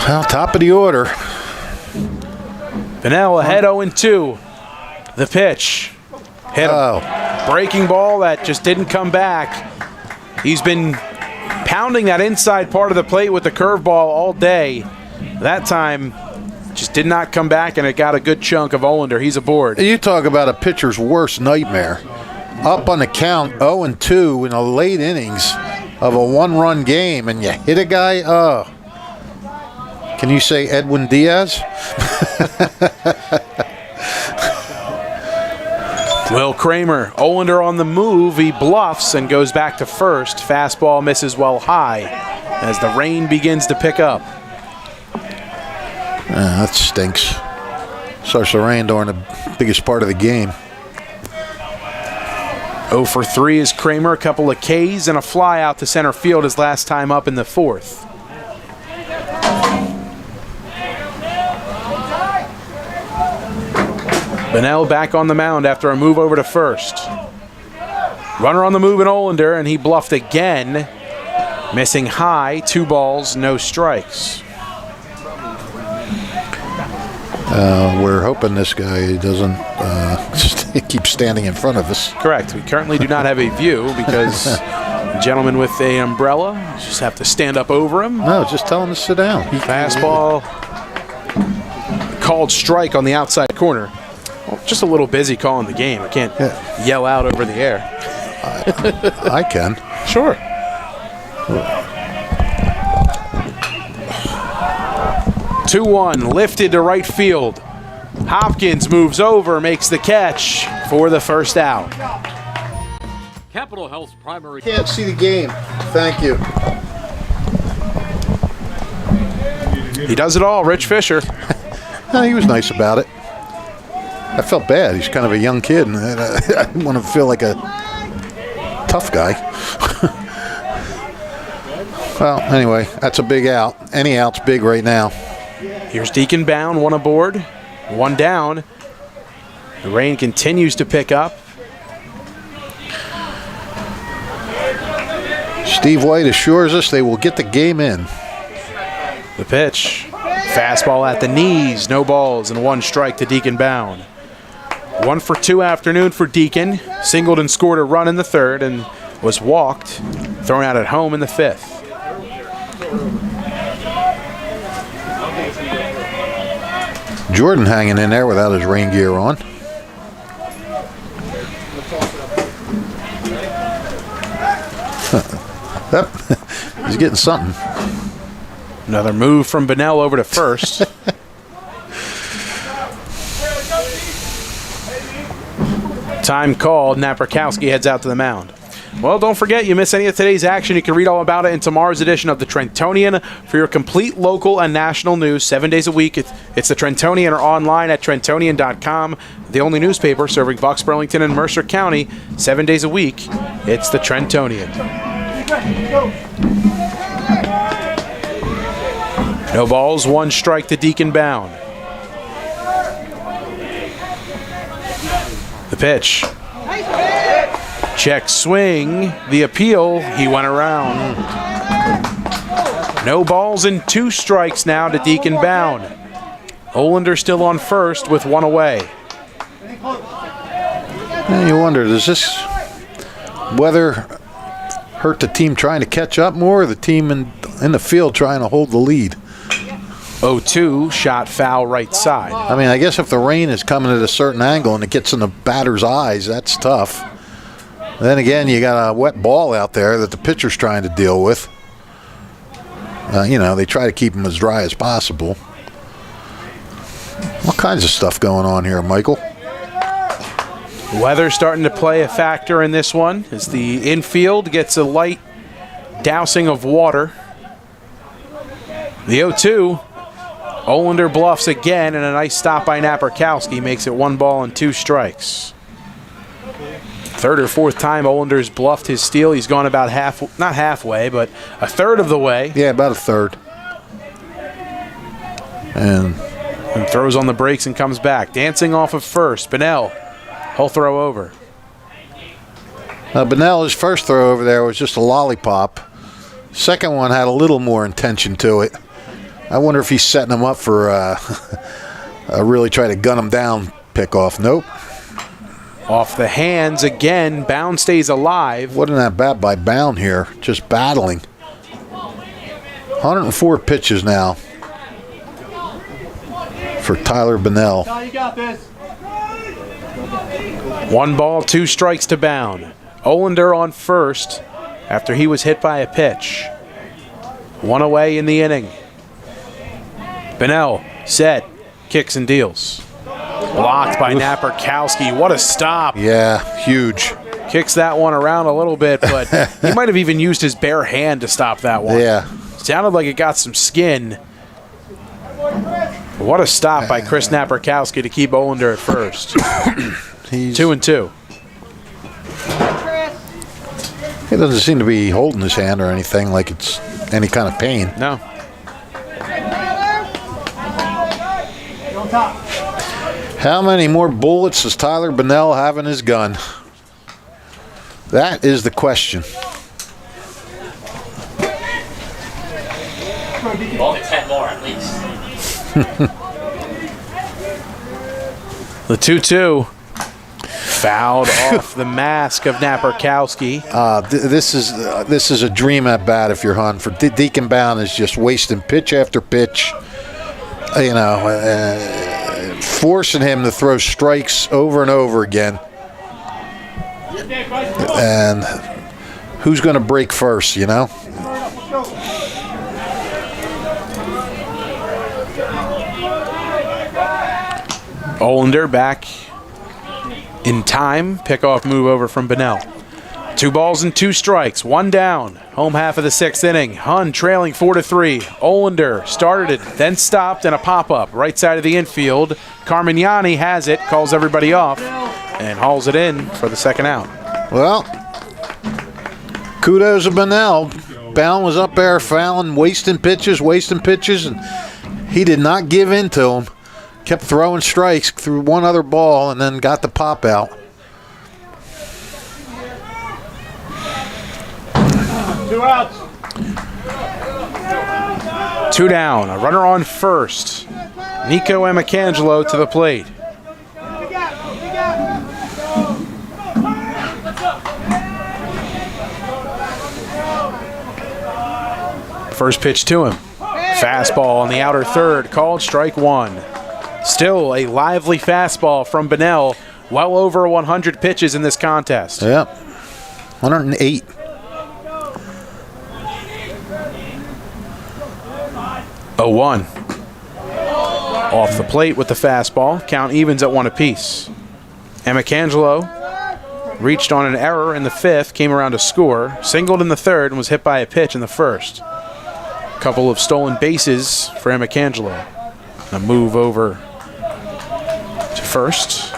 Well, top of the order. Bunnell ahead 0-2. The pitch. Hit him. Breaking ball that just didn't come back. He's been pounding that inside part of the plate with the curveball all day. That time just did not come back, and it got a good chunk of Olander. He's aboard. You talk about a pitcher's worst nightmare. Up on the count 0-2 in the late innings of a one-run game, and you hit a guy. Can you say Edwin Diaz? Will Kramer, Olander on the move. He bluffs and goes back to first. Fastball misses well high as the rain begins to pick up. That stinks. Starts to rain during the biggest part of the game. 0 for 3 is Kramer. A couple of Ks and a fly out to center field his last time up in the fourth. Bunnell back on the mound after a move over to first. Runner on the move in Olander, and he bluffed again. Missing high, 2 balls, no strikes. We're hoping this guy doesn't keep standing in front of us. Correct. We currently do not have a view because the gentleman with a umbrella, just have to stand up over him. No, just tell him to sit down. Fastball. Called strike on the outside corner. Well, just a little busy calling the game. I can't yell out over the air. I can. Sure. Two 2-1, lifted to right field. Hopkins moves over, makes the catch for the first out. Capital Health's primary. Can't see the game. Thank you. He does it all, Rich Fisher. He was nice about it. I felt bad. He's kind of a young kid, and I didn't want to feel like a tough guy. Well, anyway, that's a big out. Any out's big right now. Here's Deacon Bound, one aboard, one down. The rain continues to pick up. Steve White assures us they will get the game in. The pitch. Fastball at the knees, no balls, and one strike to Deacon Bound. 1 for 2 afternoon for Deacon. Singled and scored a run in the third and was walked, thrown out at home in the fifth. Jordan hanging in there without his rain gear on. Yep. He's getting something. Another move from Bunnell over to first. Time called. Napierkowski heads out to the mound. Well, don't forget, you miss any of today's action, you can read all about it in tomorrow's edition of the Trentonian. For your complete local and national news 7 days a week, it's the Trentonian or online at Trentonian.com. The only newspaper serving Bucks, Burlington, and Mercer County 7 days a week. It's the Trentonian. No balls, one strike to Deacon Bound. The pitch. Check swing. The appeal. He went around. No balls and 2 strikes now to Deacon Bound. Olander still on first with 1 away. And you wonder, does this weather hurt the team trying to catch up more, or the team in the field trying to hold the lead? 0-2, shot foul right side. I mean, I guess if the rain is coming at a certain angle and it gets in the batter's eyes, that's tough. Then again, you got a wet ball out there that the pitcher's trying to deal with. They try to keep them as dry as possible. What kinds of stuff going on here, Michael? Weather starting to play a factor in this one as the infield gets a light dousing of water. The 0-2. Olander bluffs again, and a nice stop by Napierkowski makes it 1 ball and 2 strikes. Third or fourth time Olander's bluffed his steal. He's gone about not halfway, but a third of the way. Yeah, about a third. And throws on the brakes and comes back. Dancing off of first. Bunnell, he'll throw over. Bunnell, his first throw over there was just a lollipop. Second one had a little more intention to it. I wonder if he's setting him up for a really try to gun him down pickoff. Nope. Off the hands again. Bound stays alive. What an at-bat by Bound here. Just battling. 104 pitches now for Tyler Bunnell. Now you got this. 1 ball, 2 strikes to Bound. Olander on first after he was hit by a pitch. 1 away in the inning. Bunnell, set, kicks and deals. Blocked by Napierkowski. What a stop. Yeah, huge. Kicks that one around a little bit, but he might have even used his bare hand to stop that one. Yeah. Sounded like it got some skin. What a stop by Chris Napierkowski to keep Olander at first. He's 2-2. He doesn't seem to be holding his hand or anything like it's any kind of pain. No. How many more bullets does Tyler Bunnell have in his gun? That is the question. Only 10 more at least. The 2-2. Fouled off the mask of Naperkowski. This is a dream at bat if you're Hun. For Deacon Bound is just wasting pitch after pitch, forcing him to throw strikes over and over again. And who's going to break first, Olander back in time. Pickoff move over from Bunnell. 2 balls and 2 strikes. 1 down. Home half of the 6th inning. Hun trailing 4-3. Olander started it, then stopped, and a pop-up right side of the infield. Carmignani has it, calls everybody off, and hauls it in for the 2nd out. Well, kudos to Bunnell. Bound was up there fouling, wasting pitches, and he did not give in to him. Kept throwing strikes through one other ball and then got the pop out. 2 outs. 2 down. A runner on first. Nico Amicangelo to the plate. First pitch to him. Fastball on the outer third, called strike 1. Still a lively fastball from Bunnell. Well over 100 pitches in this contest. Yep. 108. Oh, 1. Off the plate with the fastball. Count evens at 1 apiece. Amicangelo reached on an error in the 5th, came around to score, singled in the 3rd, and was hit by a pitch in the 1st. Couple of stolen bases for Amicangelo. A move over to first.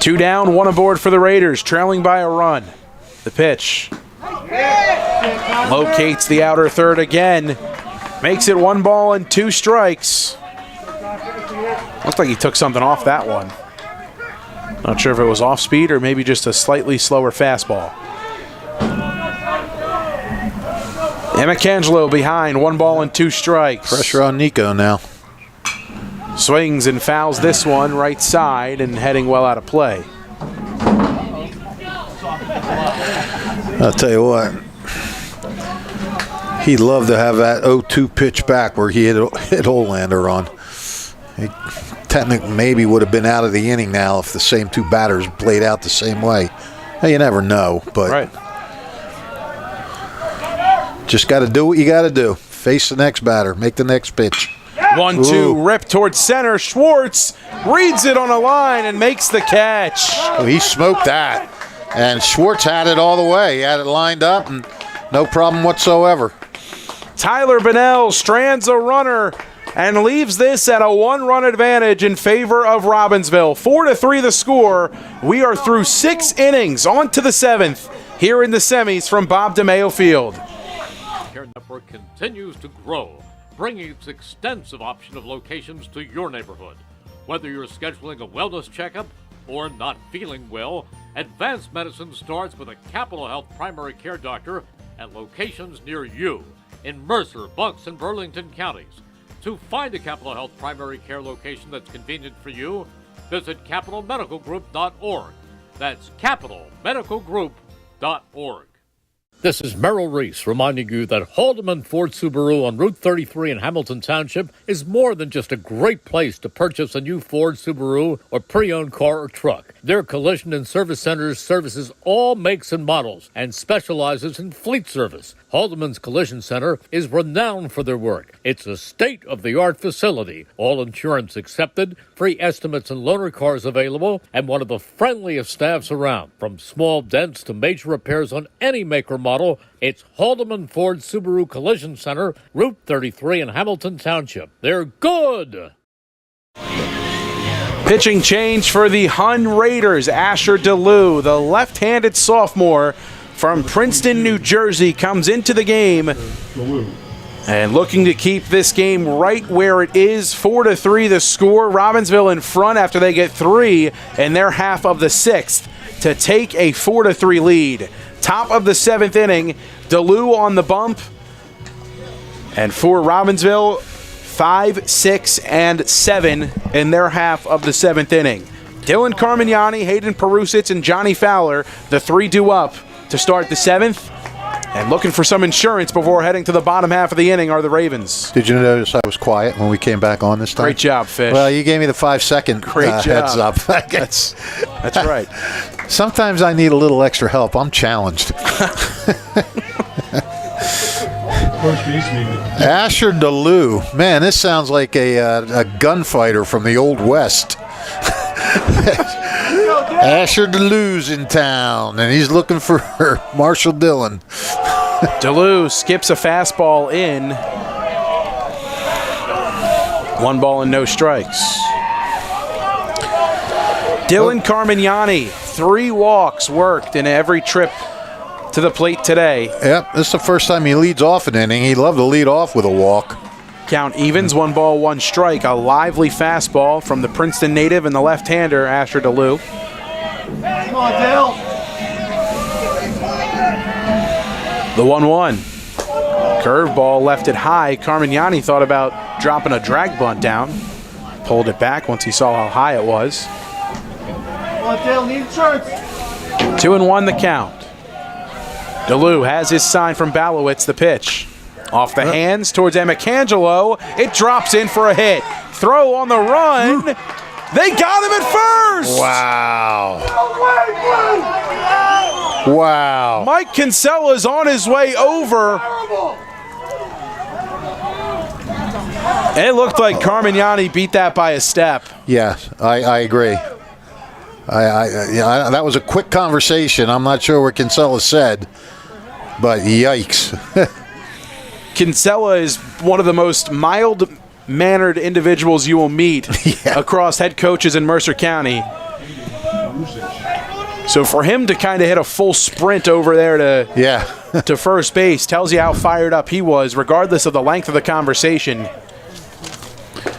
Two down, 1 aboard for the Raiders, trailing by a run. The pitch locates the outer third again. Makes it 1 ball and 2 strikes. Looked like he took something off that one. Not sure if it was off speed or maybe just a slightly slower fastball. Amicangelo behind, 1 ball and 2 strikes. Pressure on Nico now. Swings and fouls this one right side and heading well out of play. I'll tell you what. He'd love to have that 0-2 pitch back where he hit Olander on. He technically maybe would have been out of the inning now if the same 2 batters played out the same way. Hey, you never know, but right. Just got to do what you got to do. Face the next batter. Make the next pitch. 1-2, rip towards center. Schwartz reads it on a line and makes the catch. Oh, he smoked that. And Schwartz had it all the way. He had it lined up and no problem whatsoever. Tyler Bunnell strands a runner and leaves this at a 1-run advantage in favor of Robbinsville. 4-3 the score. We are through 6 innings, on to the 7th here in the semis from Bob DeMeo Field. Care Network continues to grow, bringing its extensive option of locations to your neighborhood. Whether you're scheduling a wellness checkup or not feeling well, advanced medicine starts with a Capital Health primary care doctor at locations near you in Mercer, Bucks, and Burlington counties. To find a Capital Health primary care location that's convenient for you, visit capitalmedicalgroup.org. That's capitalmedicalgroup.org. This is Merrill Reese reminding you that Haldeman Ford Subaru on Route 33 in Hamilton Township is more than just a great place to purchase a new Ford, Subaru, or pre-owned car or truck. Their collision and service centers services all makes and models and specializes in fleet service. Haldeman's Collision Center is renowned for their work. It's a state-of-the-art facility, all insurance accepted, free estimates and loaner cars available, and one of the friendliest staffs around. From small dents to major repairs on any make or model, it's Haldeman Ford Subaru Collision Center, Route 33 in Hamilton Township. They're good! Pitching change for the Hun Raiders. Asher DeLue, the left-handed sophomore from Princeton, New Jersey, comes into the game and looking to keep this game right where it is. 4-3 the score. Robbinsville in front after they get 3 in their half of the 6th to take a 4-3 lead. Top of the 7th inning, DeLue on the bump. And for Robbinsville, 5, 6, and 7 in their half of the 7th inning. Dylan Carmignani, Hayden Perusich, and Johnny Fowler, the 3 due up to start the 7th. And looking for some insurance before heading to the bottom half of the inning are the Ravens. Did you notice I was quiet when we came back on this time? Great job, Fish. Well, you gave me the 5-second heads up. That's right. Sometimes I need a little extra help. I'm challenged. Asher DeLue. Man, this sounds like a gunfighter from the Old West. Asher DeLue's in town, and he's looking for Marshall Dillon. DeLue skips a fastball in. 1 ball and no strikes. Dylan Carmignani, 3 walks worked in every trip to the plate today. Yep, this is the first time he leads off an inning. He'd love to lead off with a walk. Count evens, 1 ball, 1 strike. A lively fastball from the Princeton native and the left-hander, Asher DeLue. Come on, Dale. The 1-1. Curveball left it high. Carmignani thought about dropping a drag bunt down. Pulled it back once he saw how high it was. Come on, Dale. Need insurance. 2-1 the count. DeLue has his sign from Balowitz, the pitch. Off the hands towards Emicangelo. It drops in for a hit. Throw on the run. They got him at first. Wow. Wow. Mike Kinsella's on his way over. It looked like Carmignani beat that by a step. Yes, I agree. That was a quick conversation. I'm not sure what Kinsella said, but yikes. Kinsella is one of the most mild-mannered individuals you will meet across head coaches in Mercer County. So for him to kind of hit a full sprint over there to first base tells you how fired up he was, regardless of the length of the conversation.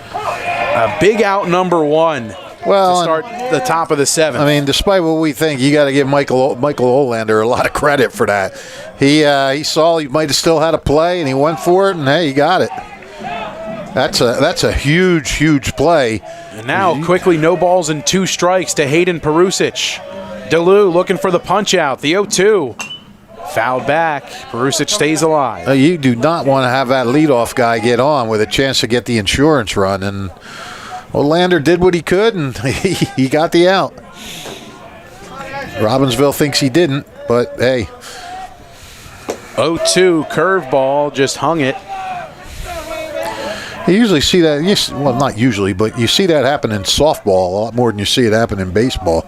A big out number 1 to start the top of the 7th. I mean, despite what we think, you got to give Michael Olander a lot of credit for that. He saw he might have still had a play, and he went for it, and hey, he got it. That's a huge play. And now quickly, no balls and 2 strikes to Hayden Perusich. DeLue looking for the punch out. The 0-2. Fouled back. Perusich stays alive. You do not want to have that leadoff guy get on with a chance to get the insurance run. And Olander did what he could, and he got the out. Robbinsville thinks he didn't, but hey. 0-2 curveball, just hung it. You usually see that, well, not usually, but you see that happen in softball a lot more than you see it happen in baseball.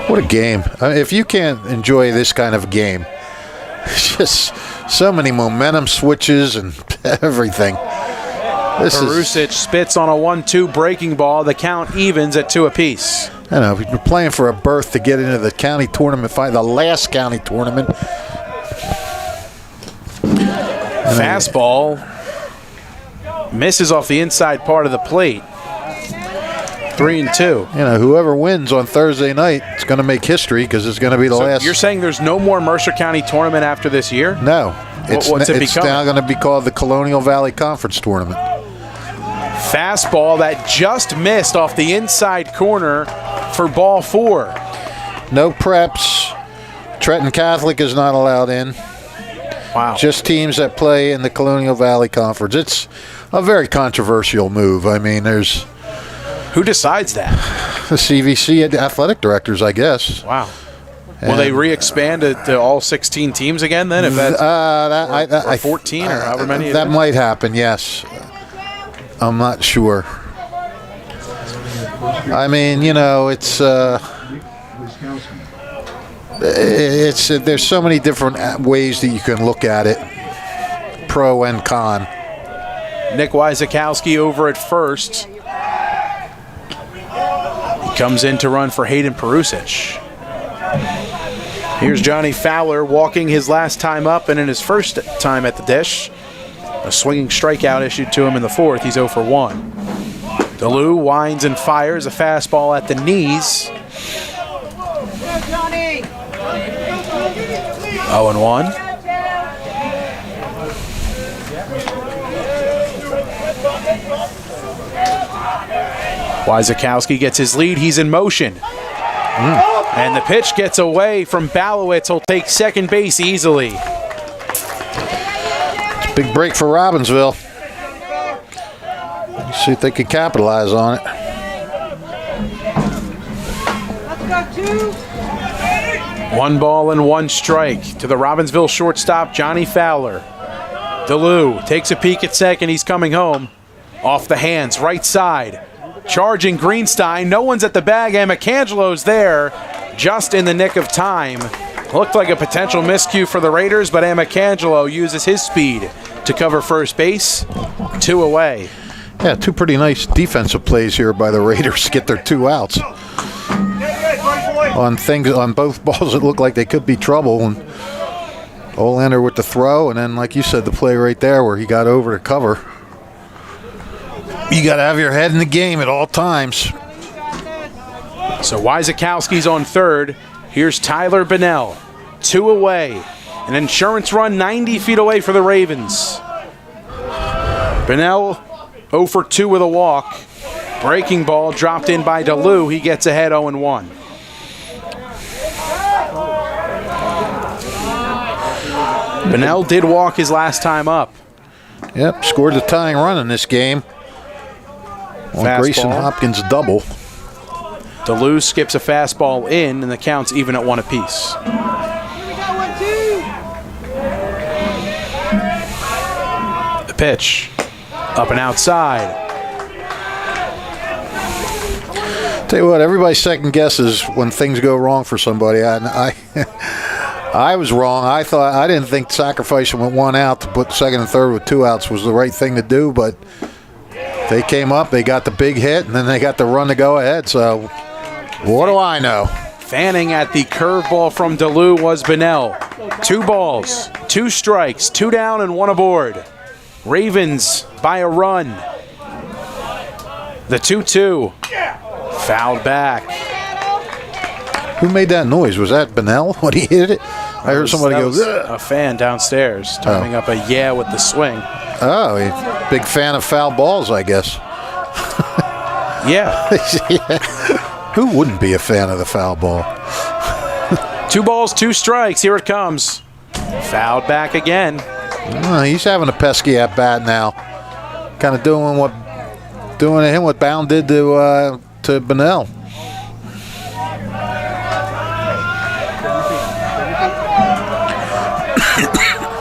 What a game. If you can't enjoy this kind of game, it's just so many momentum switches and everything. Perusich spits on a 1-2 breaking ball. The count evens at 2 apiece. I know, we're playing for a berth to get into the county tournament, the last county tournament. Fastball misses off the inside part of the plate. 3-2. You know, whoever wins on Thursday night, it's going to make history because it's going to be the last. You're saying there's no more Mercer County Tournament after this year? No. What's it It's become? now going to be called the Colonial Valley Conference Tournament. Fastball that just missed off the inside corner for ball 4. No preps. Trenton Catholic is not allowed in. Wow. Just teams that play in the Colonial Valley Conference. It's a very controversial move. I mean, there's... Who decides that? The CVC athletic directors, I guess. Wow. Will they re-expand it to all 16 teams again then? If that's or 14 or however many? That might happen, yes. I'm not sure. I mean, you know, it's there's so many different ways that you can look at it, pro and con. Nick Wyzakowski over at first. He comes in to run for Hayden Perusich. Here's Johnny Fowler walking his last time up and in his first time at the dish. A swinging strikeout issued to him in the 4th. He's 0 for 1. DeLue winds and fires a fastball at the knees. 0-1. Wyzakowski gets his lead. He's in motion. And the pitch gets away from Balowitz. He'll take second base easily. Big break for Robbinsville. Let's see if they can capitalize on it. Let's go, 2. 1 ball and 1 strike to the Robbinsville shortstop, Johnny Fowler. DeLue takes a peek at second. He's coming home. Off the hands, right side. Charging Greenstein. No one's at the bag. Amacangelo's there just in the nick of time. Looked like a potential miscue for the Raiders, but Amacangelo uses his speed to cover first base. 2 away. Yeah, 2 pretty nice defensive plays here by the Raiders to get their 2 outs. On both balls, it looked like they could be trouble. And Olander with the throw, and then, like you said, the play right there where he got over to cover. You got to have your head in the game at all times. So Wyzakowski's on third. Here's Tyler Bennell. 2 away. An insurance run 90 feet away for the Ravens. Bennell 0 for 2 with a walk. Breaking ball dropped in by DeLue. He gets ahead 0-1. Bennell did walk his last time up. Yep, scored the tying run in this game. On Grayson Hopkins' double. DeLue skips a fastball in, and the count's even at 1 apiece. The pitch, up and outside. Tell you what, everybody second guesses when things go wrong for somebody. I was wrong. I didn't think sacrificing with 1 out to put second and third with 2 outs was the right thing to do, but they came up, they got the big hit, and then they got the run to go ahead. So what do I know? Fanning at the curveball from DeLue was Bennell. 2 balls, 2 strikes, 2 down and 1 aboard. Ravens by a run. The 2-2. Fouled back. Who made that noise? Was that Bennell when he hit it? I heard somebody go, a fan downstairs turning up a yeah with the swing. Oh, he's a big fan of foul balls, I guess. Yeah. Yeah. Who wouldn't be a fan of the foul ball? 2 balls, 2 strikes. Here it comes. Fouled back again. He's having a pesky at bat now. Kind of doing to him what Bound did to Bennell.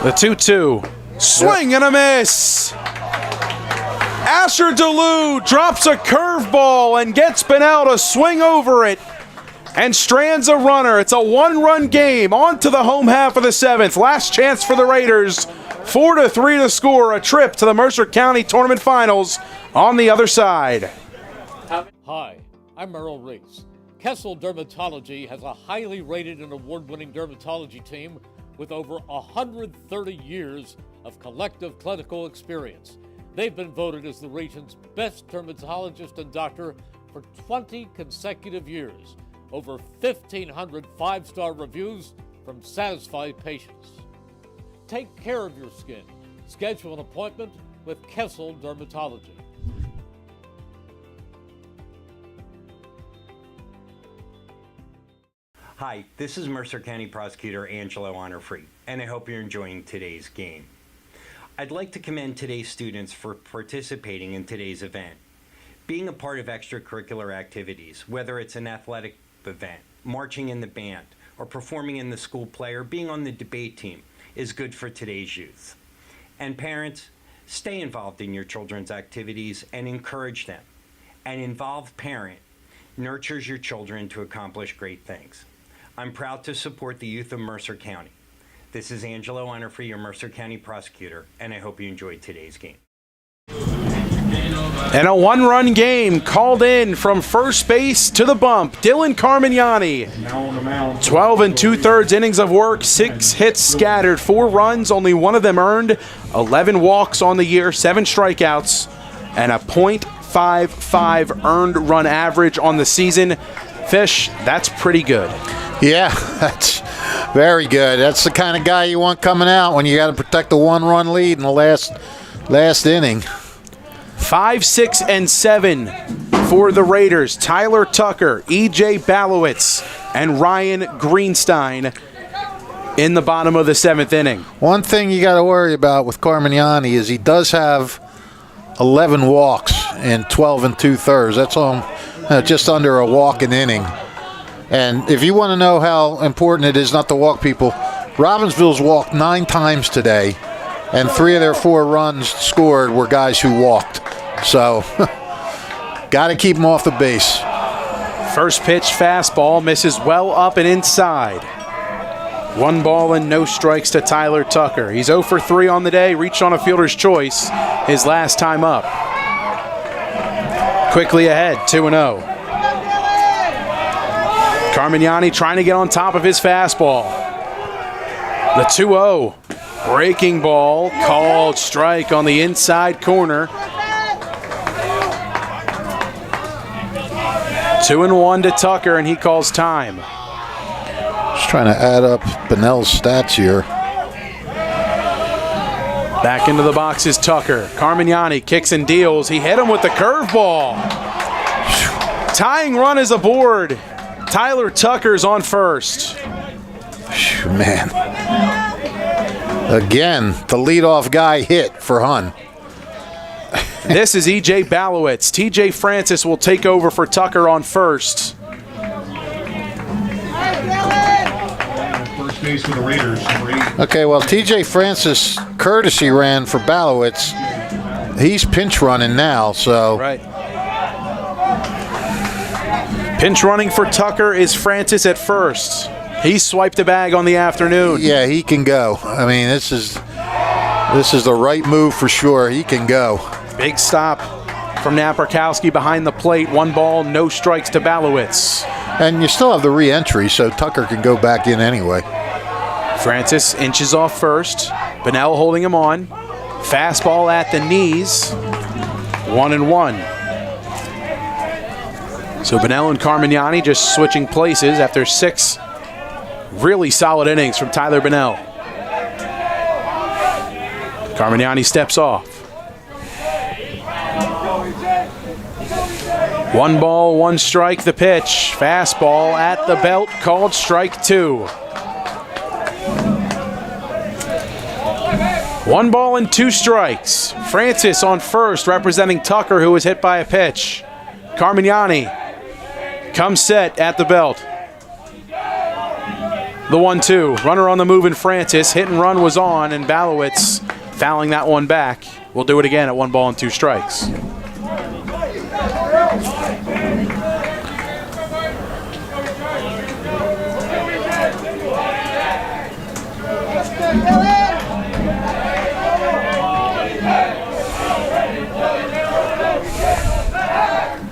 The 2-2. Swing and a miss. Asher DeLue drops a curveball and gets Bennell to swing over it and strands a runner. It's a 1-run game. On to the home half of the 7th. Last chance for the Raiders. 4-3 to score. A trip to the Mercer County Tournament Finals on the other side. Hi, I'm Merrill Reese. Kessel Dermatology has a highly rated and award-winning dermatology team with over 130 years of collective clinical experience. They've been voted as the region's best dermatologist and doctor for 20 consecutive years. Over 1,500 5-star reviews from satisfied patients. Take care of your skin. Schedule an appointment with Kessel Dermatology. Hi, this is Mercer County Prosecutor Angelo Honorfree, and I hope you're enjoying today's game. I'd like to commend today's students for participating in today's event. Being a part of extracurricular activities, whether it's an athletic event, marching in the band, or performing in the school play, or being on the debate team, is good for today's youth. And parents, stay involved in your children's activities and encourage them. An involved parent nurtures your children to accomplish great things. I'm proud to support the youth of Mercer County. This is Angelo Honorfree, your Mercer County prosecutor, and I hope you enjoyed today's game. And a 1-run game called in from first base to the bump. Dylan Carmignani. 12 2/3 innings of work, 6 hits scattered, 4 runs, only 1 of them earned, 11 walks on the year, 7 strikeouts, and a .55 earned run average on the season. Fish, that's pretty good. Yeah, Very good. That's the kind of guy you want coming out when you got to protect a 1-run lead in the last inning. 5, 6, and 7 for the Raiders. Tyler Tucker, E.J. Balowitz, and Ryan Greenstein in the bottom of the 7th inning. One thing you got to worry about with Carmignani is he does have 11 walks in 12 2/3. That's on just under a walk an inning. And if you want to know how important it is not to walk people, Robbinsville's walked 9 times today, and 3 of their 4 runs scored were guys who walked. So, got to keep them off the base. First pitch fastball misses well up and inside. 1 ball and no strikes to Tyler Tucker. He's 0 for 3 on the day, reached on a fielder's choice his last time up. Quickly ahead, 2-0. Carmignani trying to get on top of his fastball. The 2-0. Breaking ball, called strike on the inside corner. 2-1 to Tucker, and he calls time. Just trying to add up Bunnell's stats here. Back into the box is Tucker. Carmignani kicks and deals. He hit him with the curveball. Tying run is aboard. Tyler Tucker's on first. Man. Again, the leadoff guy hit for Hun. This is E.J. Balowitz. T.J. Francis will take over for Tucker on first. First base for the Raiders. Okay, well, T.J. Francis courtesy ran for Balowitz. He's pinch running now, so. Right. Pinch running for Tucker is Francis at first. He swiped a bag on the afternoon. Yeah, he can go. I mean, this is the right move for sure. He can go. Big stop from Naperkowski behind the plate. 1 ball, no strikes to Balowitz. And you still have the re-entry, so Tucker can go back in anyway. Francis inches off first. Bunnell holding him on. Fastball at the knees. 1-1. So Bunnell and Carmignani just switching places after 6 really solid innings from Tyler Bunnell. Carmignani steps off. 1 ball, 1 strike, the pitch. Fastball at the belt, called strike 2. 1 ball and 2 strikes. Francis on first, representing Tucker, who was hit by a pitch. Carmignani comes set at the belt. The 1-2. Runner on the move in Francis. Hit and run was on, and Balowitz fouling that one back. We'll do it again at 1 ball and 2 strikes.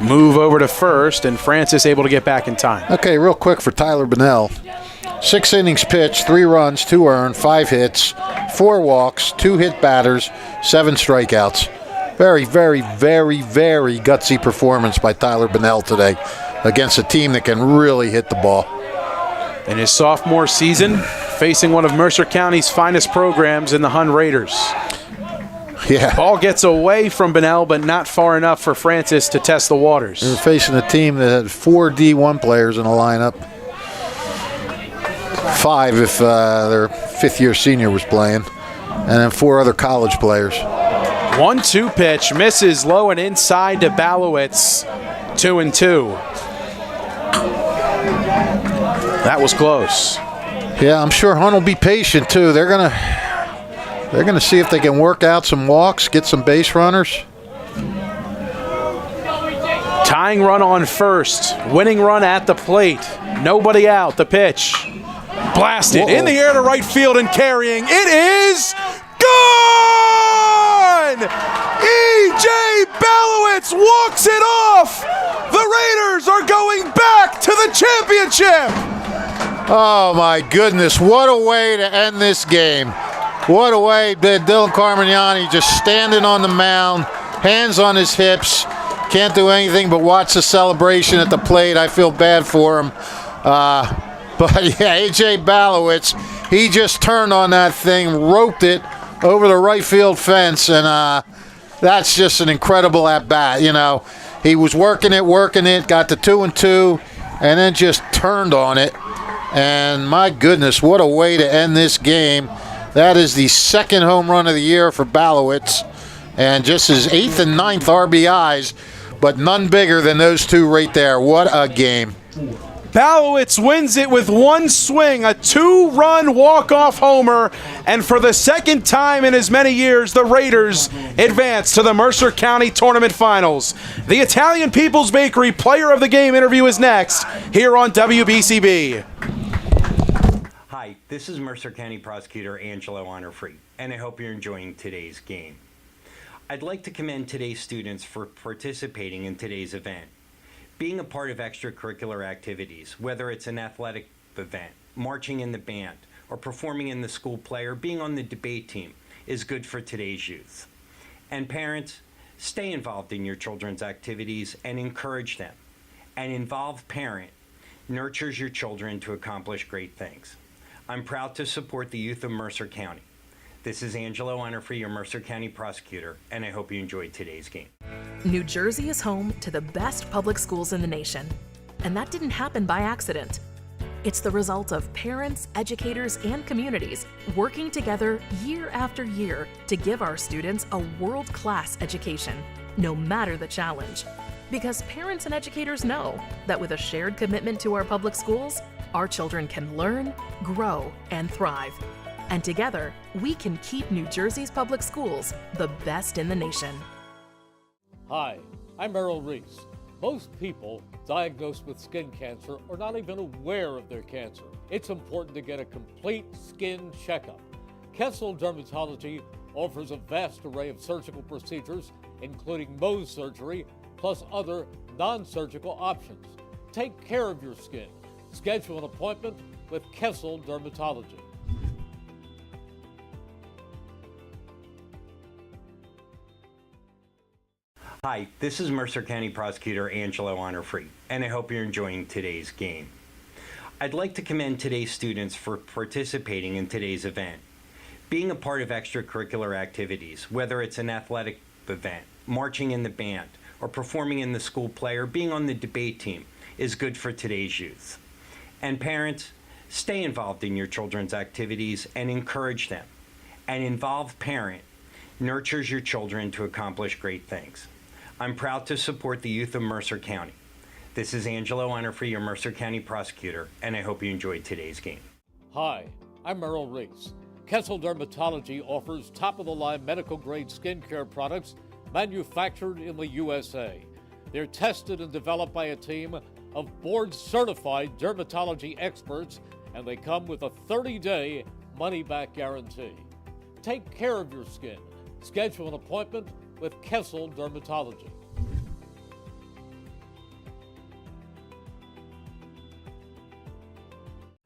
Move over to first, and Francis able to get back in time. Okay, real quick for Tyler Bunnell. 6 innings pitched, 3 runs, 2 earned, 5 hits, 4 walks, 2 hit batters, 7 strikeouts. Very, very, very, very gutsy performance by Tyler Bunnell today against a team that can really hit the ball. In his sophomore season, facing one of Mercer County's finest programs in the Hun Raiders. Yeah. Ball gets away from Bunnell, but not far enough for Francis to test the waters. We're facing a team that had 4 D1 players in the lineup. 5 if their 5th-year senior was playing. And then 4 other college players. 1-2 pitch, misses low and inside to Balowitz. 2-2. That was close. Yeah, I'm sure Hun will be patient too. They're gonna see if they can work out some walks, get some base runners. Tying run on first, winning run at the plate. Nobody out. The pitch blasted in the air to right field and carrying. It is gone. E.J. Balowitz walks it off. The Raiders are going back to the championship. Oh my goodness, what a way to end this game. What a way. Dylan Carmignani just standing on the mound, hands on his hips, can't do anything but watch the celebration at the plate. I feel bad for him. But yeah, A.J. Balowitz, he just turned on that thing, roped it over the right field fence, and that's just an incredible at-bat. You know, he was working it, got to 2-2, and then just turned on it. And my goodness, what a way to end this game. That is the second home run of the year for Balowitz, and just his 8th and 9th RBIs, but none bigger than those two right there. What a game. Balowitz wins it with one swing, a 2-run walk-off homer, and for the second time in as many years, the Raiders advance to the Mercer County Tournament Finals. The Italian People's Bakery Player of the Game interview is next here on WBCB. Hi, this is Mercer County Prosecutor Angelo Honorfree, and I hope you're enjoying today's game. I'd like to commend today's students for participating in today's event. Being a part of extracurricular activities, whether it's an athletic event, marching in the band, or performing in the school play, or being on the debate team, is good for today's youth. And parents, stay involved in your children's activities and encourage them. An involved parent nurtures your children to accomplish great things. I'm proud to support the youth of Mercer County. This is Angelo Honorfree, your Mercer County prosecutor, and I hope you enjoyed today's game. New Jersey is home to the best public schools in the nation, and that didn't happen by accident. It's the result of parents, educators, and communities working together year after year to give our students a world-class education, no matter the challenge. Because parents and educators know that with a shared commitment to our public schools, our children can learn, grow, and thrive. And together, we can keep New Jersey's public schools the best in the nation. Hi, I'm Merrill Reese. Most people diagnosed with skin cancer are not even aware of their cancer. It's important to get a complete skin checkup. Kessel Dermatology offers a vast array of surgical procedures, including Mohs surgery, plus other non-surgical options. Take care of your skin. Schedule an appointment with Kessel Dermatology. Hi, this is Mercer County Prosecutor Angelo Honorfree, and I hope you're enjoying today's game. I'd like to commend today's students for participating in today's event. Being a part of extracurricular activities, whether it's an athletic event, marching in the band, or performing in the school play, or being on the debate team, is good for today's youth. And parents, stay involved in your children's activities and encourage them. An involved parent nurtures your children to accomplish great things. I'm proud to support the youth of Mercer County. This is Angelo Honorfree, your Mercer County prosecutor, and I hope you enjoyed today's game. Hi, I'm Merrill Reese. Kessel Dermatology offers top-of-the-line medical-grade skincare products manufactured in the USA. They're tested and developed by a team of board-certified dermatology experts, and they come with a 30-day money-back guarantee. Take care of your skin. Schedule an appointment with Kessel Dermatology.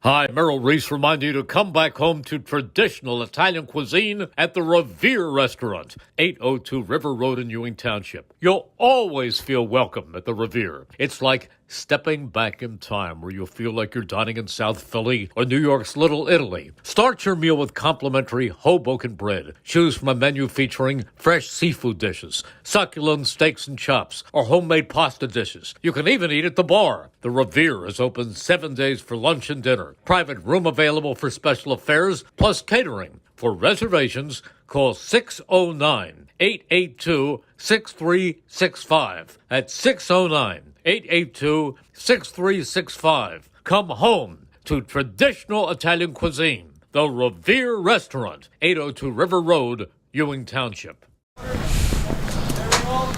Hi, Merrill Reese reminding you to come back home to traditional Italian cuisine at the Revere Restaurant, 802 River Road in Ewing Township. You'll always feel welcome at the Revere. It's like stepping back in time where you'll feel like you're dining in South Philly or New York's Little Italy. Start your meal with complimentary Hoboken bread. Choose from a menu featuring fresh seafood dishes, succulent steaks and chops, or homemade pasta dishes. You can even eat at the bar. The Revere is open 7 days for lunch and dinner. Private room available for special affairs, plus catering. For reservations, call 609-882-6365. That's 609-882-6365. Come home to traditional Italian cuisine. The Revere Restaurant, 802 River Road, Ewing Township.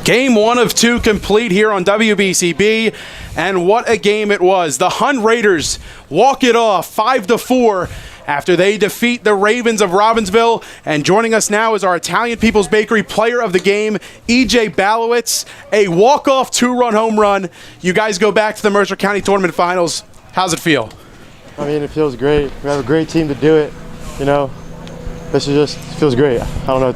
Game 1 of 2 complete here on WBCB, and what a game it was. The Hun Raiders walk it off 5-4 after they defeat the Ravens of Robbinsville. And joining us now is our Italian People's Bakery Player of the Game, E.J. Balowitz, a walk-off 2-run home run. You guys go back to the Mercer County Tournament Finals. How's it feel? I mean, it feels great. We have a great team to do it. You know, this is just feels great. I don't know.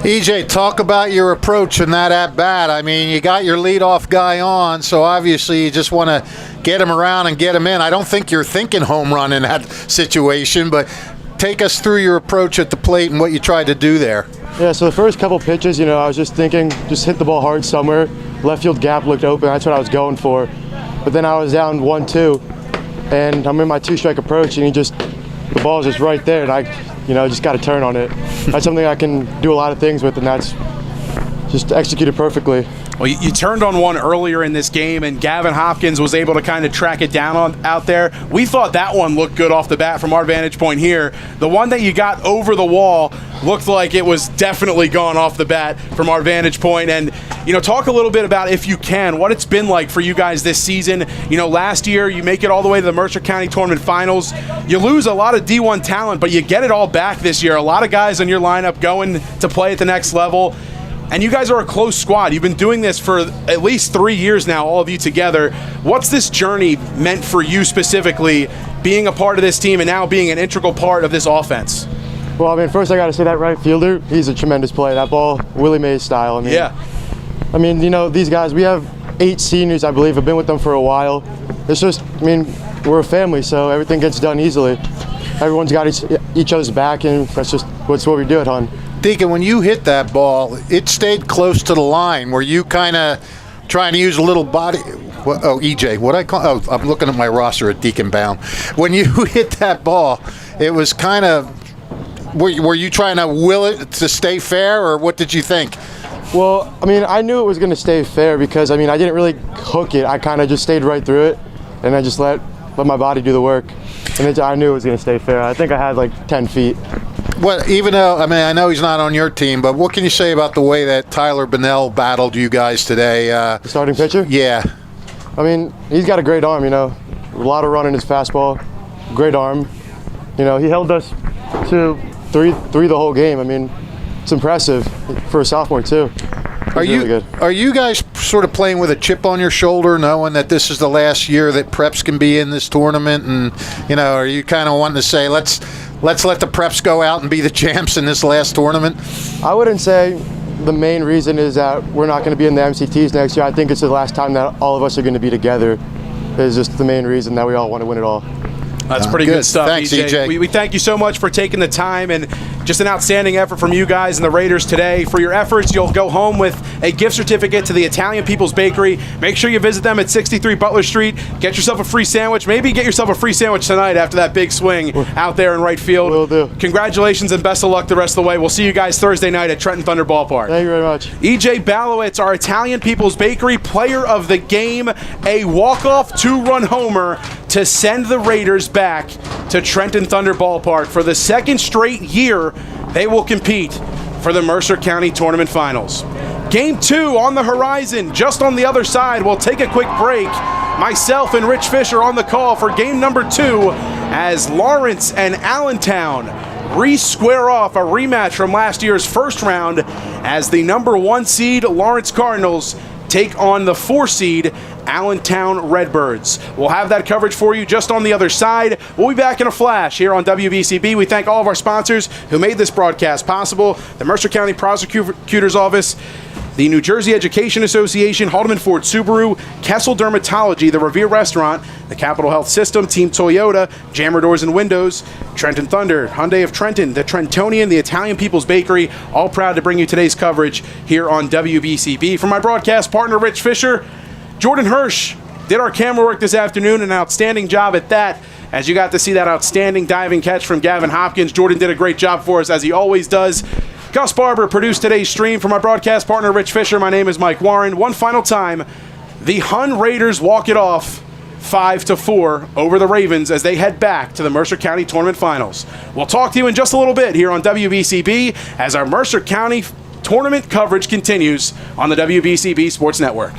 EJ, talk about your approach in that at-bat. I mean, you got your leadoff guy on, so obviously you just want to get him around and get him in. I don't think you're thinking home run in that situation, but take us through your approach at the plate and what you tried to do there. Yeah, so the first couple pitches, I was just thinking, just hit the ball hard somewhere. Left field gap looked open. That's what I was going for. But then I was down 1-2, and I'm in my 2-strike approach, and the ball is just right there, and I just got to turn on it. That's something I can do a lot of things with, and that's just executed perfectly. Well, you turned on one earlier in this game, and Gavin Hopkins was able to kind of track it down out there. We thought that one looked good off the bat from our vantage point here. The one that you got over the wall looked like it was definitely gone off the bat from our vantage point. And, talk a little bit about, if you can, what it's been like for you guys this season. Last year you make it all the way to the Mercer County Tournament Finals. You lose a lot of D1 talent, but you get it all back this year. A lot of guys on your lineup going to play at the next level. And you guys are a close squad. You've been doing this for at least 3 years now, all of you together. What's this journey meant for you specifically, being a part of this team and now being an integral part of this offense? Well, first I got to say that right fielder, he's a tremendous player. That ball, Willie Mays style. Yeah. These guys, we have 8 seniors, I believe, have been with them for a while. It's just, we're a family, so everything gets done easily. Everyone's got each other's back, and that's what we do at Hun. Deacon, when you hit that ball, it stayed close to the line. Were you kind of trying to use a little body? EJ, I'm looking at my roster at Deacon Bound. When you hit that ball, it was kind of, were you trying to will it to stay fair, or what did you think? Well, I knew it was going to stay fair because, I didn't really hook it. I kind of just stayed right through it, and I just let my body do the work. And I knew it was going to stay fair. I think I had like 10 feet. Well, even though, I know he's not on your team, but what can you say about the way that Tyler Bonnell battled you guys today? The starting pitcher? Yeah. He's got a great arm, a lot of run in his fastball, great arm. He held us to three the whole game. It's impressive for a sophomore too. Are you guys sort of playing with a chip on your shoulder, knowing that this is the last year that preps can be in this tournament, and are you kind of wanting to say let's let the preps go out and be the champs in this last tournament? I wouldn't say the main reason is that we're not going to be in the MCTs next year. I think it's the last time that all of us are going to be together. Is just the main reason that we all want to win it all. That's pretty good stuff, Thanks, EJ. We thank you so much for taking the time, and just an outstanding effort from you guys and the Raiders today. For your efforts, you'll go home with a gift certificate to the Italian People's Bakery. Make sure you visit them at 63 Butler Street. Get yourself a free sandwich. Maybe get yourself a free sandwich tonight after that big swing out there in right field. Will do. Congratulations and best of luck the rest of the way. We'll see you guys Thursday night at Trenton Thunder Ballpark. Thank you very much. EJ Balowitz, our Italian People's Bakery player of the game, a walk-off 2-run homer to send the Raiders back to Trenton Thunder Ballpark. For the second straight year, they will compete for the Mercer County Tournament Finals. Game 2 on the horizon, just on the other side. We'll take a quick break. Myself and Rich Fisher on the call for game number 2 as Lawrence and Allentown square off a rematch from last year's first round as the number 1 seed Lawrence Cardinals take on the 4 seed Allentown Redbirds. We'll have that coverage for you just on the other side. We'll be back in a flash here on WBCB. We thank all of our sponsors who made this broadcast possible: the Mercer County Prosecutor's Office, the New Jersey Education Association, Haldeman Ford Subaru, Kessel Dermatology, the Revere Restaurant, the Capital Health System, Team Toyota, Jammer Doors and Windows, Trenton Thunder, Hyundai of Trenton, the Trentonian, the Italian People's Bakery, all proud to bring you today's coverage here on WBCB. For my broadcast partner, Rich Fisher, Jordan Hirsch did our camera work this afternoon, an outstanding job at that, as you got to see that outstanding diving catch from Gavin Hopkins. Jordan did a great job for us, as he always does. Gus Barber produced today's stream. For my broadcast partner, Rich Fisher, my name is Mike Warren. One final time, the Hun Raiders walk it off 5-4 over the Ravens as they head back to the Mercer County Tournament Finals. We'll talk to you in just a little bit here on WBCB as our Mercer County Tournament coverage continues on the WBCB Sports Network.